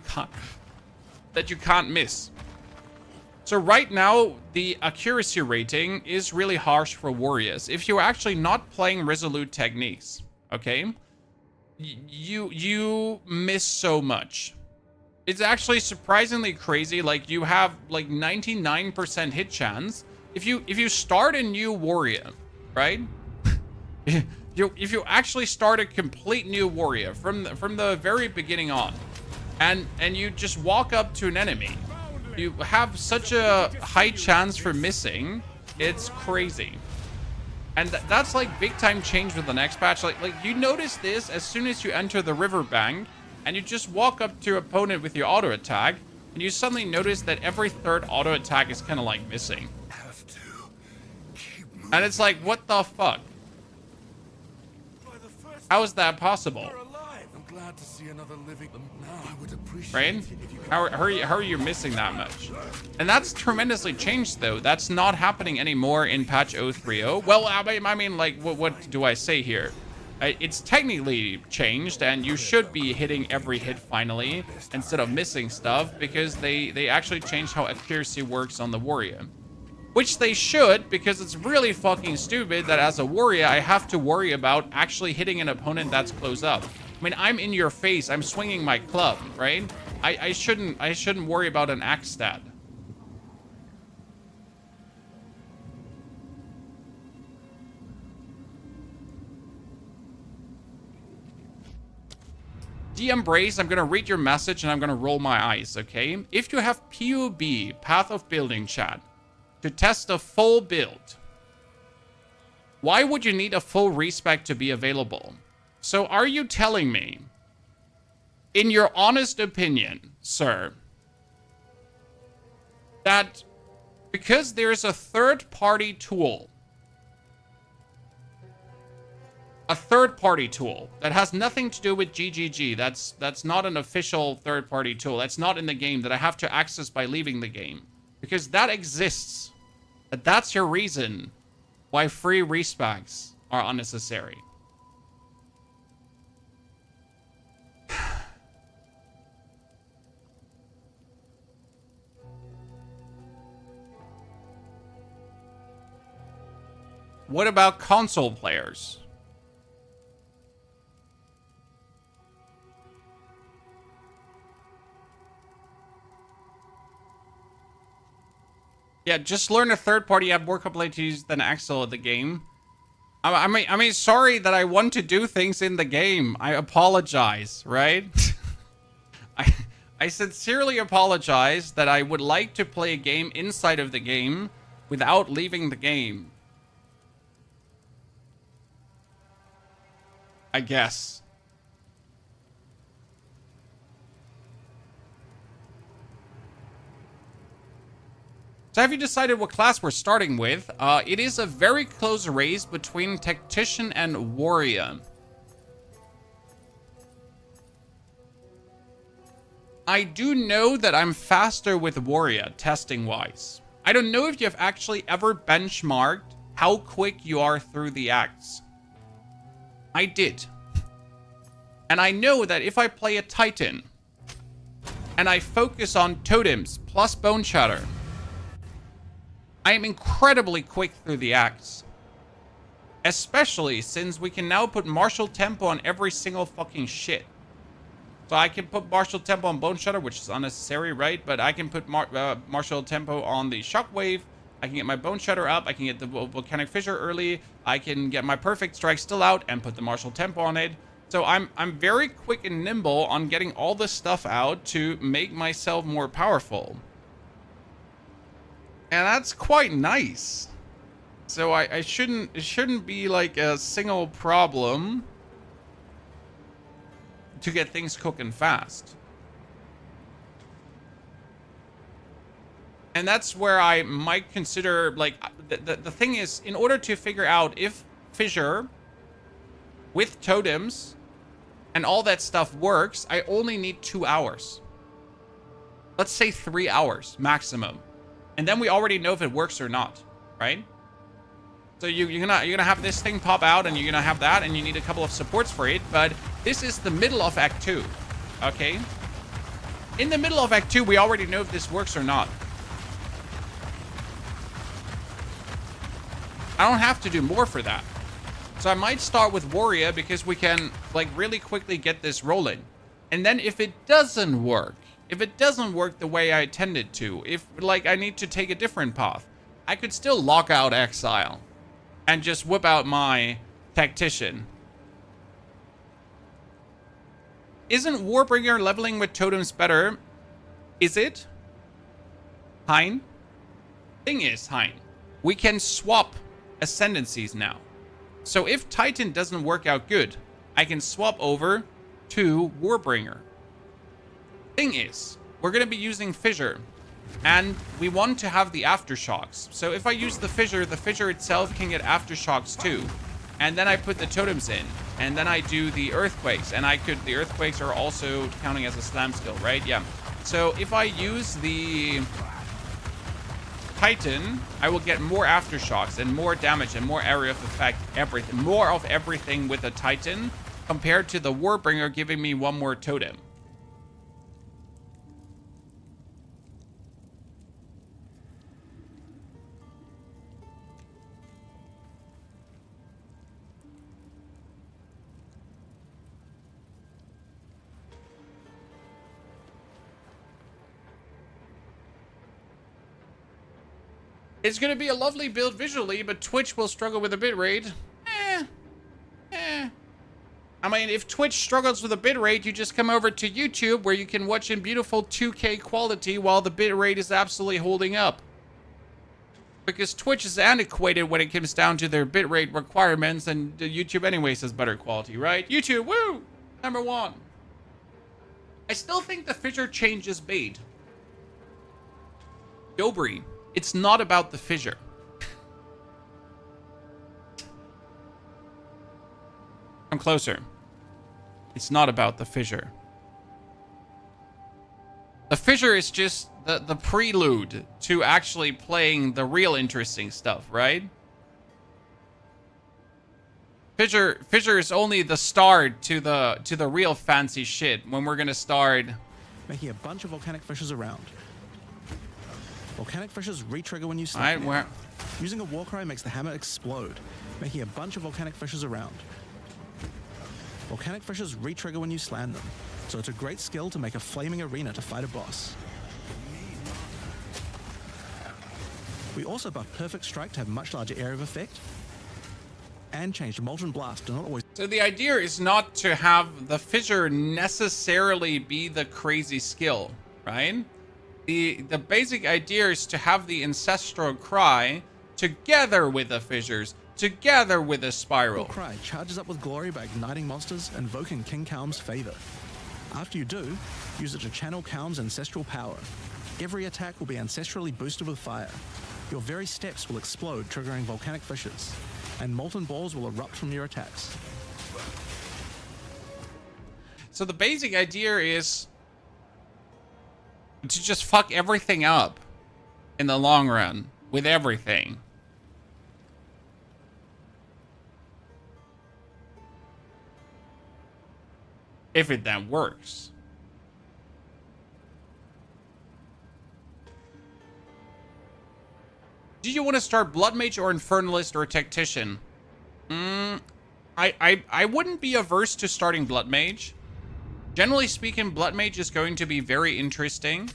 can't miss. So right now, the accuracy rating is really harsh for warriors. If you're actually not playing resolute techniques, okay, you miss so much. It's actually surprisingly crazy. Like, you have like 99% hit chance if you start a new warrior, right? If you actually start a complete new warrior from the very beginning on, and you just walk up to an enemy, you have such a high chance for missing. It's crazy. And that's like big time change with the next patch. Like you notice this as soon as you enter the riverbank and you just walk up to your opponent with your auto attack, and you suddenly notice that every third auto attack is kind of like missing. And it's like, what the fuck? How is that possible? I'm glad to see another living. Now I would appreciate Right? How are you missing that much? And that's tremendously changed, though. That's not happening anymore in patch 0.3.0. Well, I mean, like, what do I say here? It's technically changed, and you should be hitting every hit finally instead of missing stuff, because they actually changed how accuracy works on the warrior. Which they should, because it's really fucking stupid that as a warrior, I have to worry about actually hitting an opponent that's close up. I mean, I'm in your face. I'm swinging my club, right? I shouldn't worry about an axe stat. De-embrace, I'm gonna read your message and I'm gonna roll my eyes, okay? If you have POB, Path of Building chat, to test a full build, why would you need a full respec to be available? So are you telling me, in your honest opinion, sir, that because there's a third-party tool, that has nothing to do with GGG, that's not an official third-party tool, that's not in the game, that I have to access by leaving the game, because that exists, that's your reason why free respecs are unnecessary? What about console players? Yeah, just learn a third party have more complexities than Exile at the game. I mean, sorry that I want to do things in the game. I apologize, right? I sincerely apologize that I would like to play a game inside of the game without leaving the game. I guess. So have you decided what class we're starting with? It is a very close race between Tactician and Warrior. I do know that I'm faster with Warrior, testing-wise. I don't know if you've actually ever benchmarked how quick you are through the acts. I did. And I know that if I play a Titan, and I focus on Totems plus Bone Shatter, I am incredibly quick through the acts. Especially since we can now put martial tempo on every single fucking shit. So I can put martial tempo on Bone Shatter, which is unnecessary, right? But I can put martial tempo on the Shockwave. I can get my Bone Shatter up. I can get the Volcanic Fissure early. I can get my Perfect Strike still out and put the martial tempo on it. So I'm very quick and nimble on getting all this stuff out to make myself more powerful. And that's quite nice. So it shouldn't be like a single problem to get things cooking fast. And that's where I might consider, like, the thing is, in order to figure out if Fissure with totems and all that stuff works, I only need 2 hours. Let's say 3 hours maximum. And then we already know if it works or not, right? So you're gonna have this thing pop out, and you're gonna have that, and you need a couple of supports for it. But this is the middle of Act 2, okay? In the middle of Act 2, we already know if this works or not. I don't have to do more for that. So I might start with Warrior because we can, like, really quickly get this rolling. And then if it doesn't work, the way I intended to, if, like, I need to take a different path, I could still lock out Exile and just whip out my Tactician. Isn't Warbringer leveling with totems better? Is it? Hein? Thing is, Hein, we can swap Ascendancies now. So if Titan doesn't work out good, I can swap over to Warbringer. Thing is, we're going to be using Fissure, and we want to have the aftershocks. So if I use the Fissure itself can get aftershocks too. And then I put the totems in, and then I do the earthquakes, and the earthquakes are also counting as a slam skill, right? Yeah. So if I use the Titan, I will get more aftershocks and more damage and more area of effect, everything, more of everything with a Titan compared to the Warbringer giving me one more totem. It's going to be a lovely build visually, but Twitch will struggle with the bitrate. I mean, if Twitch struggles with the bitrate, you just come over to YouTube where you can watch in beautiful 2K quality while the bitrate is absolutely holding up. Because Twitch is antiquated when it comes down to their bitrate requirements, and YouTube anyways has better quality, right? YouTube, woo! #1. I still think the Fissure change is bait. Dobry. It's not about the Fissure. Come closer. It's not about the Fissure. The Fissure is just the prelude to actually playing the real interesting stuff, right? Fissure is only the start to the real fancy shit when we're gonna start making a bunch of volcanic fissures around. Volcanic fissures re-trigger when you slam them. Using a Warcry makes the hammer explode, making a bunch of volcanic fissures around. Volcanic fissures re-trigger when you slam them, so it's a great skill to make a flaming arena to fight a boss. also buffed Perfect Strike to have much larger area of effect, and changed Molten Blast to not always... So the idea is not to have the Fissure necessarily be the crazy skill, right? The basic idea is to have the Ancestral Cry together with the Fissures, together with the Spiral. Cry charges up with glory by igniting monsters, invoking King Kaum's favor. After you do, use it to channel Kaum's ancestral power. Every attack will be ancestrally boosted with fire. Your very steps will explode, triggering volcanic fissures, and molten balls will erupt from your attacks. So the basic idea is to just fuck everything up in the long run with everything. If it then works. Do you want to start Blood Mage or Infernalist or Tactician? I wouldn't be averse to starting Blood Mage. Generally speaking, Blood Mage is going to be very interesting.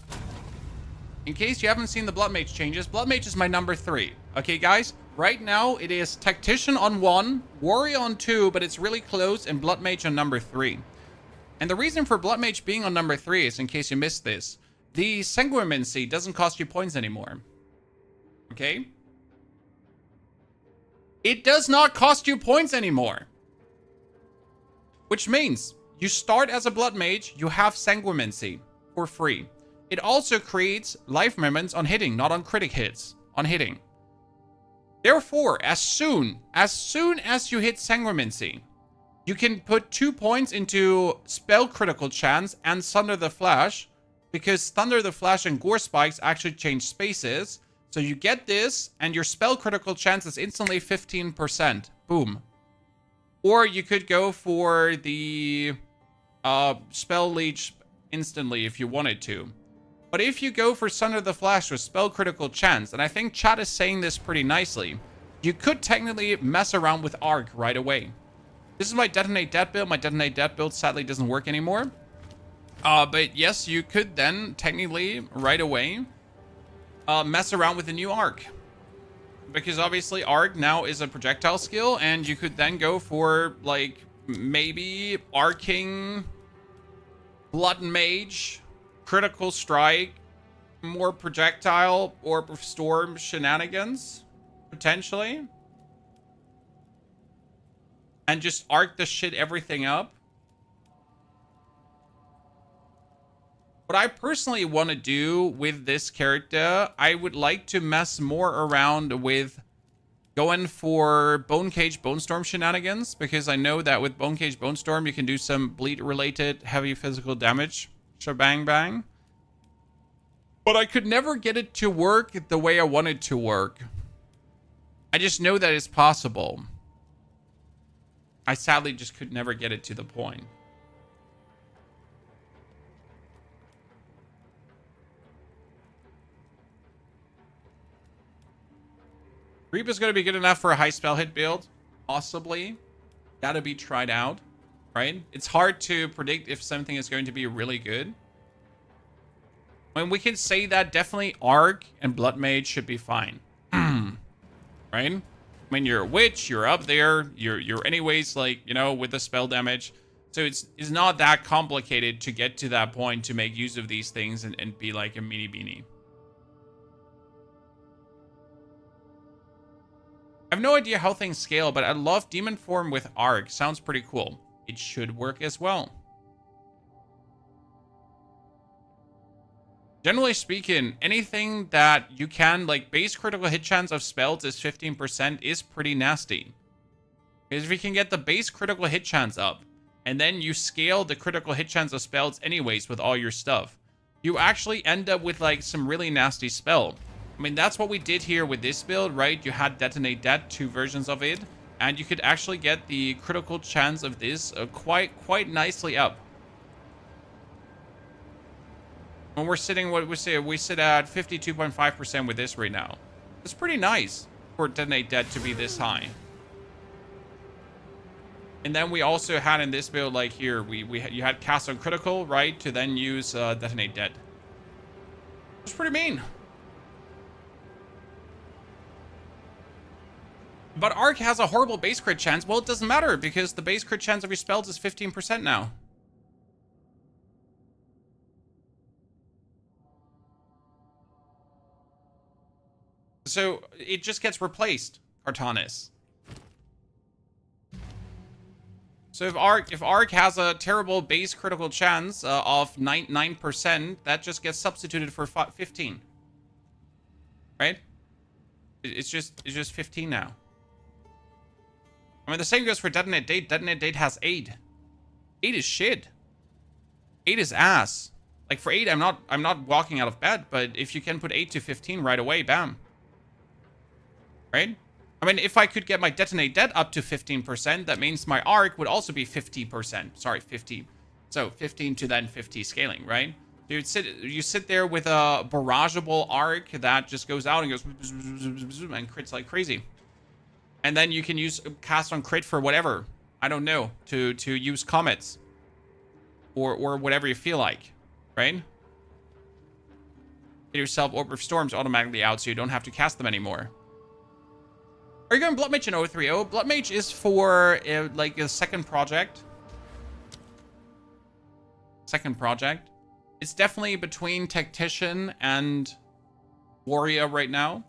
In case you haven't seen the Blood Mage changes, Blood Mage is my number 3. Okay, guys? Right now, it is Tactician on 1, Warrior on 2, but it's really close, and Blood Mage on number 3. And the reason for Blood Mage being on number 3 is, in case you missed this, the Sanguimancy doesn't cost you points anymore. Okay? It does not cost you points anymore. Which means you start as a Blood Mage, you have Sanguimancy for free. It also creates life moments on hitting, not on critic hits, on hitting. Therefore, as soon as you hit Sanguimancy, you can put 2 points into Spell Critical Chance and Thunder the Flash, because Thunder the Flash and Gore Spikes actually change spaces. So you get this, and your Spell Critical Chance is instantly 15%. Boom. Or you could go for the Spell Leech instantly if you wanted to. But if you go for Thunder the Flash with Spell Critical Chance, and I think chat is saying this pretty nicely, you could technically mess around with Arc right away. This is my Detonate Death build. My Detonate Death build sadly doesn't work anymore. But yes, you could then technically right away mess around with the new Arc. Because obviously Arc now is a projectile skill, and you could then go for like maybe Arcing Blood Mage, Critical Strike, more projectile or storm shenanigans, potentially. And just arc the shit everything up. What I personally want to do with this character, I would like to mess more around with going for Bone Cage Bone Storm shenanigans, because I know that with Bone Cage Bone Storm you can do some bleed related heavy physical damage. Shabang bang. But I could never get it to work the way I want it to work. I just know that it's possible. I sadly just could never get it to the point. Reap is going to be good enough for a high spell hit build. Possibly. Gotta be tried out. Right? It's hard to predict if something is going to be really good. When we can say that definitely Arc and Blood Mage should be fine. Right? When you're a witch, you're up there. You're anyways, like, you know, with the spell damage. So it's not that complicated to get to that point to make use of these things and be like a meanie beanie. I have no idea how things scale, but I love Demon Form with Arc. Sounds pretty cool. It should work as well. Generally speaking, anything that you can, like, base critical hit chance of spells is 15% is pretty nasty. Because if you can get the base critical hit chance up, and then you scale the critical hit chance of spells anyways with all your stuff, you actually end up with, like, some really nasty spell. I mean, that's what we did here with this build, right? You had Detonate Death, 2 versions of it, and you could actually get the critical chance of this quite nicely up. When we're sitting, what we say, we sit at 52.5% with this right now. It's pretty nice for Detonate Dead to be this high. And then we also had in this build, like here, you had cast on critical, right, to then use Detonate Dead. It's pretty mean. but Arc has a horrible base crit chance. Well, it doesn't matter because the base crit chance of your spells is 15% now. So it just gets replaced, Artanis. So if Arc has a terrible base critical chance of 9%, that just gets substituted for 15. Right? It's just 15 now. I mean, the same goes for Detonate Date. Detonate Date has 8. 8 is shit. 8 is ass. Like for 8, I'm not walking out of bed, but if you can put 8 to 15 right away, bam. Right? I mean, if I could get my Detonate Dead up to 15%, that means my Arc would also be 50%. Sorry, 50. So 15 to then 50 scaling, right? You sit there with a barrageable Arc that just goes out and goes and crits like crazy. And then you can use cast on crit for whatever. I don't know. To use comets. Or whatever you feel like. Right? Get yourself Orb of Storms automatically out so you don't have to cast them anymore. Are you going Blood Mage in 0.3.0? Blood Mage is for like a second project. Second project. It's definitely between Tactician and Warrior right now.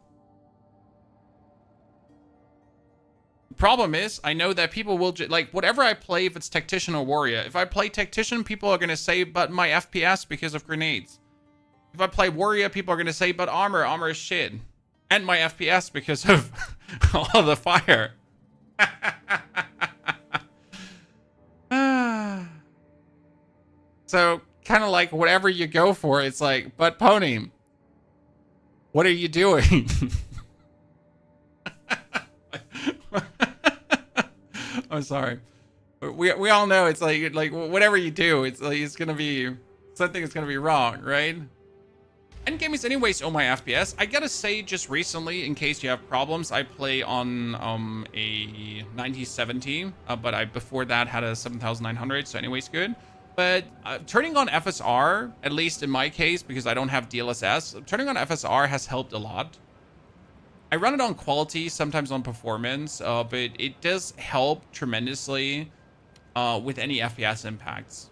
The problem is, I know that people will like whatever I play, if it's Tactician or Warrior. If I play Tactician, people are gonna say, but my FPS because of grenades. If I play Warrior, people are gonna say, but armor is shit. And my FPS because of all the fire. So, kind of like whatever you go for, it's like, but Pony, what are you doing? I'm sorry. We all know it's like whatever you do, it's like it's gonna be something that's gonna be wrong, right? Endgame is anyways on my FPS. I gotta say, just recently, in case you have problems, I play on a 9070, but I before that had a 7900, so anyways good. But turning on FSR, at least in my case, because I don't have DLSS, turning on FSR has helped a lot. I run it on quality, sometimes on performance, but it does help tremendously with any FPS impacts,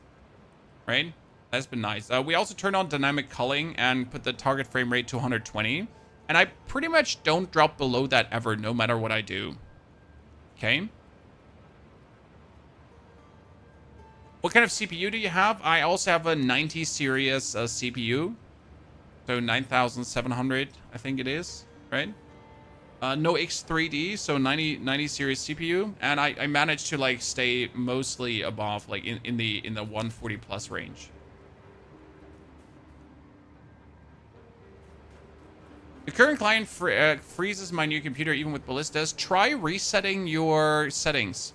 right? That's been nice. We also turned on dynamic culling and put the target frame rate to 120. And I pretty much don't drop below that ever, no matter what I do. Okay. What kind of CPU do you have? I also have a 90 series CPU. So 9700, I think it is, right? No X3D, so 90 series CPU. And I managed to like stay mostly above, like in the 140 plus range. The current client freezes my new computer even with ballistas. Try resetting your settings.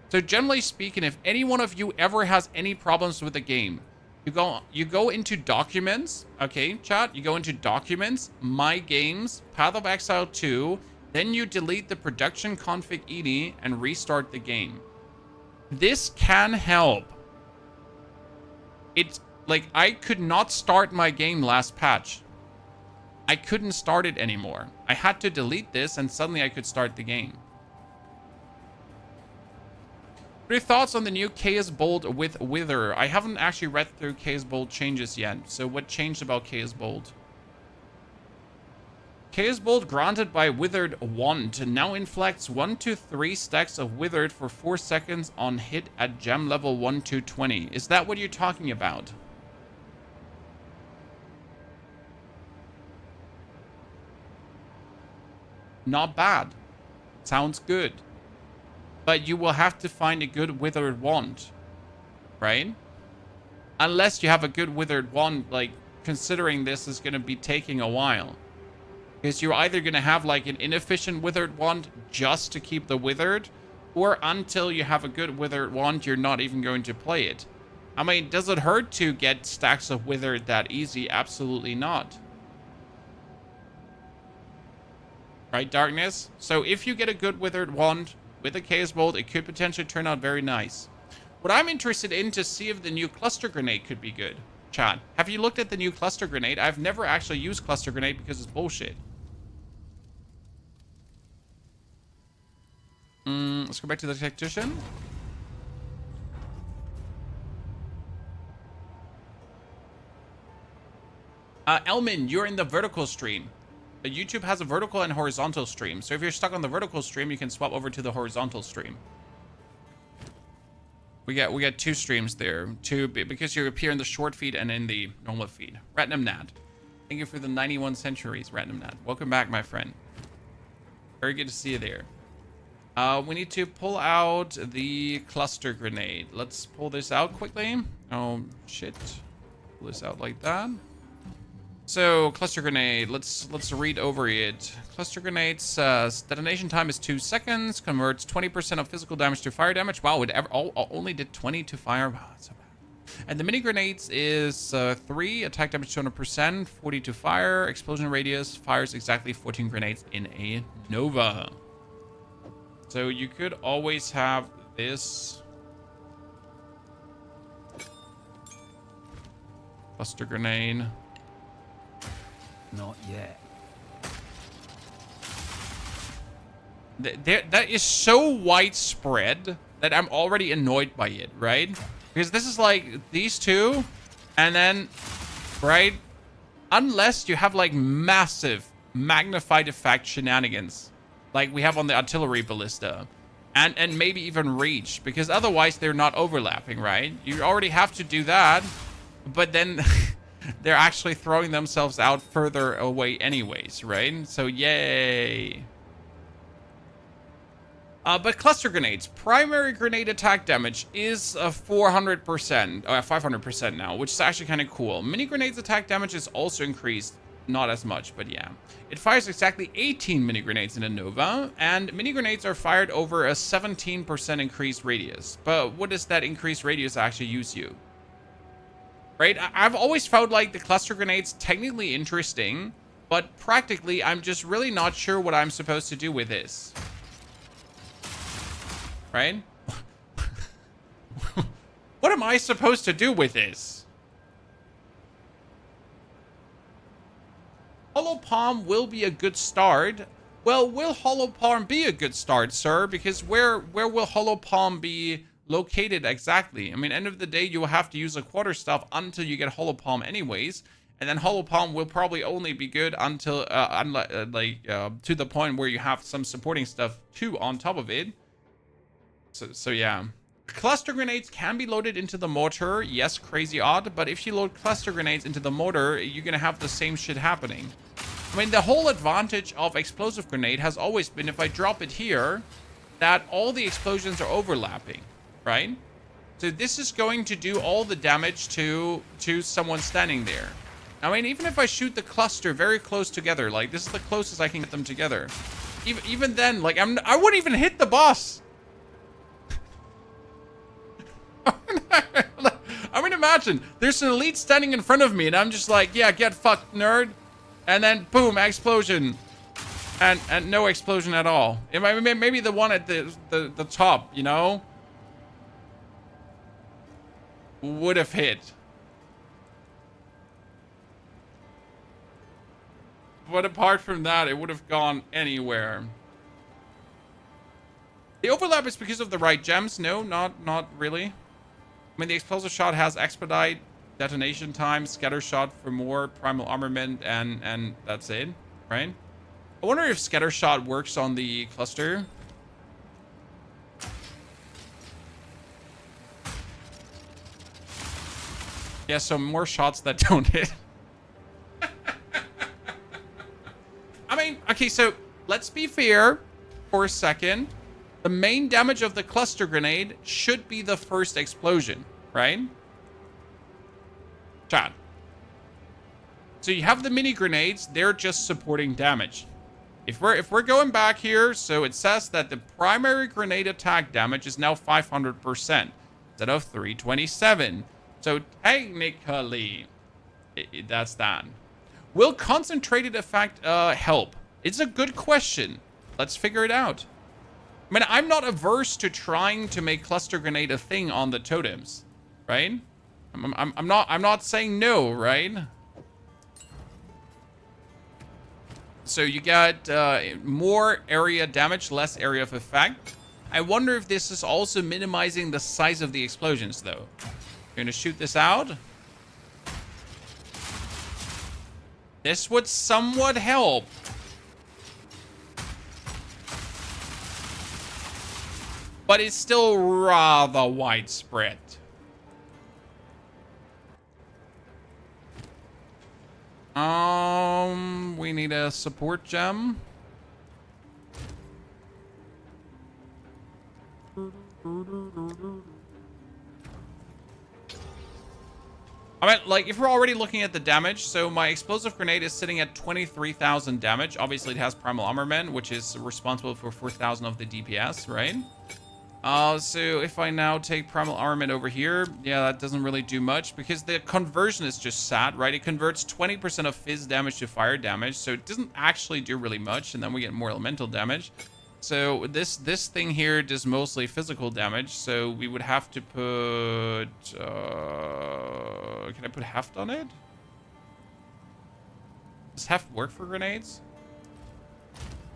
So generally speaking, if any one of you ever has any problems with the game, you go into documents, okay, chat, you go into documents, my games, Path of Exile 2, then you delete the production config ini and restart the game. This can help. It's like I could not start my game last patch. I couldn't start it anymore. I had to delete this and suddenly I could start the game. What are your thoughts on the new Chaos Bolt with Wither? I haven't actually read through Chaos Bolt changes yet. So what changed about Chaos Bolt? Chaos Bolt granted by Withered Wand now inflicts 1 to 3 stacks of Withered for 4 seconds on hit at gem level 1 to 20. Is that what you're talking about? Not bad. Sounds good. But you will have to find a good Withered Wand. Right? Unless you have a good Withered Wand, like, considering this is going to be taking a while. Because you're either going to have, like, an inefficient Withered Wand just to keep the Withered, or until you have a good Withered Wand, you're not even going to play it. I mean, does it hurt to get stacks of Withered that easy? Absolutely not. Right, Darkness? So if you get a good Withered Wand with a Chaos Bolt, it could potentially turn out very nice. What I'm interested in to see if the new Cluster Grenade could be good. Chad, have you looked at the new Cluster Grenade? I've never actually used Cluster Grenade because it's bullshit. Let's go back to the Tactician. Elmin, you're in the vertical stream. YouTube has a vertical and horizontal stream. So if you're stuck on the vertical stream, you can swap over to the horizontal stream. We got two streams there. Two, because you appear in the short feed and in the normal feed. Ratnam Nat. Thank you for the 91 centuries, Ratnam Nat. Welcome back, my friend. Very good to see you there. We need to pull out the cluster grenade. Let's pull this out quickly. Oh, shit. Pull this out like that. So, cluster grenade. Let's read over it. Cluster grenade says detonation time is 2 seconds. Converts 20% of physical damage to fire damage. Wow, it only did 20 to fire. Wow, that's so bad. And the mini grenades is 3 attack damage 200%, 40 to fire. Explosion radius fires exactly 14 grenades in a nova. So you could always have this cluster grenade. Not yet. That is so widespread that I'm already annoyed by it, right? Because this is like these two, and then, right? Unless you have like massive magnified effect shenanigans, like we have on the artillery ballista, and maybe even reach, because otherwise they're not overlapping, right? You already have to do that, but then they're actually throwing themselves out further away anyways, right? So yay. But cluster grenades, primary grenade attack damage is 400%, 500% now, which is actually kind of cool. Mini grenades attack damage is also increased, not as much, but yeah. It fires exactly 18 mini grenades in a nova, and mini grenades are fired over a 17% increased radius. But what does that increased radius actually use you? Right? I've always found like the cluster grenades technically interesting, but practically I'm just really not sure what I'm supposed to do with this. Right? What am I supposed to do with this? Hollow Palm will be a good start. Well, will Hollow Palm be a good start, sir? Because where will Hollow Palm be located exactly? I mean, end of the day, you will have to use a quarterstaff until you get Hollow Palm anyways. And then Hollow Palm will probably only be good until, to the point where you have some supporting stuff too on top of it. So yeah. Cluster grenades can be loaded into the mortar. Yes, crazy odd. But if you load cluster grenades into the mortar, you're going to have the same shit happening. I mean, the whole advantage of explosive grenade has always been if I drop it here, that all the explosions are overlapping, right? So this is going to do all the damage to someone standing there. I mean, even if I shoot the cluster very close together, like this is the closest I can get them together. Even then, like I wouldn't even hit the boss. I mean, imagine there's an elite standing in front of me, and I'm just like, yeah, get fucked, nerd. And then boom, explosion, and no explosion at all. Maybe the one at the top, you know, would have hit. But apart from that, it would have gone anywhere. The overlap is because of the right gems. No, not really. I mean, the explosive shot has expedite, detonation time, scatter shot for more primal armament, and that's it, right? I wonder if scatter shot works on the cluster. Yeah, so more shots that don't hit. I mean, okay, so let's be fair for a second. The main damage of the cluster grenade should be the first explosion, right? Chat. So you have the mini grenades, they're just supporting damage. If we're going back here, so it says that the primary grenade attack damage is now 500% instead of 327. So technically, that's that. Will concentrated effect help? It's a good question. Let's figure it out. I mean, I'm not averse to trying to make cluster grenade a thing on the totems, right? I'm not saying no, right? So you got more area damage, less area of effect. I wonder if this is also minimizing the size of the explosions, though. You're gonna shoot this out. This would somewhat help. But it's still rather widespread. We need a support gem. I mean, like, if we're already looking at the damage, so my explosive grenade is sitting at 23,000 damage. Obviously, it has primal armament, which is responsible for 4,000 of the DPS, right? So if I now take primal armament over here, yeah, that doesn't really do much because the conversion is just sad, right? It converts 20% of fizz damage to fire damage, so it doesn't actually do really much, and then we get more elemental damage. So this thing here does mostly physical damage, so we would have to put... can I put heft on it? Does heft work for grenades?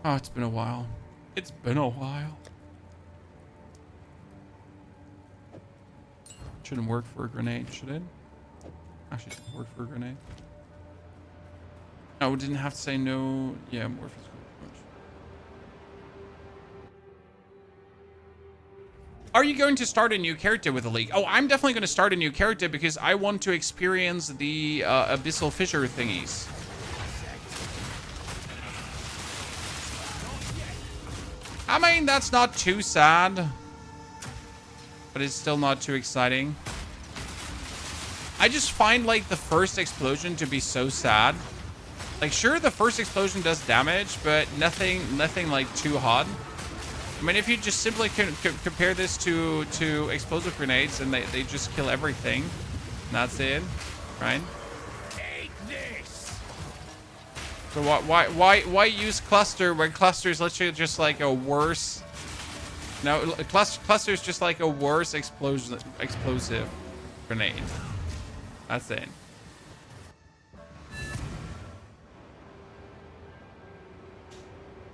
Oh, it's been a while. It's been a while. Shouldn't work for a grenade, should it? Actually, it didn't work for a grenade. No, we didn't have to say no. Yeah, more physical damage. Are you going to start a new character with the league? Oh, I'm definitely going to start a new character because I want to experience the abyssal fissure thingies. I mean, that's not too sad. But it's still not too exciting. I just find, like, the first explosion to be so sad. Like, sure, the first explosion does damage, but nothing like, too hot. I mean, if you just simply compare this to explosive grenades, and they just kill everything. And that's it, right? Take this. So why use cluster when cluster is literally just like a worse... No, cluster is just like a worse explosive grenade. That's it.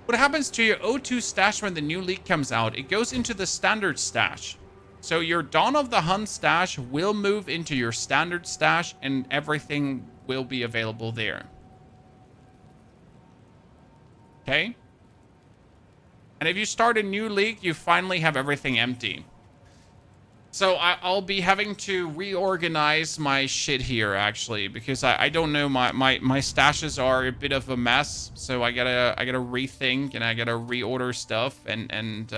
What happens to your O2 stash when the new league comes out? It goes into the standard stash. So your Dawn of the Hun stash will move into your standard stash and everything will be available there. Okay? And if you start a new league, you finally have everything empty. So I'll be having to reorganize my shit here, actually, because I don't know, my stashes are a bit of a mess. So I gotta rethink and I gotta reorder stuff and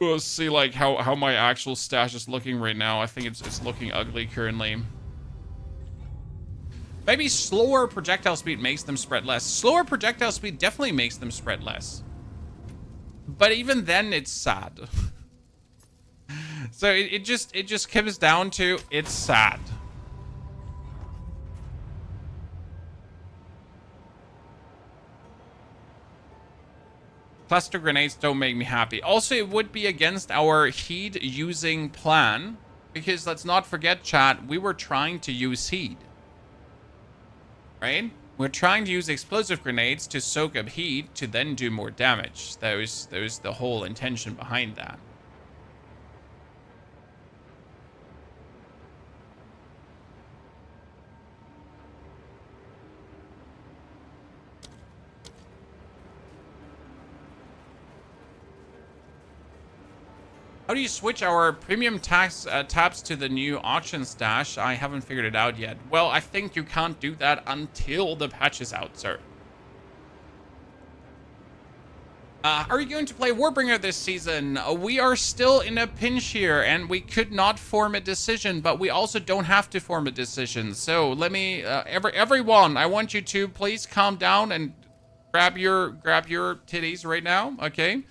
we'll see like how my actual stash is looking right now. I think it's looking ugly currently. Maybe slower projectile speed makes them spread less. Slower projectile speed definitely makes them spread less. But even then, it's sad. So it just comes down to it's sad. Cluster grenades don't make me happy. Also, it would be against our heat using plan. Because let's not forget, chat, we were trying to use heat. Right? We're trying to use explosive grenades to soak up heat to then do more damage. That was the whole intention behind that. How do you switch our premium tax tabs to the new auction stash? I haven't figured it out yet. Well, I think you can't do that until the patch is out, sir. Are you going to play Warbringer this season? We are still in a pinch here, and we could not form a decision, but we also don't have to form a decision. So let me, everyone, I want you to please calm down and grab your titties right now, okay?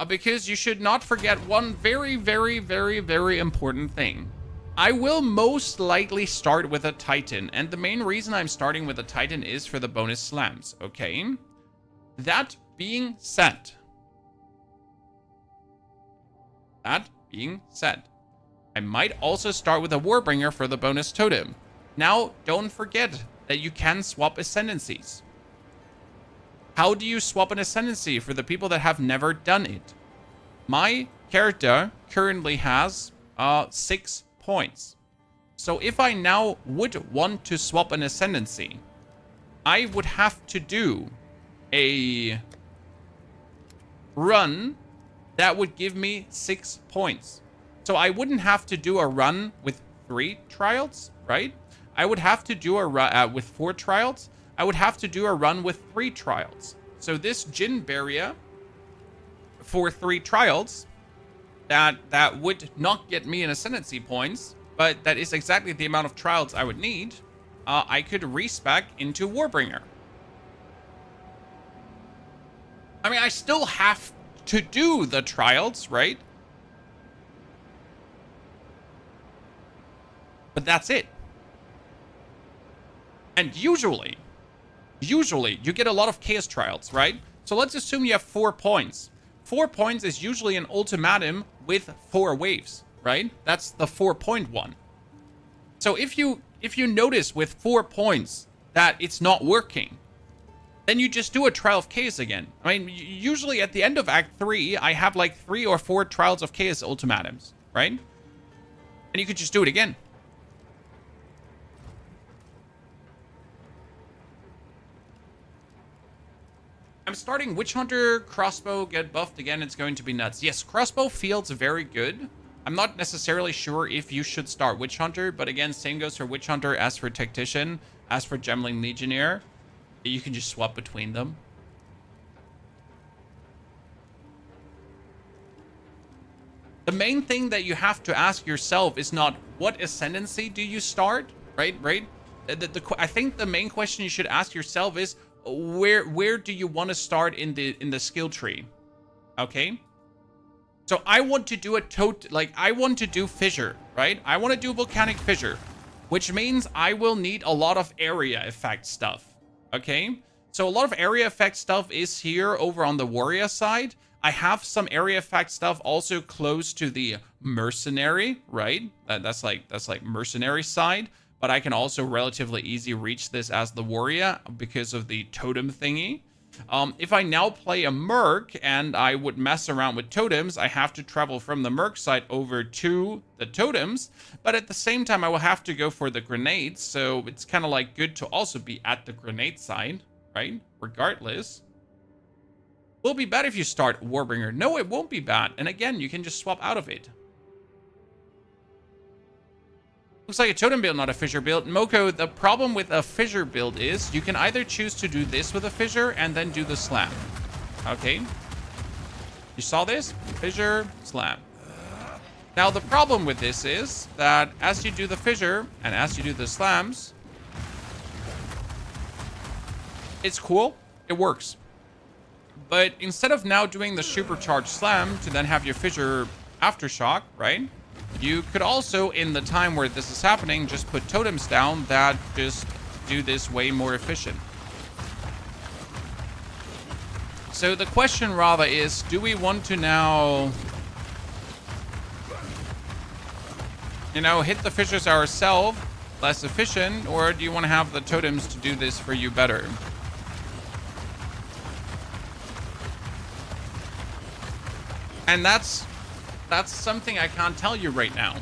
Because you should not forget one very, very, very, very important thing. I will most likely start with a Titan, and the main reason I'm starting with a Titan is for the bonus slams, okay? That being said, I might also start with a Warbringer for the bonus totem. Now, don't forget that you can swap Ascendancies. How do you swap an Ascendancy for the people that have never done it? My character currently has 6 points. So if I now would want to swap an Ascendancy, I would have to do a run that would give me 6 points. So I wouldn't have to do a run with 3 trials, right? I would have to do a run with 4 trials. I would have to do a run with 3 trials. So this Jin barrier for 3 trials, that would not get me an Ascendancy points, but that is exactly the amount of trials I would need. I could respec into Warbringer. I mean, I still have to do the trials, right? But that's it. And usually you get a lot of chaos trials, right? So let's assume you have 4 points. 4 points is usually an ultimatum with 4 waves, right? That's the 4-point one. So if you notice with 4 points that it's not working, then you just do a trial of chaos again. I mean, usually at the end of Act 3, I have like 3 or 4 trials of chaos ultimatums, right? And you could just do it again. I'm starting Witch Hunter. Crossbow get buffed again. It's going to be nuts. Yes, crossbow feels very good. I'm not necessarily sure if you should start Witch Hunter, but again, same goes for Witch Hunter as for Tactician, as for Gemling Legionnaire. You can just swap between them. The main thing that you have to ask yourself is not what Ascendancy do you start, right? I think the main question you should ask yourself is where do you want to start in the skill tree? Okay? So I want to do I want to do Fissure, right? I want to do Volcanic Fissure, which means I will need a lot of area effect stuff. Okay, so a lot of area effect stuff is here over on the warrior side. I have some area effect stuff also close to the mercenary, right? That's like mercenary side, but I can also relatively easy reach this as the warrior because of the totem thingy. If I now play a merc and I would mess around with totems, I have to travel from the merc side over to the totems, but at the same time I will have to go for the grenades, so it's kind of like good to also be at the grenade side, right? Regardless. Will be bad if you start Warbringer. No, it won't be bad, and again, you can just swap out of it. Looks like a totem build, not a fissure build. Moko, the problem with a fissure build is you can either choose to do this with a fissure and then do the slam. Okay. You saw this? Fissure, slam. Now, the problem with this is that as you do the fissure and as you do the slams, it's cool. It works. But instead of now doing the supercharged slam to then have your fissure aftershock, right? You could also, in the time where this is happening, just put totems down that just do this way more efficient. So the question, Rava, is, do we want to now, hit the fissures ourselves, less efficient, or do you want to have the totems to do this for you better? And that's something I can't tell you right now.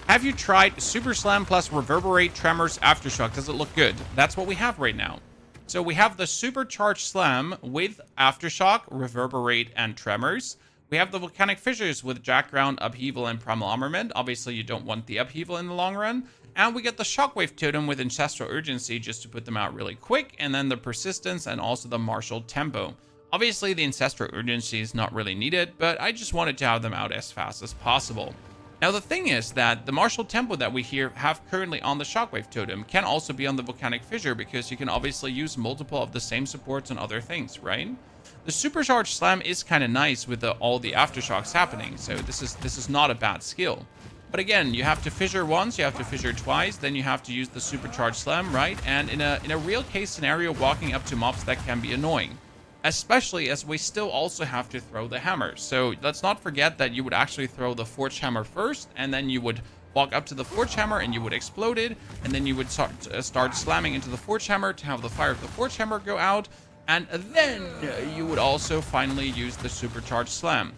Have you tried Super Slam plus Reverberate, Tremors, Aftershock? Does it look good? That's what we have right now. So we have the Supercharged Slam with Aftershock, Reverberate, and Tremors. We have the Volcanic Fissures with Jackground, Upheaval, and Primal Armament. Obviously, you don't want the Upheaval in the long run. And we get the Shockwave Totem with Ancestral Urgency just to put them out really quick. And then the Persistence and also the Martial Tempo. Obviously, the Ancestral Urgency is not really needed, but I just wanted to have them out as fast as possible. Now, the thing is that the Martial Tempo that we have currently on the Shockwave Totem can also be on the Volcanic Fissure, because you can obviously use multiple of the same supports on other things, right? The Supercharged Slam is kind of nice with all the Aftershocks happening, so this is not a bad skill. But again, you have to Fissure once, you have to Fissure twice, then you have to use the Supercharged Slam, right? And in a real case scenario, walking up to mobs, that can be annoying. Especially as we still also have to throw the hammer. So let's not forget that you would actually throw the Forge Hammer first, and then you would walk up to the Forge Hammer and you would explode it, and then you would start slamming into the Forge Hammer to have the fire of the Forge Hammer go out, and then you would also finally use the Supercharged Slam,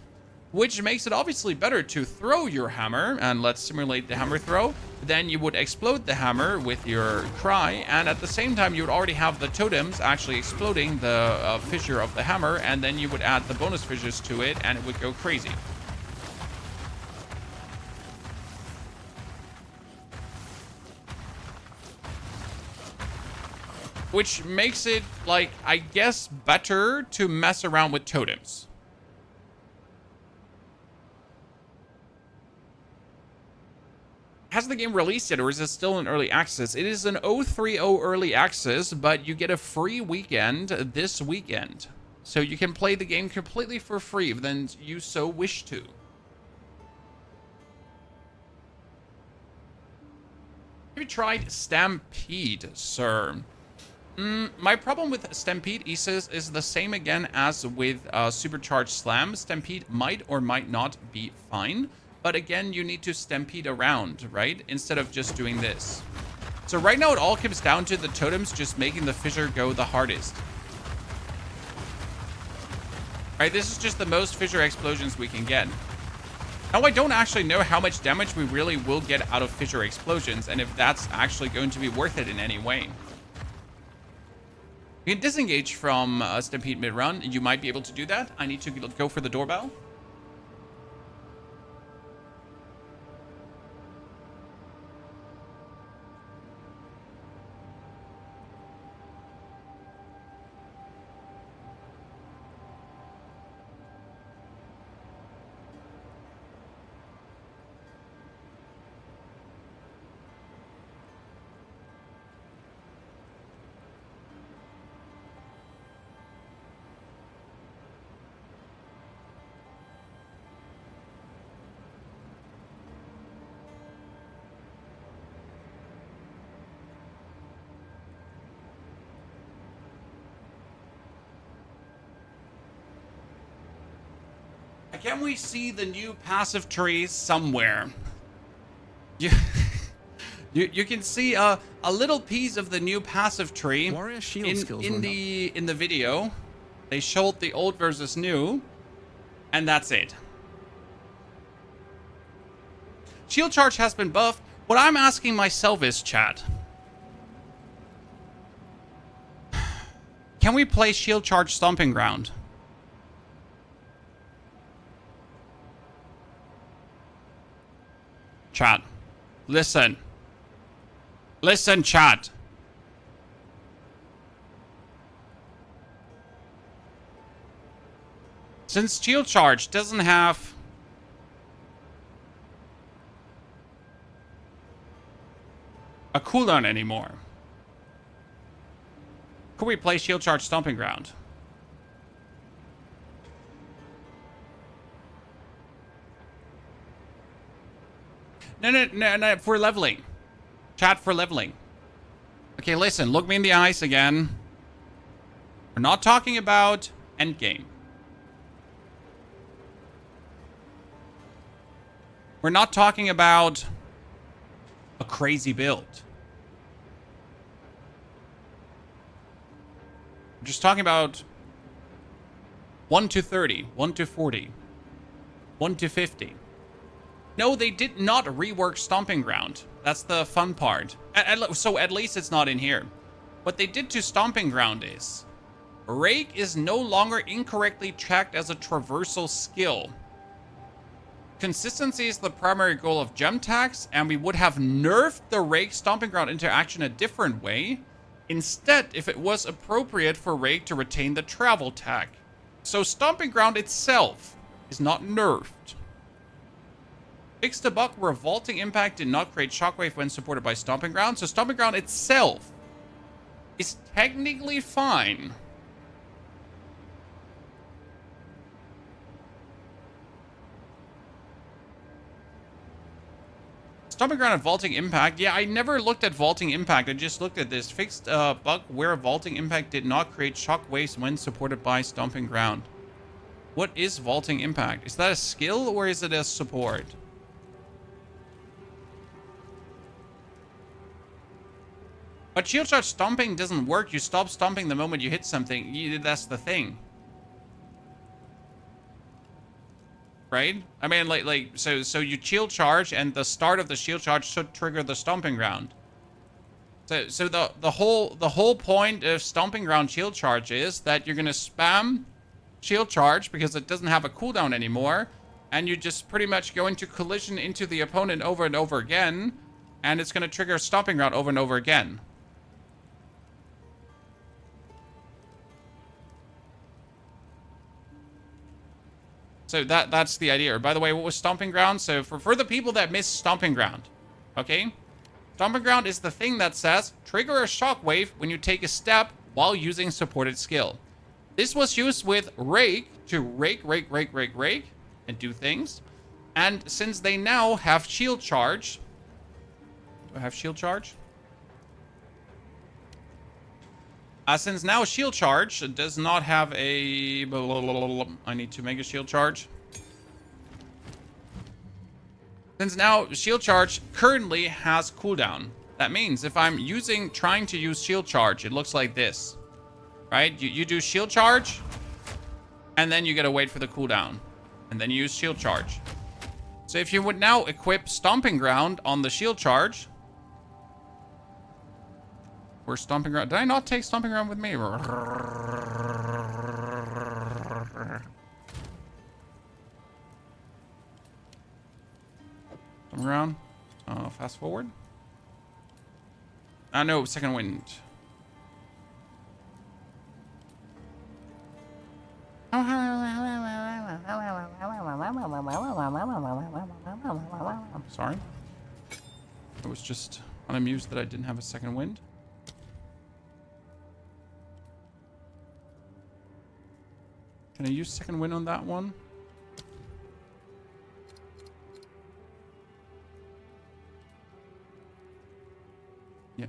which makes it obviously better to throw your hammer, and let's simulate the hammer throw. Then you would explode the hammer with your cry, and at the same time you would already have the totems actually exploding the fissure of the hammer, and then you would add the bonus fissures to it, and it would go crazy. Which makes it, like, I guess, better to mess around with totems. Has the game released yet, or is it still in early access? It is an 0.3.0 early access, but you get a free weekend this weekend. So you can play the game completely for free if then you so wish to. Have you tried Stampede, sir? My problem with Stampede, he says, is the same again as with Supercharged Slam. Stampede might or might not be fine. But again, you need to stampede around, right? Instead of just doing this. So right now, it all comes down to the totems just making the fissure go the hardest. Right, this is just the most fissure explosions we can get. Now, I don't actually know how much damage we really will get out of fissure explosions, and if that's actually going to be worth it in any way. You can disengage from Stampede mid-run. You might be able to do that. I need to go for the doorbell. Can we see the new passive tree somewhere? You can see a little piece of the new passive tree Warrior shield skills in the video. They showed the old versus new, and that's it. Shield charge has been buffed. What I'm asking myself is, chat, can we play shield charge Stomping Ground? Chat, listen. Listen, chat. Since shield charge doesn't have a cooldown anymore, could we play shield charge Stomping Ground? No, for leveling. Chat, for leveling. Okay, listen, look me in the eyes again. We're not talking about Endgame. We're not talking about a crazy build. We're just talking about 1 to 30, 1 to 40, 1 to 50. No, they did not rework Stomping Ground. That's the fun part. So at least it's not in here. What they did to Stomping Ground is Rake is no longer incorrectly tracked as a traversal skill. Consistency is the primary goal of gem tags, and we would have nerfed the Rake Stomping Ground interaction a different way. Instead, if it was appropriate for Rake to retain the travel tag. So Stomping Ground itself is not nerfed. Fixed a bug where Vaulting Impact did not create Shockwave when supported by Stomping Ground. So Stomping Ground itself is technically fine. Stomping Ground and Vaulting Impact. Yeah, I never looked at Vaulting Impact. I just looked at this. Fixed bug where Vaulting Impact did not create Shockwaves when supported by Stomping Ground. What is Vaulting Impact? Is that a skill or is it a support? But shield charge stomping doesn't work. You stop stomping the moment you hit something. That's the thing. Right? I mean, so you shield charge, and the start of the shield charge should trigger the stomping ground. So the whole point of stomping ground shield charge is that you're gonna spam shield charge because it doesn't have a cooldown anymore, and you just pretty much go into collision into the opponent over and over again, and it's gonna trigger stomping ground over and over again. So that's the idea. By the way, what was Stomping Ground? So for the people that miss Stomping Ground, okay? Stomping Ground is the thing that says, trigger a shockwave when you take a step while using supported skill. This was used with Rake to rake, and do things. And since they now have Shield Charge... Do I have Shield Charge? Since now Shield Charge does not have a... I need to make a Shield Charge. Since now Shield Charge currently has cooldown. That means if I'm trying to use Shield Charge, it looks like this. Right? You do Shield Charge, and then you gotta wait for the cooldown. And then you use Shield Charge. So if you would now equip Stomping Ground on the Shield Charge... Where's Stomping Ground? Did I not take Stomping Ground with me? Stomping Ground. Fast forward. No, Second Wind. Sorry. I was just unamused that I didn't have a Second Wind. Can I use Second Wind on that one? Yeah.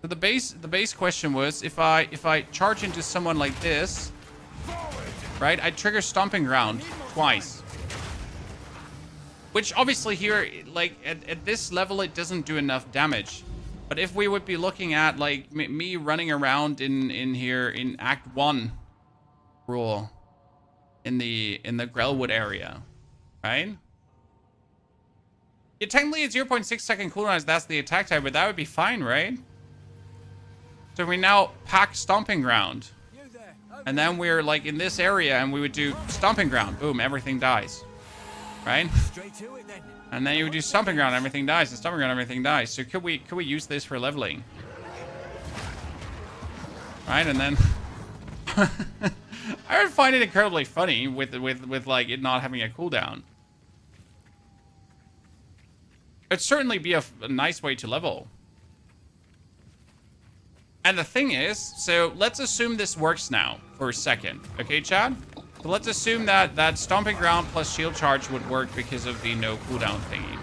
So the base question was, if I charge into someone like this, right? I trigger Stomping Ground twice. Which obviously here, like at this level, it doesn't do enough damage. But if we would be looking at like me running around in here in Act 1 rule in the Grellwood area, right? Yeah, technically it's 0.6 second cooldown as that's the attack type, but that would be fine, right? So we now pack Stomping Ground. And then we're like in this area and we would do Stomping Ground. Boom, everything dies. Right? Straight to it then. And then you would do Stomping Ground, everything dies, and Stomping Ground, everything dies. So could we use this for leveling? Right, and then I would find it incredibly funny with like it not having a cooldown. It'd certainly be a nice way to level. And the thing is, so let's assume this works now for a second. Okay, Chad? So let's assume that Stomping Ground plus Shield Charge would work because of the no cooldown thingy.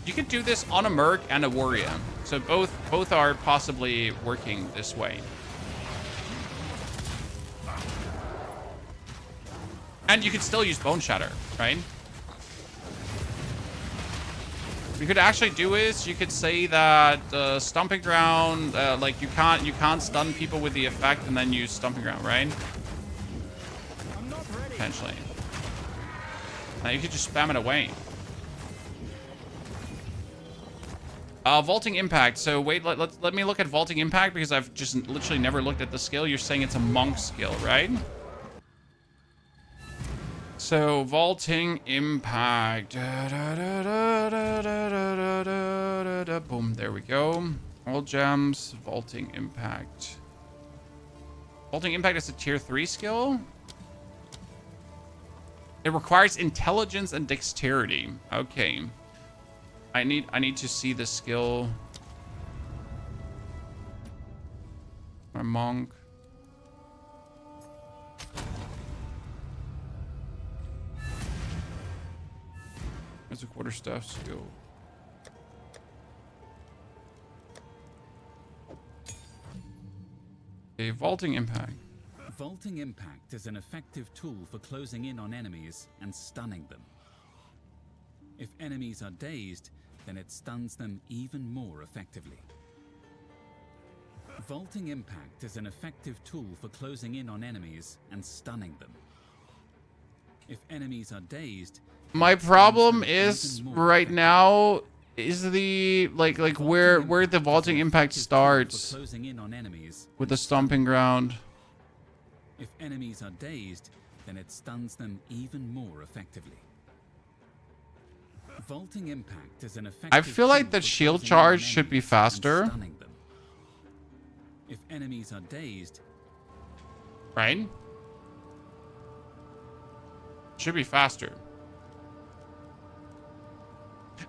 You could do this on a Merc and a Warrior. So both are possibly working this way. And you could still use Bone Shatter, right? What you could actually do is you could say that Stomping Ground, like you can't stun people with the effect and then use Stomping Ground, right? Potentially. Now you could just spam it away. Vaulting Impact. So wait, let me look at Vaulting Impact because I've just literally never looked at the skill. You're saying it's a monk skill, right? So Vaulting Impact. Boom, there we go. All gems, Vaulting Impact. Vaulting Impact is a tier 3 skill. It requires intelligence and dexterity. Okay. I need to see the skill. My monk. There's a quarterstaff skill. Okay, Vaulting Impact. Vaulting Impact is an effective tool for closing in on enemies and stunning them. If enemies are dazed, then it stuns them even more effectively. Vaulting Impact is an effective tool for closing in on enemies and stunning them. If enemies are dazed, my problem is right now is the like where the vaulting impact starts closing in on enemies with the stomping ground. If enemies are dazed, then it stuns them even more effectively. Vaulting Impact is an effective I feel like tool the for shield closing in on charge should be enemies faster. and stunning them. If enemies are dazed, Right? Should be faster.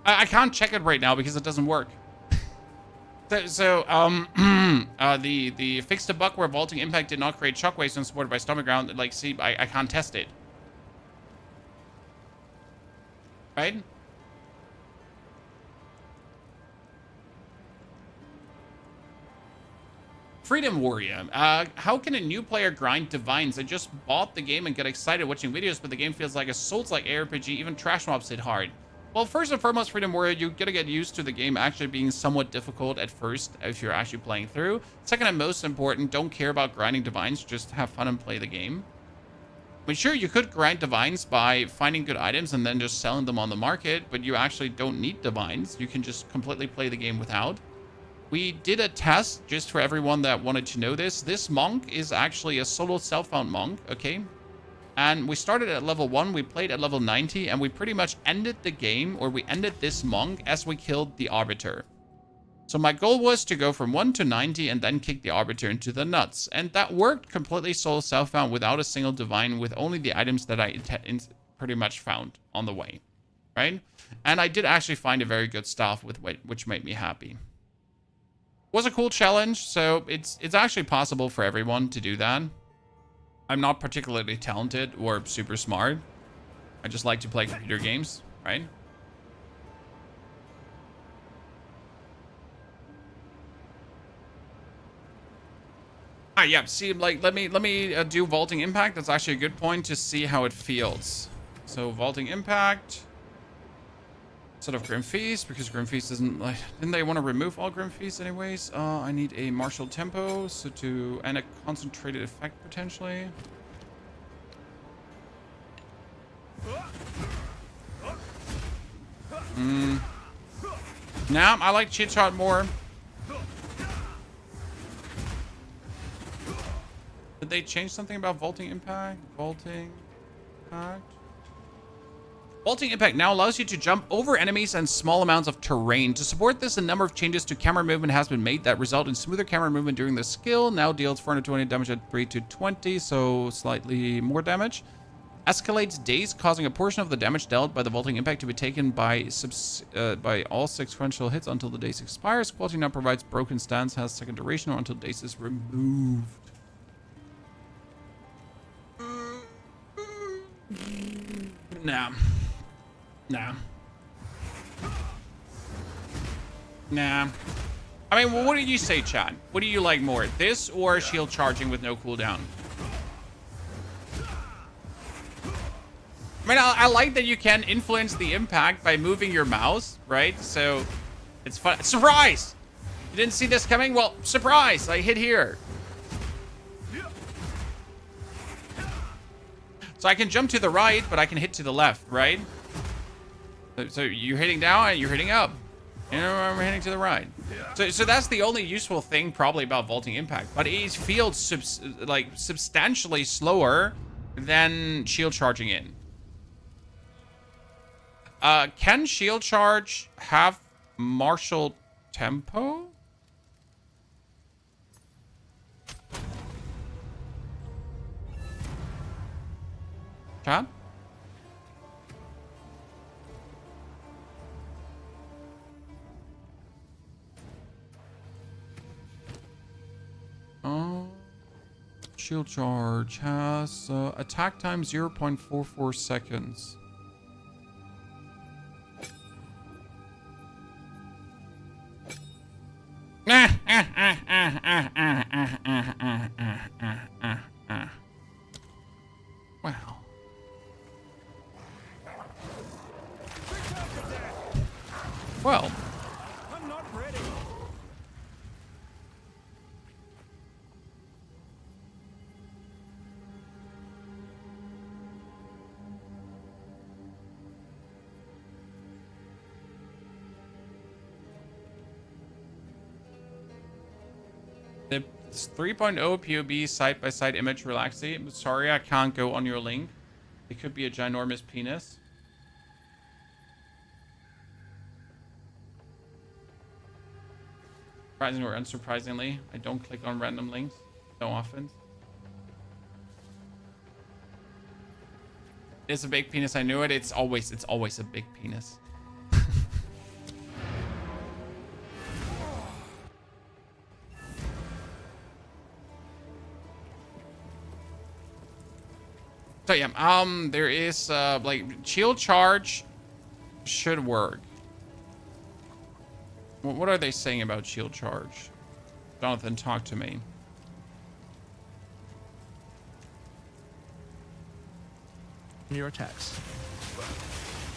I can't check it right now because it doesn't work. The fixed a bug where vaulting impact did not create shockwaves when supported by stomping ground. Like, see, I can't test it. Right? Freedom Warrior. How can a new player grind divines? I just bought the game and get excited watching videos, but the game feels like a Souls-like ARPG. Even trash mobs hit hard. Well, first and foremost, Freedom Warrior, you gotta get used to the game actually being somewhat difficult at first if you're actually playing through. Second and most important, don't care about grinding divines, just have fun and play the game. I mean, sure, you could grind divines by finding good items and then just selling them on the market, but you actually don't need divines. You can just completely play the game without. We did a test, just for everyone that wanted to know this. This monk is actually a solo self-found monk, okay? And we started at level 1, we played at level 90, and we pretty much ended the game, or we ended this monk as we killed the Arbiter. So my goal was to go from 1 to 90 and then kick the Arbiter into the nuts. And that worked completely solo self-found without a single divine, with only the items that I pretty much found on the way, right? And I did actually find a very good staff, with which made me happy. Was a cool challenge, so it's actually possible for everyone to do that. I'm not particularly talented or super smart. I just like to play computer games, right? Ah, yeah. See, like, let me do vaulting impact. That's actually a good point to see how it feels. So vaulting impact. Instead of Grim Feast, because Grim Feast doesn't like. Didn't they want to remove all Grim Feasts anyways? I need a martial tempo, and a concentrated effect potentially. Nah, I like cheat shot more. Did they change something about vaulting impact? Vaulting impact. Vaulting Impact now allows you to jump over enemies and small amounts of terrain. To support this, a number of changes to camera movement has been made that result in smoother camera movement during the skill. Now deals 420 damage at 3 to 20, so slightly more damage. Escalates daze, causing a portion of the damage dealt by the Vaulting Impact to be taken by all sequential hits until the daze expires. Quality now provides broken stance, has second duration or until daze is removed. Nah. I mean, well, what do you say, Chad? What do you like more? This or shield charging with no cooldown? I mean, I like that you can influence the impact by moving your mouse, right? So, it's fun. Surprise! You didn't see this coming? Well, surprise! I hit here. So I can jump to the right, but I can hit to the left, right? So you're hitting down and you're hitting up. You know, I'm hitting to the right. So that's the only useful thing probably about vaulting impact. But it feels substantially slower than shield charging in. Can shield charge have martial tempo? Chad? Shield charge has attack time 0.44 seconds. It's 3.0 POE side-by-side image relaxing. I'm sorry, I can't go on your link. It could be a ginormous penis. Surprisingly or unsurprisingly, I don't click on random links. No offense. It's a big penis. I knew it. It's always a big penis. So yeah, there is like shield charge should work. What are they saying about shield charge? Jonathan, talk to me. Your attacks.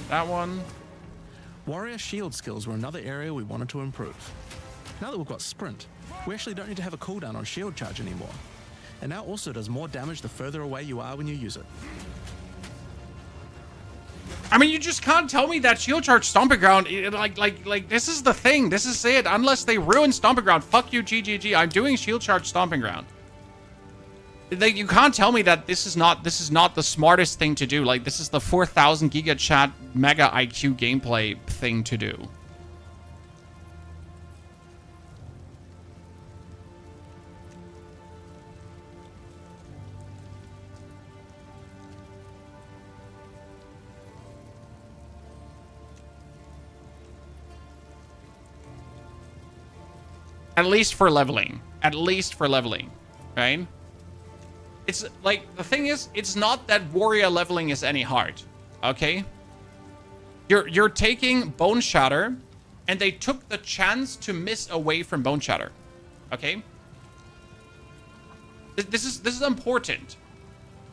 That one. Warrior shield skills were another area we wanted to improve. Now that we've got sprint, we actually don't need to have a cooldown on shield charge anymore. And now also does more damage the further away you are when you use it. I mean, you just can't tell me that shield charge Stomping Ground, like this is the thing. This is it. Unless they ruin Stomping Ground. Fuck you, GGG. I'm doing shield charge Stomping Ground. Like, you can't tell me that this is not the smartest thing to do. Like, this is the 4,000 giga chat mega IQ gameplay thing to do. At least for leveling. At least for leveling. Right? It's like, the thing is, it's not that warrior leveling is any hard. Okay? You're taking Bone Shatter, and they took the chance to miss away from Bone Shatter. Okay? This is important.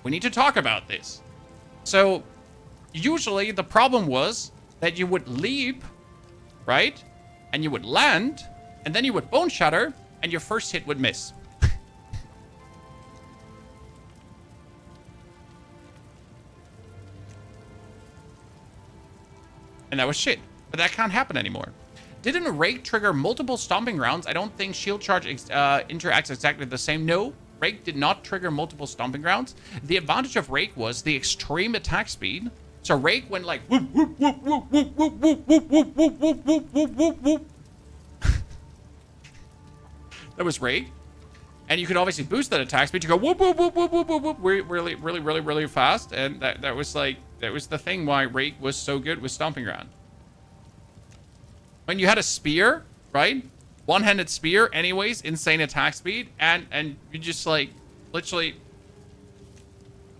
We need to talk about this. So, usually the problem was that you would leap, right? And you would land, and then you would Bone Shatter, and your first hit would miss. And that was shit. But that can't happen anymore. Didn't Rake trigger multiple Stomping Grounds? I don't think Shield Charge interacts exactly the same. No, Rake did not trigger multiple Stomping Grounds. The advantage of Rake was the extreme attack speed. So Rake went like whoop, whoop, whoop, whoop, whoop, whoop, whoop, whoop, whoop, whoop, whoop, whoop, whoop, whoop, whoop. That was Rake. And you could obviously boost that attack speed to go whoop, whoop, whoop, whoop, whoop, whoop, whoop, really, really, really, really fast. And that was like, that was the thing why Rake was so good with Stomping Ground. When you had a spear, right? One-handed spear, anyways, insane attack speed, and you just like literally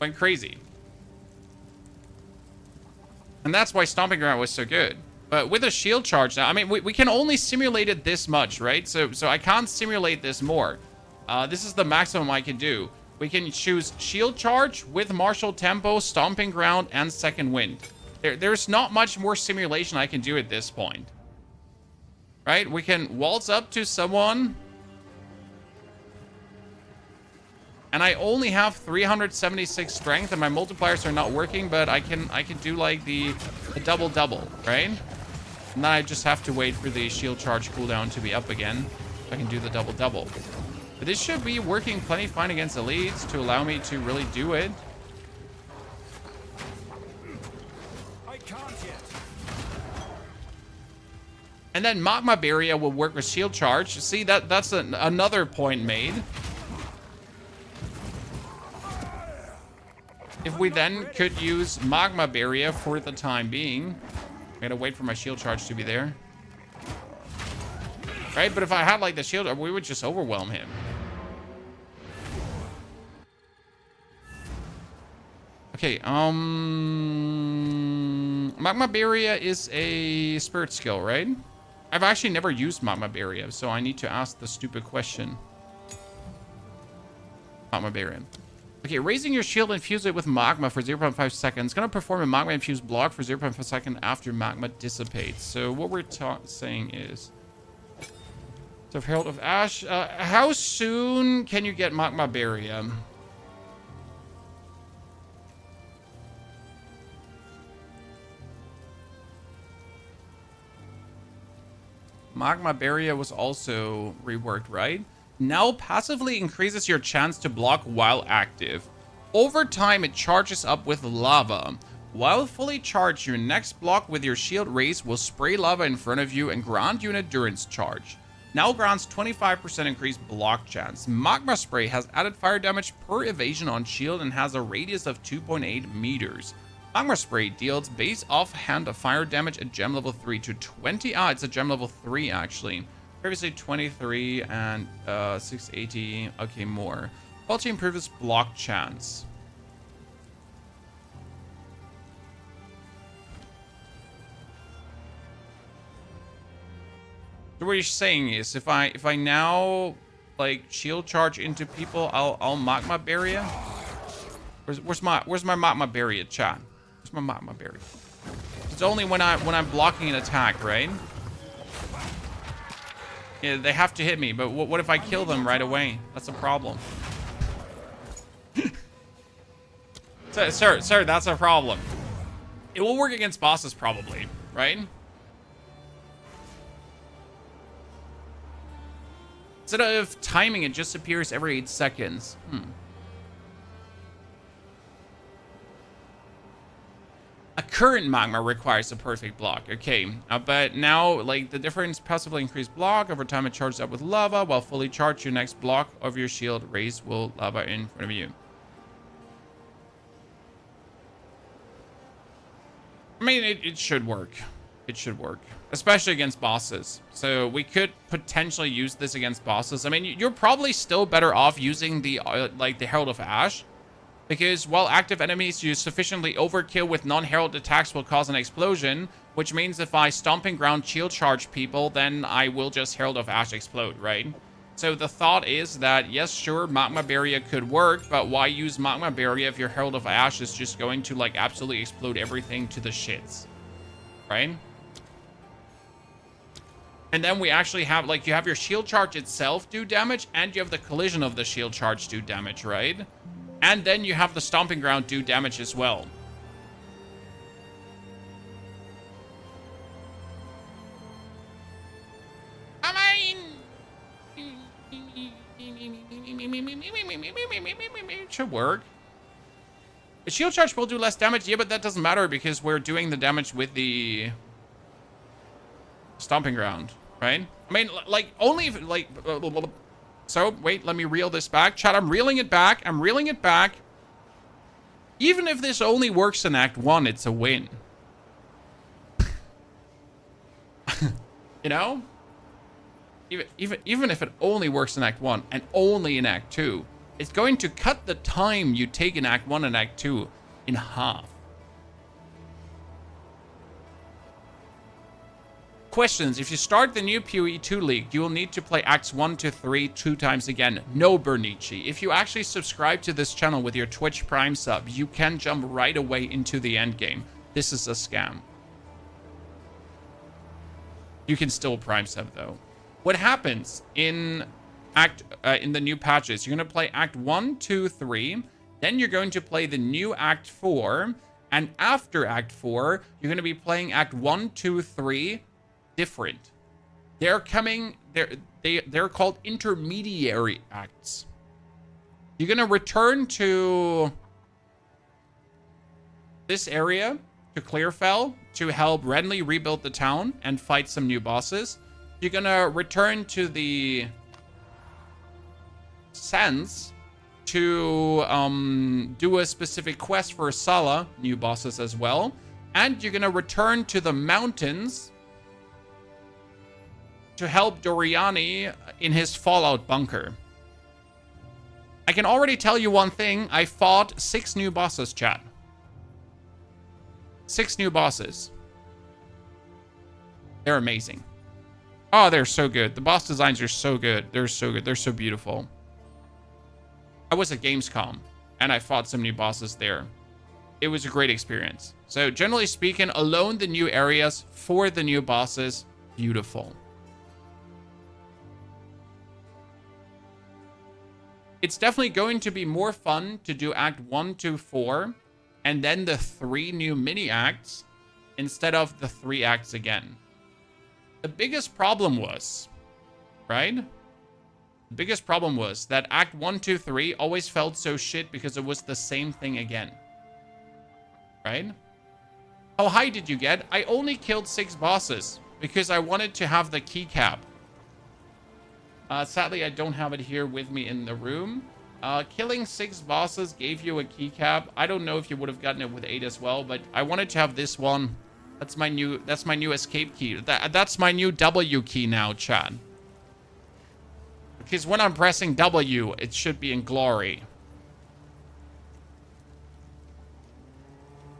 went crazy. And that's why Stomping Ground was so good. But with a shield charge now, I mean, we can only simulate it this much, right? So I can't simulate this more. This is the maximum I can do. We can choose shield charge with martial tempo, Stomping Ground, and second wind. There's not much more simulation I can do at this point. Right? We can waltz up to someone. And I only have 376 strength and my multipliers are not working, but I can do like the double-double, right? And then I just have to wait for the shield charge cooldown to be up again. So I can do the double-double. But this should be working plenty fine against elites to allow me to really do it. I can't yet. And then Magma Barrier will work with shield charge. See, that's another point made. If we then could use Magma Barrier for the time being. I gotta wait for my shield charge to be there. Right, but if I had like the shield, we would just overwhelm him. Okay, Magma Barrier is a spirit skill, right? I've actually never used Magma Barrier, so I need to ask the stupid question. Magma Barrier. Okay, raising your shield, infuse it with magma for 0.5 seconds. Gonna perform a magma infused block for 0.5 seconds after magma dissipates. So what we're saying is, so Herald of Ash, how soon can you get Magma Barrier? Magma Barrier was also reworked, right? now passively increases your chance to block while active. Over time, it charges up with lava. While fully charged, your next block with your shield raise will spray lava in front of you and grant you an endurance charge. Now grants 25% increased block chance. Magma Spray has added fire damage per evasion on shield and has a radius of 2.8 meters. Magma Spray deals base offhand of fire damage at gem level 3 to 20. Ah, it's a gem level 3 actually. Previously 23 and 680. Okay, more. Quality improves block chance. So what you're saying is, if I now like shield charge into people, I'll magma barrier. Where's my magma barrier, chat? Where's my magma barrier? It's only when I'm blocking an attack, right? Yeah, they have to hit me, but what if I kill them right away? That's a problem. Sir, that's a problem. It will work against bosses probably, right? Instead of timing, it just appears every 8 seconds. A current magma requires a perfect block. Okay, but now, like, the difference passively increased block. Over time, it charges up with lava. While fully charged, your next block of your shield raise will lava in front of you. I mean, it should work. It should work, especially against bosses. So we could potentially use this against bosses. I mean, you're probably still better off using the like the Herald of Ash, because while active enemies use sufficiently overkill with non-herald attacks will cause an explosion, which means if I Stomping Ground shield charge people, then I will just Herald of Ash explode, right? So the thought is that, yes, sure, Magma Barrier could work, but why use Magma Barrier if your Herald of Ash is just going to, like, absolutely explode everything to the shits, right? And then we actually have, like, you have your shield charge itself do damage, and you have the collision of the shield charge do damage, right? And then you have the Stomping Ground do damage as well. I mean, it should work. The shield charge will do less damage, yeah, but that doesn't matter because we're doing the damage with the Stomping Ground, right? I mean, like, only if, like, so, wait, let me reel this back. Chat, I'm reeling it back. I'm reeling it back. Even if this only works in Act 1, it's a win. You know? Even if it only works in Act 1 and only in Act 2, it's going to cut the time you take in Act 1 and Act 2 in half. Questions. If you start the new PoE 2 League, you will need to play Acts 1 to 3 2 times again. No, Bernici. If you actually subscribe to this channel with your Twitch Prime sub, you can jump right away into the endgame. This is a scam. You can still Prime sub, though. What happens in the new patches, you're going to play Act 1, 2, 3. Then you're going to play the new Act 4. And after Act 4, you're going to be playing Act 1, 2, 3 different. They're coming, they're called intermediary acts. You're going to return to this area, to Clearfell, to help Renly rebuild the town and fight some new bosses. You're going to return to the Sands to do a specific quest for Sala, new bosses as well. And you're going to return to the mountains to help Doriani in his Fallout bunker. I can already tell you one thing. I fought 6 new bosses, chat. 6 new bosses. They're amazing. Oh, they're so good. The boss designs are so good. They're so good. They're so beautiful. I was at Gamescom, and I fought some new bosses there. It was a great experience. So, generally speaking, alone the new areas for the new bosses, beautiful. It's definitely going to be more fun to do Act 1 to 4 and then the 3 new mini acts instead of the 3 acts again. The biggest problem was, right? The biggest problem was that Act 1, 2, 3 always felt so shit because it was the same thing again. Right? How high did you get? I only killed 6 bosses because I wanted to have the keycap. Sadly, I don't have it here with me in the room. Killing 6 bosses gave you a keycap. I don't know if you would have gotten it with 8 as well, but I wanted to have this one. That's my new escape key. That's my new W key now, chat. Because when I'm pressing W, it should be in glory.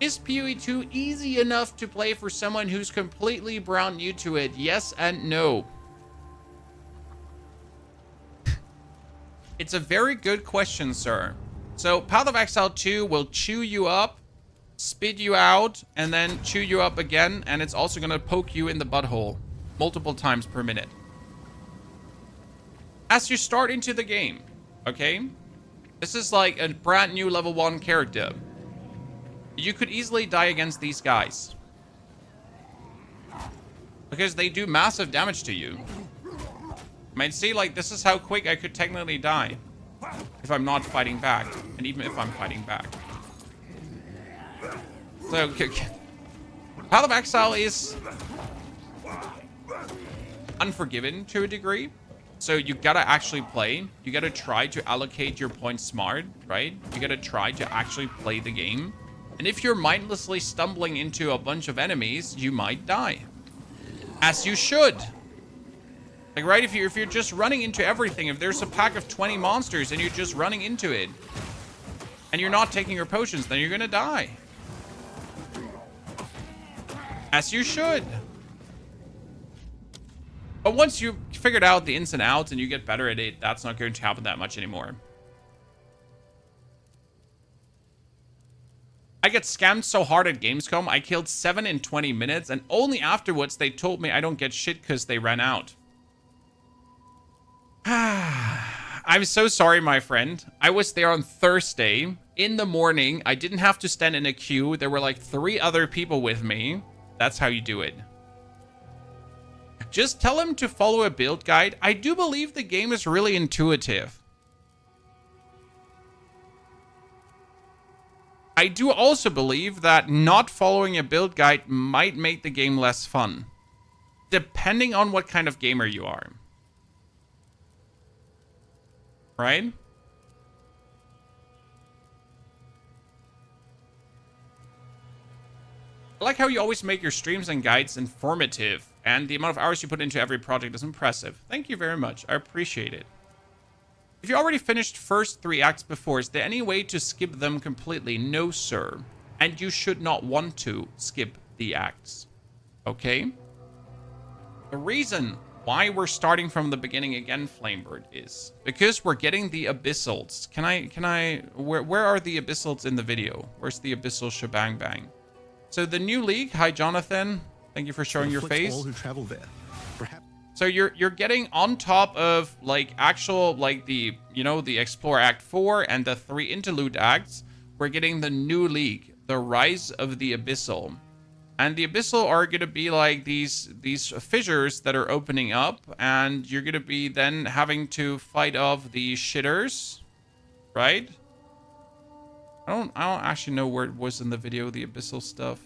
Is PoE 2 easy enough to play for someone who's completely brand new to it? Yes and no. It's a very good question, sir. So, Path of Exile 2 will chew you up, spit you out, and then chew you up again, and it's also going to poke you in the butthole multiple times per minute. As you start into the game, okay? This is like a brand new level 1 character. You could easily die against these guys. Because they do massive damage to you. I mean, see, like, this is how quick I could technically die. If I'm not fighting back. And even if I'm fighting back. So, Path of Exile is unforgiving to a degree. So you gotta actually play. You gotta try to allocate your points smart, right? You gotta try to actually play the game. And if you're mindlessly stumbling into a bunch of enemies, you might die. As you should. Like, right, if you're just running into everything, if there's a pack of 20 monsters and you're just running into it, and you're not taking your potions, then you're gonna die. As you should. But once you've figured out the ins and outs and you get better at it, that's not going to happen that much anymore. I get scammed so hard at Gamescom, I killed 7 in 20 minutes, and only afterwards they told me I don't get shit because they ran out. I'm so sorry, my friend. I was there on Thursday in the morning. I didn't have to stand in a queue. There were like 3 other people with me. That's how you do it. Just tell him to follow a build guide. I do believe the game is really intuitive. I do also believe that not following a build guide might make the game less fun, depending on what kind of gamer you are. Right? I like how you always make your streams and guides informative, and the amount of hours you put into every project is impressive. Thank you very much. I appreciate it. If you already finished first 3 acts before, is there any way to skip them completely? No, sir. And you should not want to skip the acts. Okay? The reason why we're starting from the beginning again, Flamebird, is because we're getting the Abyssals. Where are the Abyssals in the video? Where's the Abyssal shebang bang? So the new league, hi Jonathan. Thank you for showing your face. All who travel there. Perhaps. So you're getting on top of like actual like the the Explore Act 4 and the 3 interlude acts. We're getting the new league, the Rise of the Abyssal. And the Abyssal are going to be like these fissures that are opening up, and you're going to be then having to fight off the shitters, right? I don't actually know where it was in the video, the Abyssal stuff.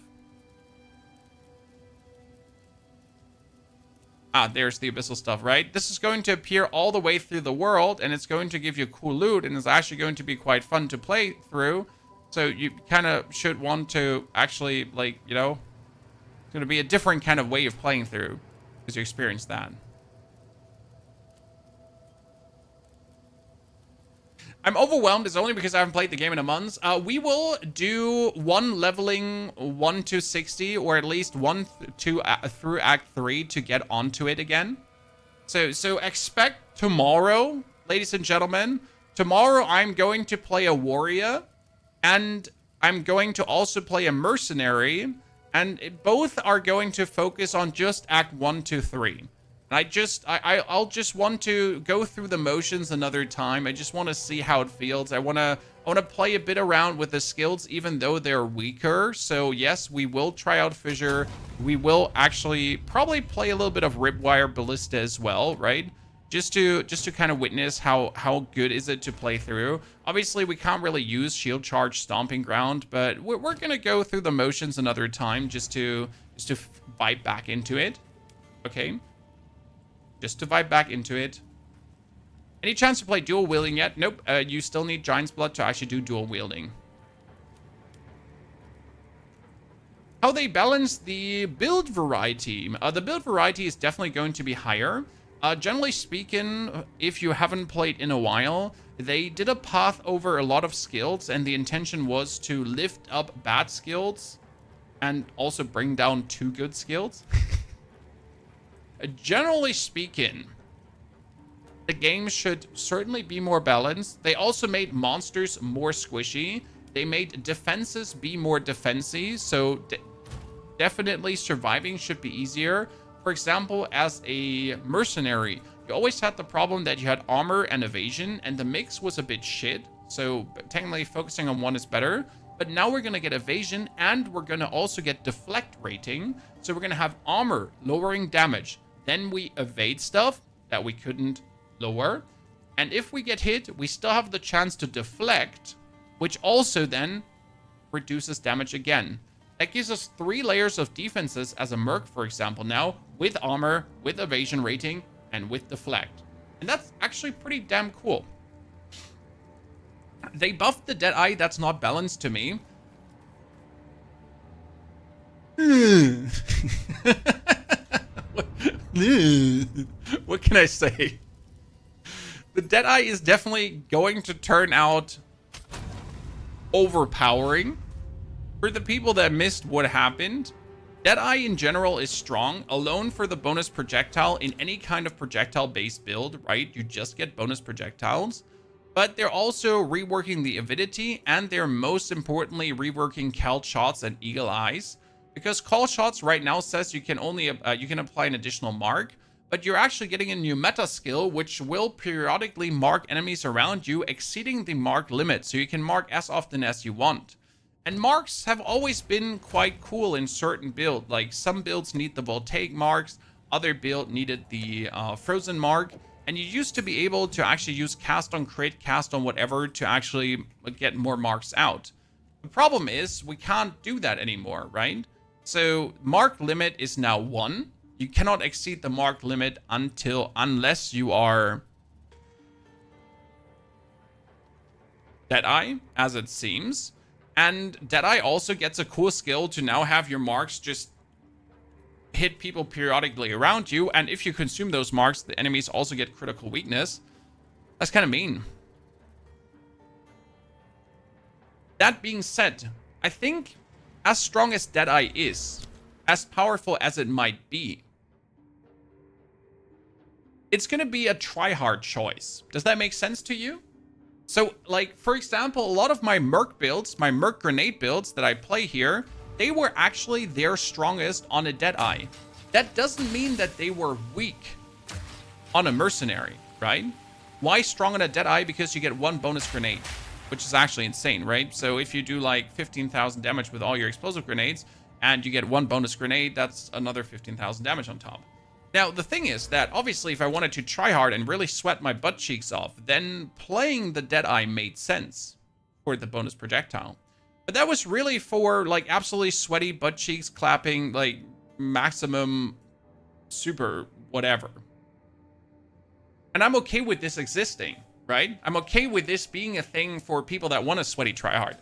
Ah, there's the Abyssal stuff, right? This is going to appear all the way through the world, and it's going to give you cool loot, and it's actually going to be quite fun to play through. So you kind of should want to actually, like, it's going to be a different kind of way of playing through as you experience that. I'm overwhelmed. It's only because I haven't played the game in a month. We will do one leveling 1 to 60, or at least 1 through Act 3 to get onto it again. So expect tomorrow, ladies and gentlemen. Tomorrow I'm going to play a warrior, and I'm going to also play a mercenary, and both are going to focus on just Act 1 to 3. I'll just want to go through the motions another time. I just want to see how it feels. I want to play a bit around with the skills, even though they're weaker. So yes, we will try out Fissure. We will actually probably play a little bit of Ripwire Ballista as well, right? just to kind of witness how good is it to play through. Obviously, we can't really use shield charge stomping ground, but we're gonna go through the motions another time just to vibe back into it. Okay, just to vibe back into it. Any chance to play dual wielding yet? Nope. You still need Giant's Blood to actually do dual wielding. How they balance the build variety. The build variety is definitely going to be higher. Generally speaking, if you haven't played in a while, they did a path over a lot of skills, and the intention was to lift up bad skills and also bring down 2 good skills. Generally speaking, the game should certainly be more balanced. They also made monsters more squishy. They made defenses be more defensy, so definitely surviving should be easier. For example, as a mercenary, you always had the problem that you had armor and evasion, and the mix was a bit shit. So technically focusing on one is better. But now we're going to get evasion, and we're going to also get deflect rating. So we're going to have armor lowering damage. Then we evade stuff that we couldn't lower. And if we get hit, we still have the chance to deflect, which also then reduces damage again. That gives us 3 layers of defenses as a merc, for example, now with armor, with evasion rating, and with deflect. And that's actually pretty damn cool. They buffed the Deadeye. That's not balanced to me. What can I say? The Deadeye is definitely going to turn out overpowering. For the people that missed what happened, Deadeye in general is strong. Alone for the bonus projectile in any kind of projectile-based build, right? You just get bonus projectiles. But they're also reworking the avidity, and they're most importantly reworking call shots and eagle eyes. Because call shots right now says you can only you can apply an additional mark, but you're actually getting a new meta skill which will periodically mark enemies around you exceeding the mark limit, so you can mark as often as you want. And marks have always been quite cool in certain builds. Like some builds need the voltaic marks, other build needed the frozen mark, and you used to be able to actually use cast on crit, cast on whatever to actually get more marks out. The problem is we can't do that anymore, right? So mark limit is now 1. You cannot exceed the mark limit unless you are Deadeye, as it seems. And Deadeye also gets a cool skill to now have your marks just hit people periodically around you. And if you consume those marks, the enemies also get critical weakness. That's kind of mean. That being said, I think as strong as Deadeye is, as powerful as it might be, it's going to be a try-hard choice. Does that make sense to you? So, like, for example, a lot of my Merc builds, my Merc Grenade builds that I play here, they were actually their strongest on a Deadeye. That doesn't mean that they were weak on a Mercenary, right? Why strong on a Deadeye? Because you get 1 bonus grenade, which is actually insane, right? So if you do like 15,000 damage with all your explosive grenades, and you get 1 bonus grenade, that's another 15,000 damage on top. Now, the thing is that, obviously, if I wanted to try hard and really sweat my butt cheeks off, then playing the Deadeye made sense for the bonus projectile. But that was really for, like, absolutely sweaty butt cheeks clapping, like, maximum super whatever. And I'm okay with this existing, right? I'm okay with this being a thing for people that want to sweaty try hard.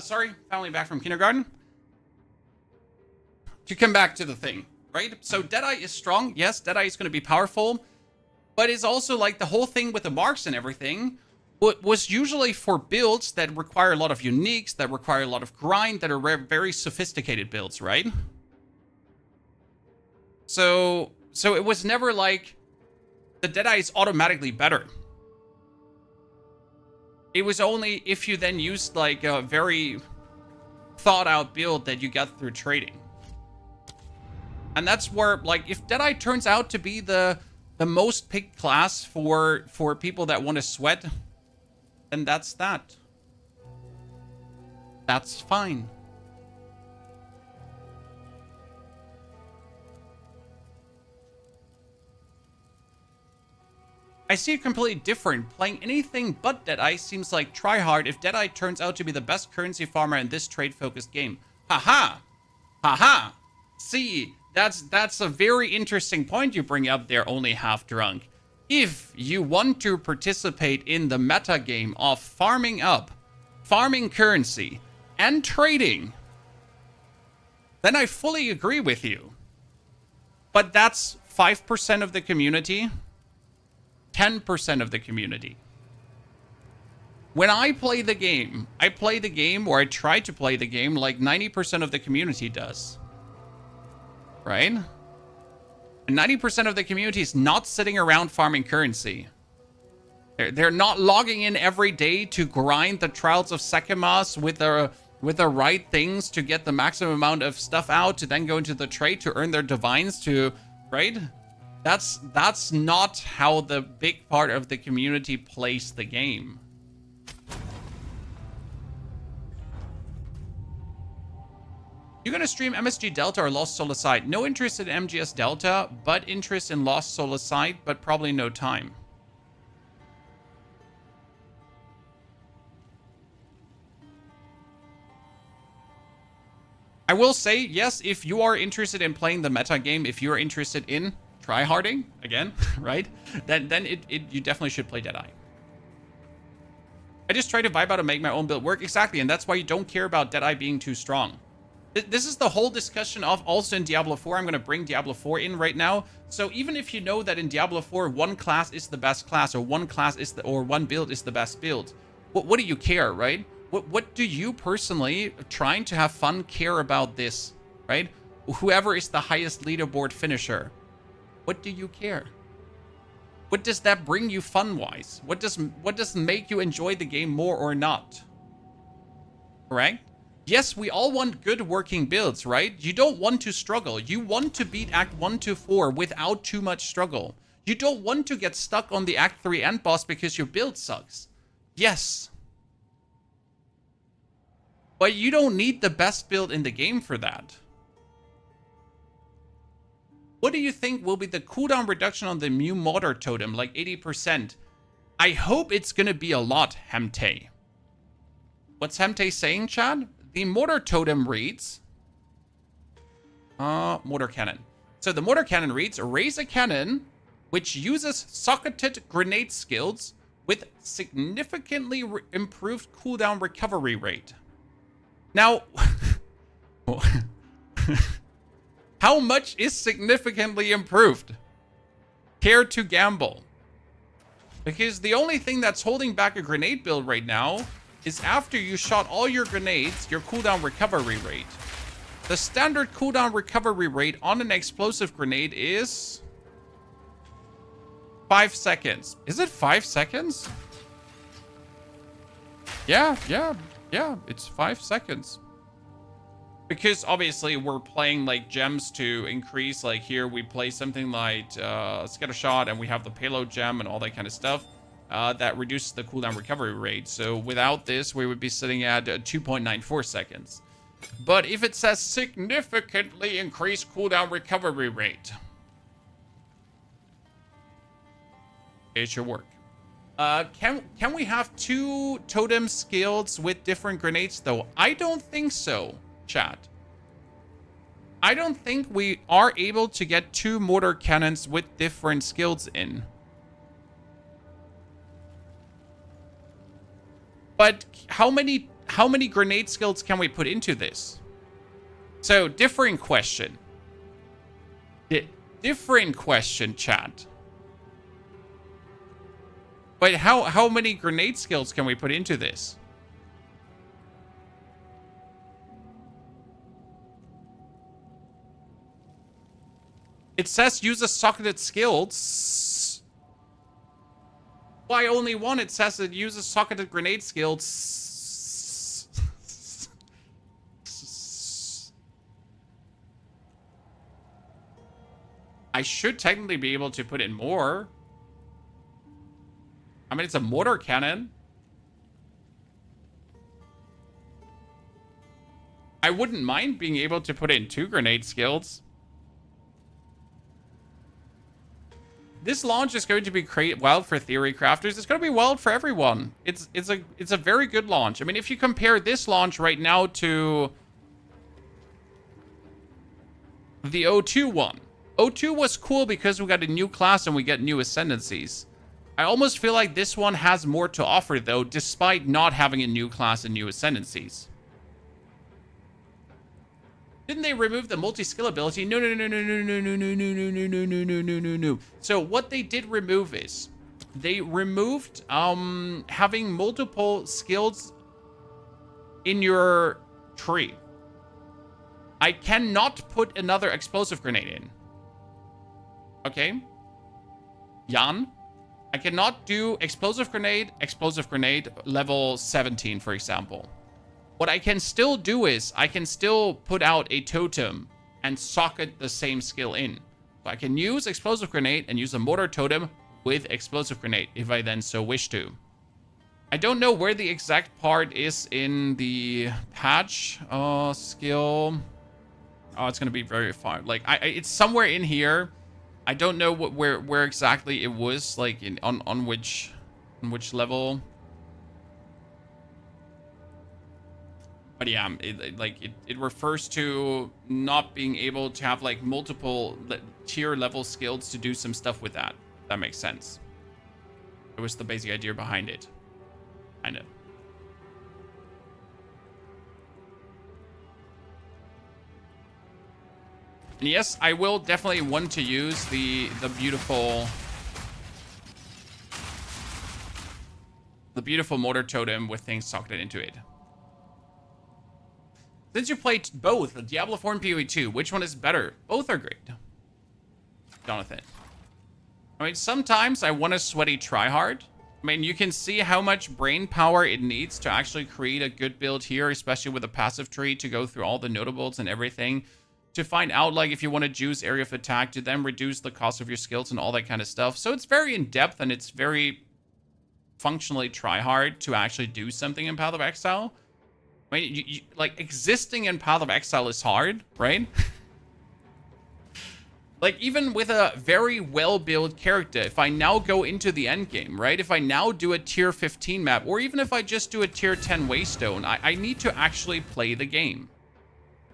Sorry, family back from kindergarten. To come back to the thing, right? So Deadeye is strong. Yes, Deadeye is going to be powerful. But it's also like the whole thing with the marks and everything was usually for builds that require a lot of uniques, that require a lot of grind, that are very sophisticated builds, right? So it was never like the Deadeye is automatically better. It was only if you then used like a very thought out build that you got through trading. And that's where, like, if Deadeye turns out to be the most picked class for people that want to sweat, then that's that. That's fine. I see it completely different. Playing anything but Deadeye seems like tryhard if Deadeye turns out to be the best currency farmer in this trade-focused game. Haha! Haha! See, that's a very interesting point you bring up there, only half drunk. If you want to participate in the meta game of farming up, farming currency, and trading, then I fully agree with you. But that's 5% of the community, 10% of the community. When I play the game, or I try to play the game like 90% of the community does. Right? And 90% of the community is not sitting around farming currency. They're not logging in every day to grind the Trials of Sekimas with the right things to get the maximum amount of stuff out, to then go into the trade to earn their divines to, right? That's not how the big part of the community plays the game. You gonna stream MSG Delta or Lost Soul Aside? No interest in MGS Delta, but interest in Lost Soul Aside, but probably no time. I will say, yes, if you are interested in playing the meta game, if you're interested in tryharding, again, right? Then you definitely should play Deadeye. I just try to vibe out and make my own build work. Exactly, and that's why you don't care about Deadeye being too strong. This is the whole discussion of also in Diablo 4. I'm going to bring Diablo 4 in right now. So even if you know that in Diablo 4, one class is the best class, or one class is or one build is the best build, what do you care, right? What do you personally, trying to have fun, care about this, right? Whoever is the highest leaderboard finisher, what do you care? What does that bring you fun-wise? What does make you enjoy the game more or not? Correct? Yes, we all want good working builds, right? You don't want to struggle. You want to beat Act 1 to 4 without too much struggle. You don't want to get stuck on the Act 3 end boss because your build sucks. Yes. But you don't need the best build in the game for that. What do you think will be the cooldown reduction on the new Mortar Totem, like 80%? I hope it's gonna be a lot, Hemte. What's Hemte saying, Chad? The Mortar Totem reads... Mortar Cannon. So the Mortar Cannon reads, raise a cannon which uses socketed grenade skills with significantly improved cooldown recovery rate. Now... How much is significantly improved? Care to gamble? Because the only thing that's holding back a grenade build right now is after you shot all your grenades, your cooldown recovery rate. The standard cooldown recovery rate on an explosive grenade is 5 seconds. Is it 5 seconds? Yeah, it's 5 seconds. Because obviously we're playing like gems to increase, like here we play something like Scatter Shot and we have the payload gem and all that kind of stuff that reduces the cooldown recovery rate. So without this, we would be sitting at 2.94 seconds. But if it says significantly increased cooldown recovery rate, it should work. Can we have 2 totem skills with different grenades though? I don't think so. Chat. I don't think we are able to get 2 mortar cannons with different skills in. But how many how many grenade skills can we put into this? So, differing question. Differing question, chat. But how many grenade skills can we put into this? It says use a socketed skills. Why only one? It says it uses socketed grenade skills. I should technically be able to put in more. I mean, it's a mortar cannon. I wouldn't mind being able to put in 2 grenade skills. This launch is going to be wild for theory crafters. It's going to be wild for everyone. It's a very good launch. I mean, if you compare this launch right now to the 0.2 one. 0.2 was cool because we got a new class and we get new Ascendancies. I almost feel like this one has more to offer, though, despite not having a new class and new Ascendancies. Didn't they remove the multi-skill ability? No. So what they did remove is they removed having multiple skills in your tree. I cannot put another explosive grenade in. Okay? Jan? I cannot do explosive grenade, level 17, for example. What I can still do is, I can still put out a totem and socket the same skill in. So I can use explosive grenade and use a mortar totem with explosive grenade, if I then so wish to. I don't know where the exact part is in the patch skill. Oh, it's going to be very far. Like, it's somewhere in here. I don't know where exactly it was, like on which level. But yeah, it refers to not being able to have like multiple tier level skills to do some stuff with that. That makes sense. It was the basic idea behind it. Kind of. And yes, I will definitely want to use the beautiful mortar totem with things socketed into it. Since you played both Diablo 4 and PoE 2, which one is better? Both are great. Jonathan. I mean, sometimes I want to sweaty tryhard. I mean, you can see how much brain power it needs to actually create a good build here, especially with a passive tree to go through all the notables and everything. To find out, like, if you want to juice area of attack, to then reduce the cost of your skills and all that kind of stuff. So it's very in-depth and it's very functionally try-hard to actually do something in Path of Exile. I mean, like, existing in Path of Exile is hard, right? Like, even with a very well-built character, if I now go into the endgame, right? If I now do a tier 15 map, or even if I just do a tier 10 Waystone, I need to actually play the game.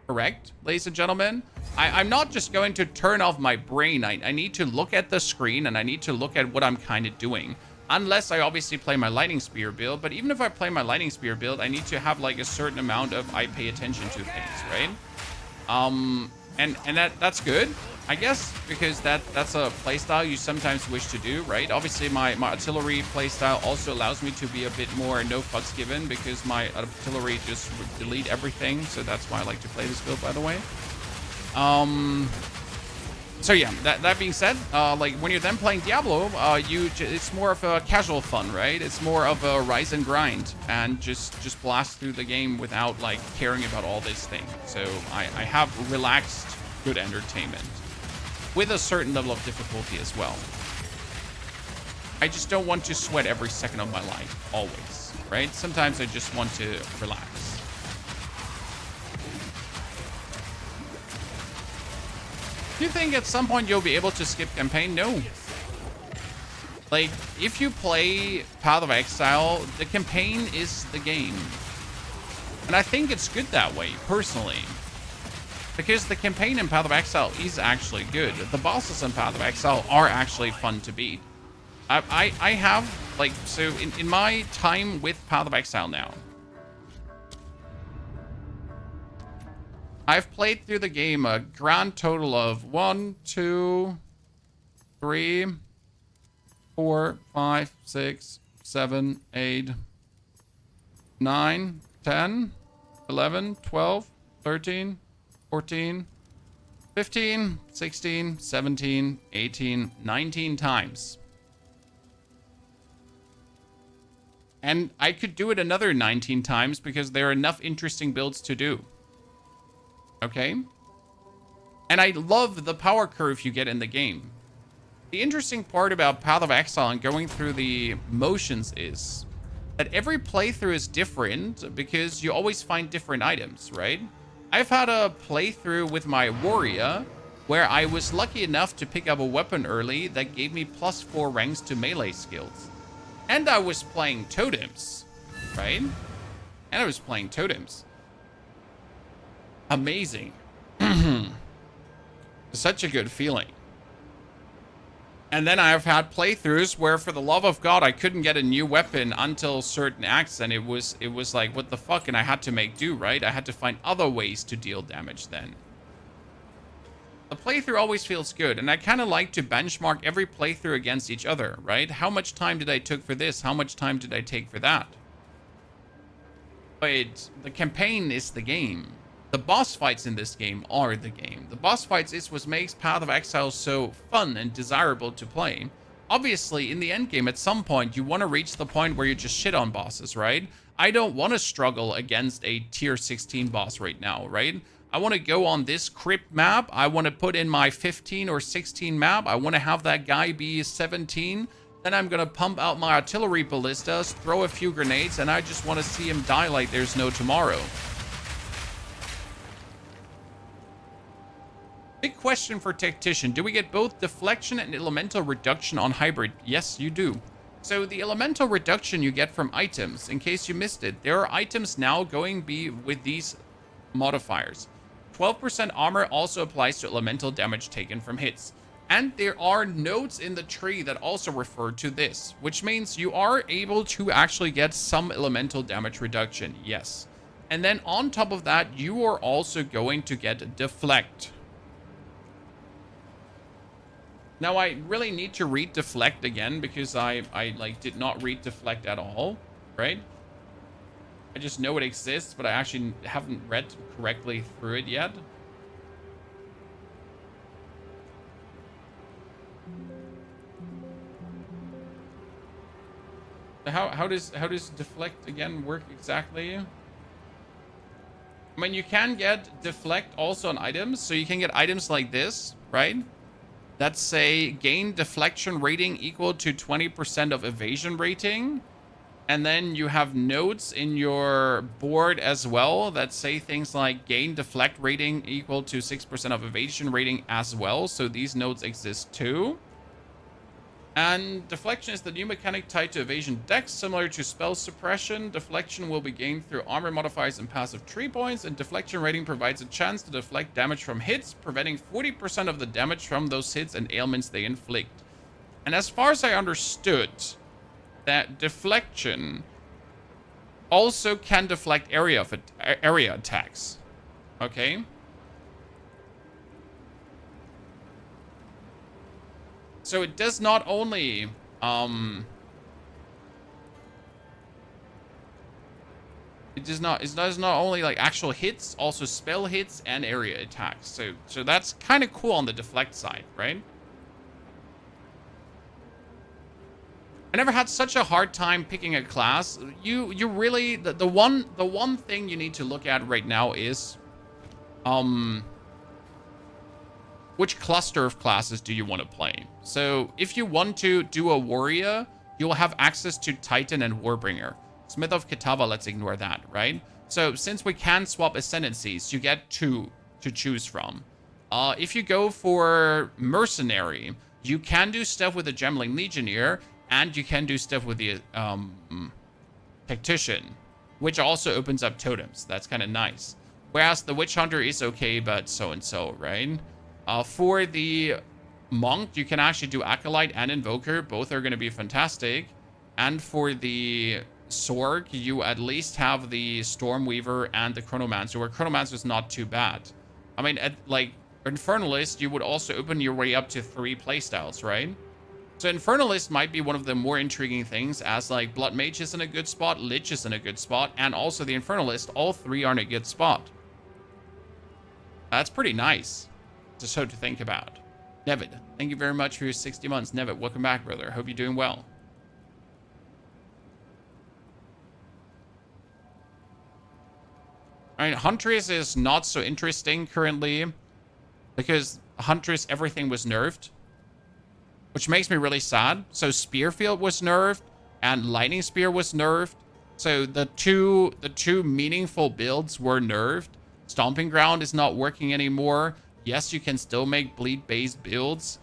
Correct, ladies and gentlemen? I'm not just going to turn off my brain. I need to look at the screen and I need to look at what I'm kind of doing. Unless I obviously play my Lightning Spear build. But even if I play my Lightning Spear build, I need to have like a certain amount of I pay attention to things, right? And that's good, I guess, because that's a playstyle you sometimes wish to do, right? Obviously, my artillery playstyle also allows me to be a bit more no fucks given because my artillery just delete everything. So that's why I like to play this build, by the way. So yeah, that being said, like when you're then playing Diablo, it's more of a casual fun, right? It's more of a rise and grind and just blast through the game without like caring about all this thing. So I have relaxed, good entertainment with a certain level of difficulty as well. I just don't want to sweat every second of my life, always, right? Sometimes I just want to relax. Do you think at some point you'll be able to skip campaign? No. Like, if you play Path of Exile, the campaign is the game. And I think it's good that way, personally. Because the campaign in Path of Exile is actually good. The bosses in Path of Exile are actually fun to beat. I have, like, so in my time with Path of Exile now, I've played through the game a grand total of 1, 2, 3, 4, 5, 6, 7, 8, 9, 10, 11, 12, 13, 14, 15, 16, 17, 18, 19 times. And I could do it another 19 times because there are enough interesting builds to do. Okay? And I love the power curve you get in the game. The interesting part about Path of Exile and going through the motions is that every playthrough is different because you always find different items, right? I've had a playthrough with my warrior where I was lucky enough to pick up a weapon early that gave me +4 ranks to melee skills. And I was playing totems, right? And I was playing totems. Amazing. Such a good feeling. And then I've had playthroughs where, for the love of God, I couldn't get a new weapon until certain acts, and it was like, what the fuck? And I had to make do, right? I had to find other ways to deal damage then. The playthrough always feels good, and I kind of like to benchmark every playthrough against each other, right? How much time did I take for this? How much time did I take for that? But the campaign is the game. The boss fights in this game are the game. The boss fights is what makes Path of Exile so fun and desirable to play. Obviously, in the endgame, at some point, you want to reach the point where you just shit on bosses, right? I don't want to struggle against a tier 16 boss right now, right? I want to go on this crypt map. I want to put in my 15 or 16 map. I want to have that guy be 17. Then I'm going to pump out my artillery ballistas, throw a few grenades, and I just want to see him die like there's no tomorrow. Big question for Tactician. Do we get both deflection and elemental reduction on hybrid? Yes, you do. So the elemental reduction you get from items, in case you missed it, there are items now going be with these modifiers. 12% armor also applies to elemental damage taken from hits. And there are nodes in the tree that also refer to this, which means you are able to actually get some elemental damage reduction, yes. And then on top of that, you are also going to get deflect. Now, I really need to read deflect again because I like did not read deflect at all, right? I just know it exists, but I actually haven't read correctly through it yet. How does deflect again work exactly? I mean, you can get deflect also on items, so you can get items like this, right? That say gain deflection rating equal to 20% of evasion rating. And then you have nodes in your board as well that say things like gain deflect rating equal to 6% of evasion rating as well. So these nodes exist too. And deflection is the new mechanic tied to evasion dex, similar to spell suppression. Deflection will be gained through armor modifiers and passive tree points, and deflection rating provides a chance to deflect damage from hits, preventing 40% of the damage from those hits and ailments they inflict. And as far as I understood, that deflection also can deflect area attacks. Okay? So it does not only it does not only like actual hits, also spell hits and area attacks. So that's kind of cool on the deflect side, right? I never had such a hard time picking a class. You really the one thing you need to look at right now is which cluster of classes do you want to play? So if you want to do a warrior, you'll have access to Titan and Warbringer. Smith of Kitava, let's ignore that, right? So since we can swap Ascendancies, you get 2 to choose from. If you go for Mercenary, you can do stuff with the Gemling Legionnaire, and you can do stuff with the Tactician, which also opens up totems. That's kind of nice. Whereas the Witch Hunter is okay, but so-and-so, right? For the Monk, you can actually do Acolyte and Invoker. Both are going to be fantastic. And for the Sorg, you at least have the Stormweaver and the Chronomancer, where Chronomancer is not too bad. I mean, at like Infernalist, you would also open your way up to 3 playstyles, right? So Infernalist might be one of the more intriguing things, as like Blood Mage is in a good spot, Lich is in a good spot, and also the Infernalist. All 3 are in a good spot. That's pretty nice, just so to think about. Nevid, thank you very much for your 60 months. Nevid, welcome back, brother. Hope you're doing well. I mean, Huntress is not so interesting currently, because Huntress, everything was nerfed, which makes me really sad. So Spearfield was nerfed, and Lightning Spear was nerfed. So the two meaningful builds were nerfed. Stomping Ground is not working anymore. Yes, you can still make bleed-based builds,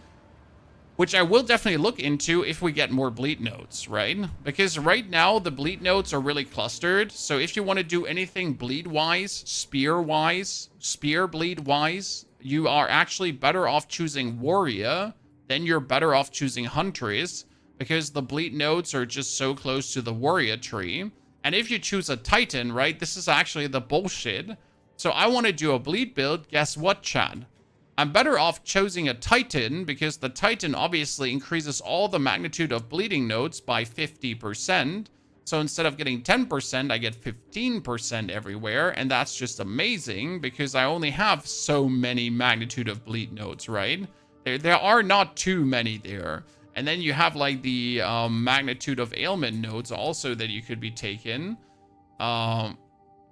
which I will definitely look into if we get more bleed nodes, right? Because right now, the bleed nodes are really clustered. So if you want to do anything bleed-wise, spear-wise, spear bleed-wise, you are actually better off choosing Warrior, then you're better off choosing Huntress, because the bleed nodes are just so close to the Warrior tree. And if you choose a Titan, right, this is actually the bullshit. So I want to do a bleed build. Guess what, Chad? I'm better off choosing a Titan, because the Titan obviously increases all the magnitude of bleeding nodes by 50%. So instead of getting 10%, I get 15% everywhere. And that's just amazing, because I only have so many magnitude of bleed nodes, right? There are not too many there. And then you have like the magnitude of ailment nodes also that you could be taken.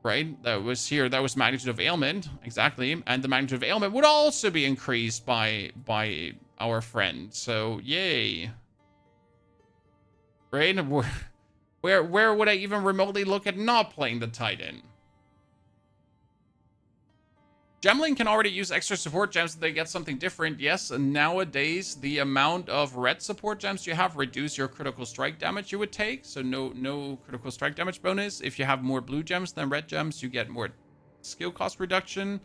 Right? That was here. That was magnitude of ailment. Exactly. And the magnitude of ailment would also be increased by our friend. So, yay. Right? Where would I even remotely look at not playing the Titan? Gemling can already use extra support gems if they get something different. Yes, and nowadays, the amount of red support gems you have reduce your critical strike damage you would take. So no critical strike damage bonus. If you have more blue gems than red gems, you get more skill cost reduction.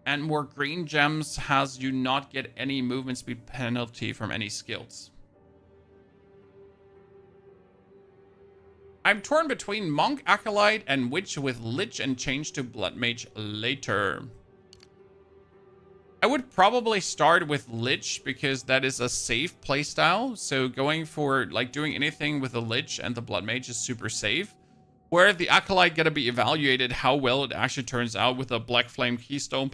And more green gems has you not get any movement speed penalty from any skills. I'm torn between Monk, Acolyte, and Witch with Lich and change to Blood Mage later. I would probably start with Lich, because that is a safe playstyle. So going for like doing anything with the Lich and the Blood Mage is super safe. Where the Acolyte gonna be evaluated how well it actually turns out with a Black Flame Keystone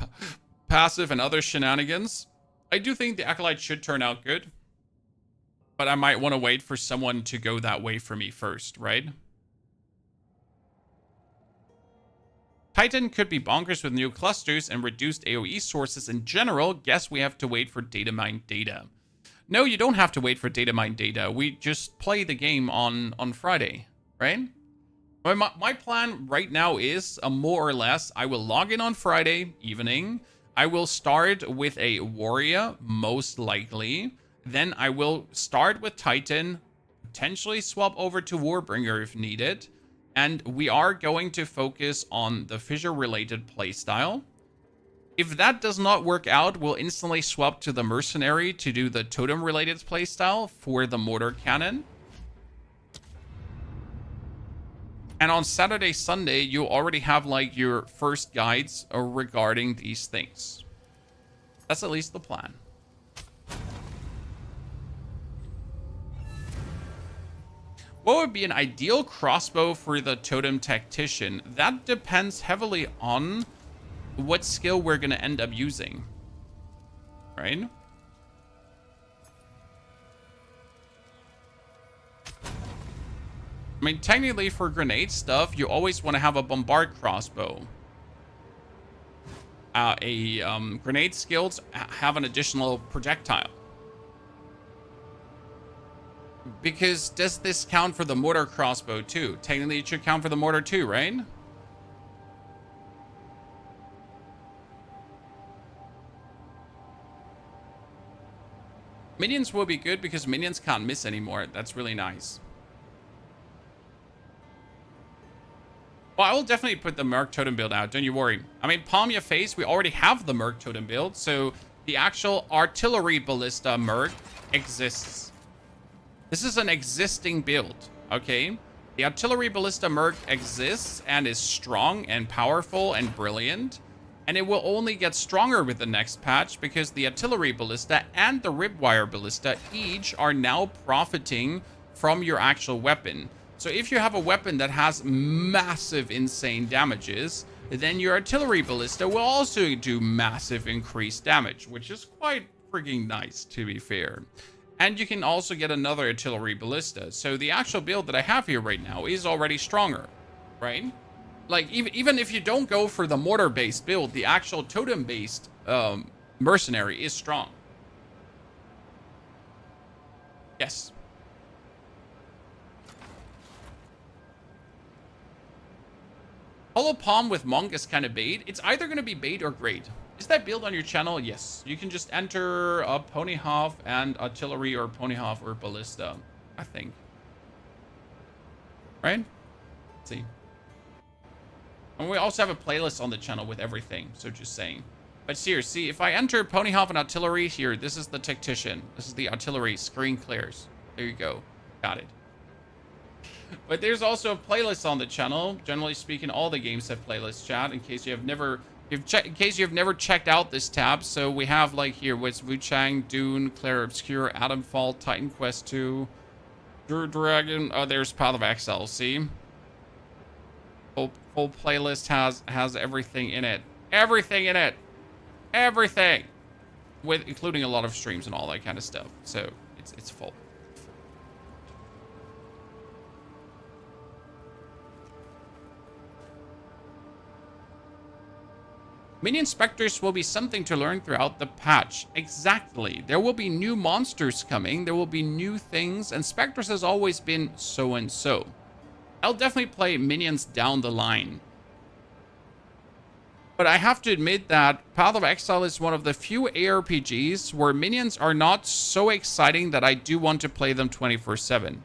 passive and other shenanigans. I do think the Acolyte should turn out good, but I might want to wait for someone to go that way for me first, right? Titan could be bonkers with new clusters and reduced AoE sources in general. Guess we have to wait for data mine data. No, you don't have to wait for data mine data. We just play the game on Friday, right? My plan right now is more or less, I will log in on Friday evening. I will start with a Warrior, most likely. Then I will start with Titan, potentially swap over to Warbringer if needed. And we are going to focus on the Fissure-related playstyle. If that does not work out, we'll instantly swap to the Mercenary to do the Totem-related playstyle for the Mortar Cannon. And on Saturday, Sunday, you already have like your first guides regarding these things. That's at least the plan. What would be an ideal crossbow for the Totem Tactician? That depends heavily on what skill we're going to end up using, right? I mean, technically for grenade stuff, you always want to have a bombard crossbow. Grenade skills have an additional projectile. Because does this count for the mortar crossbow too? Technically it should count for the mortar too, right? Minions will be good because minions can't miss anymore. That's really nice. Well, I will definitely put the Merc Totem build out, don't you worry. I mean, palm your face, we already have the Merc Totem build, so the actual Artillery Ballista Merc exists. This is an existing build, okay? The Artillery Ballista Merc exists and is strong and powerful and brilliant. And it will only get stronger with the next patch because the artillery ballista and the ribwire ballista each are now profiting from your actual weapon. So if you have a weapon that has massive, insane damages, then your artillery ballista will also do massive increased damage, which is quite freaking nice, to be fair. And you can also get another artillery ballista. So the actual build that I have here right now is already stronger, right? Like, even if you don't go for the mortar-based build, the actual totem-based mercenary is strong. Yes. Hollow Palm with Monk is kind of bait. It's either going to be bait or great. Is that build on your channel? Yes. You can just enter a Ponyhof and artillery or Ponyhof or ballista, I think. Right? Let's see. And we also have a playlist on the channel with everything, so just saying. But seriously, if I enter Ponyhof and artillery here, this is the Tactician. This is the artillery. Screen clears. There you go. Got it. But there's also a playlist on the channel. Generally speaking, all the games have playlists, chat, in case you have never checked out this tab. So we have, like, here what's Wu-Chang, Dune, Claire Obscure, Atomfall, Titan Quest 2, Dragon. Oh, there's Path of Exile. See, full playlist has everything in it. Everything in it. Everything, with including a lot of streams and all that kind of stuff. So it's full. Minion Spectres will be something to learn throughout the patch. Exactly. There will be new monsters coming. There will be new things. And Spectres has always been so and so. I'll definitely play minions down the line. But I have to admit that Path of Exile is one of the few ARPGs where minions are not so exciting that I do want to play them 24/7.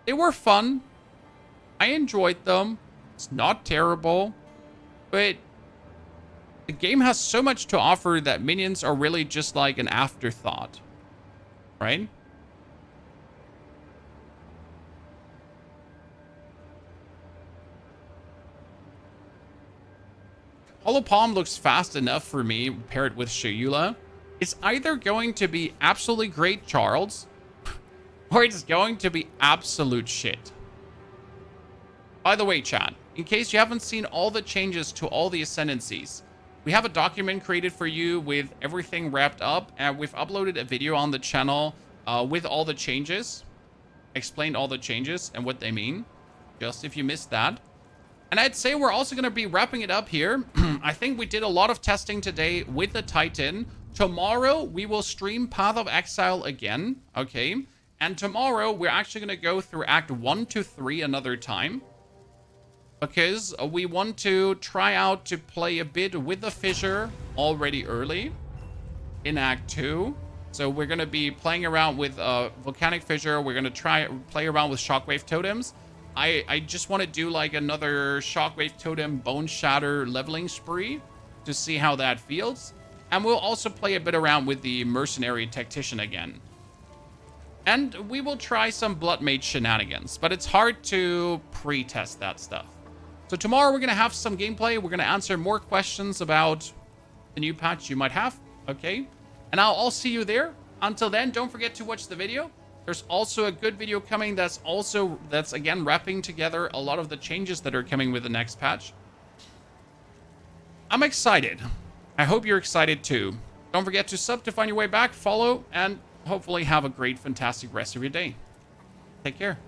They were fun. I enjoyed them. It's not terrible. But the game has so much to offer that minions are really just like an afterthought, right? Hollow Palm looks fast enough for me, paired with Shayula. It's either going to be absolutely great, Charles, or it's going to be absolute shit. By the way, chat, in case you haven't seen all the changes to all the Ascendancies, we have a document created for you with everything wrapped up, and we've uploaded a video on the channel with all the changes, explained all the changes and what they mean, just if you missed that. And I'd say we're also going to be wrapping it up here. I think we did a lot of testing today with the Titan. Tomorrow, we will stream Path of Exile again, okay? And tomorrow, we're actually going to go through Act 1 to 3 another time, because we want to try out to play a bit with the Fissure already early in Act 2. So we're going to be playing around with Volcanic Fissure. We're going to play around with Shockwave Totems. I just want to do like another Shockwave Totem Bone Shatter leveling spree to see how that feels. And we'll also play a bit around with the Mercenary Tactician again. And we will try some Blood Mage shenanigans, but it's hard to pre-test that stuff. So tomorrow we're going to have some gameplay. We're going to answer more questions about the new patch you might have, okay? And I'll see you there. Until then, don't forget to watch the video. There's also a good video coming that's again wrapping together a lot of the changes that are coming with the next patch. I'm excited. I hope you're excited too. Don't forget to sub to find your way back, follow, and hopefully have a great, fantastic rest of your day. Take care.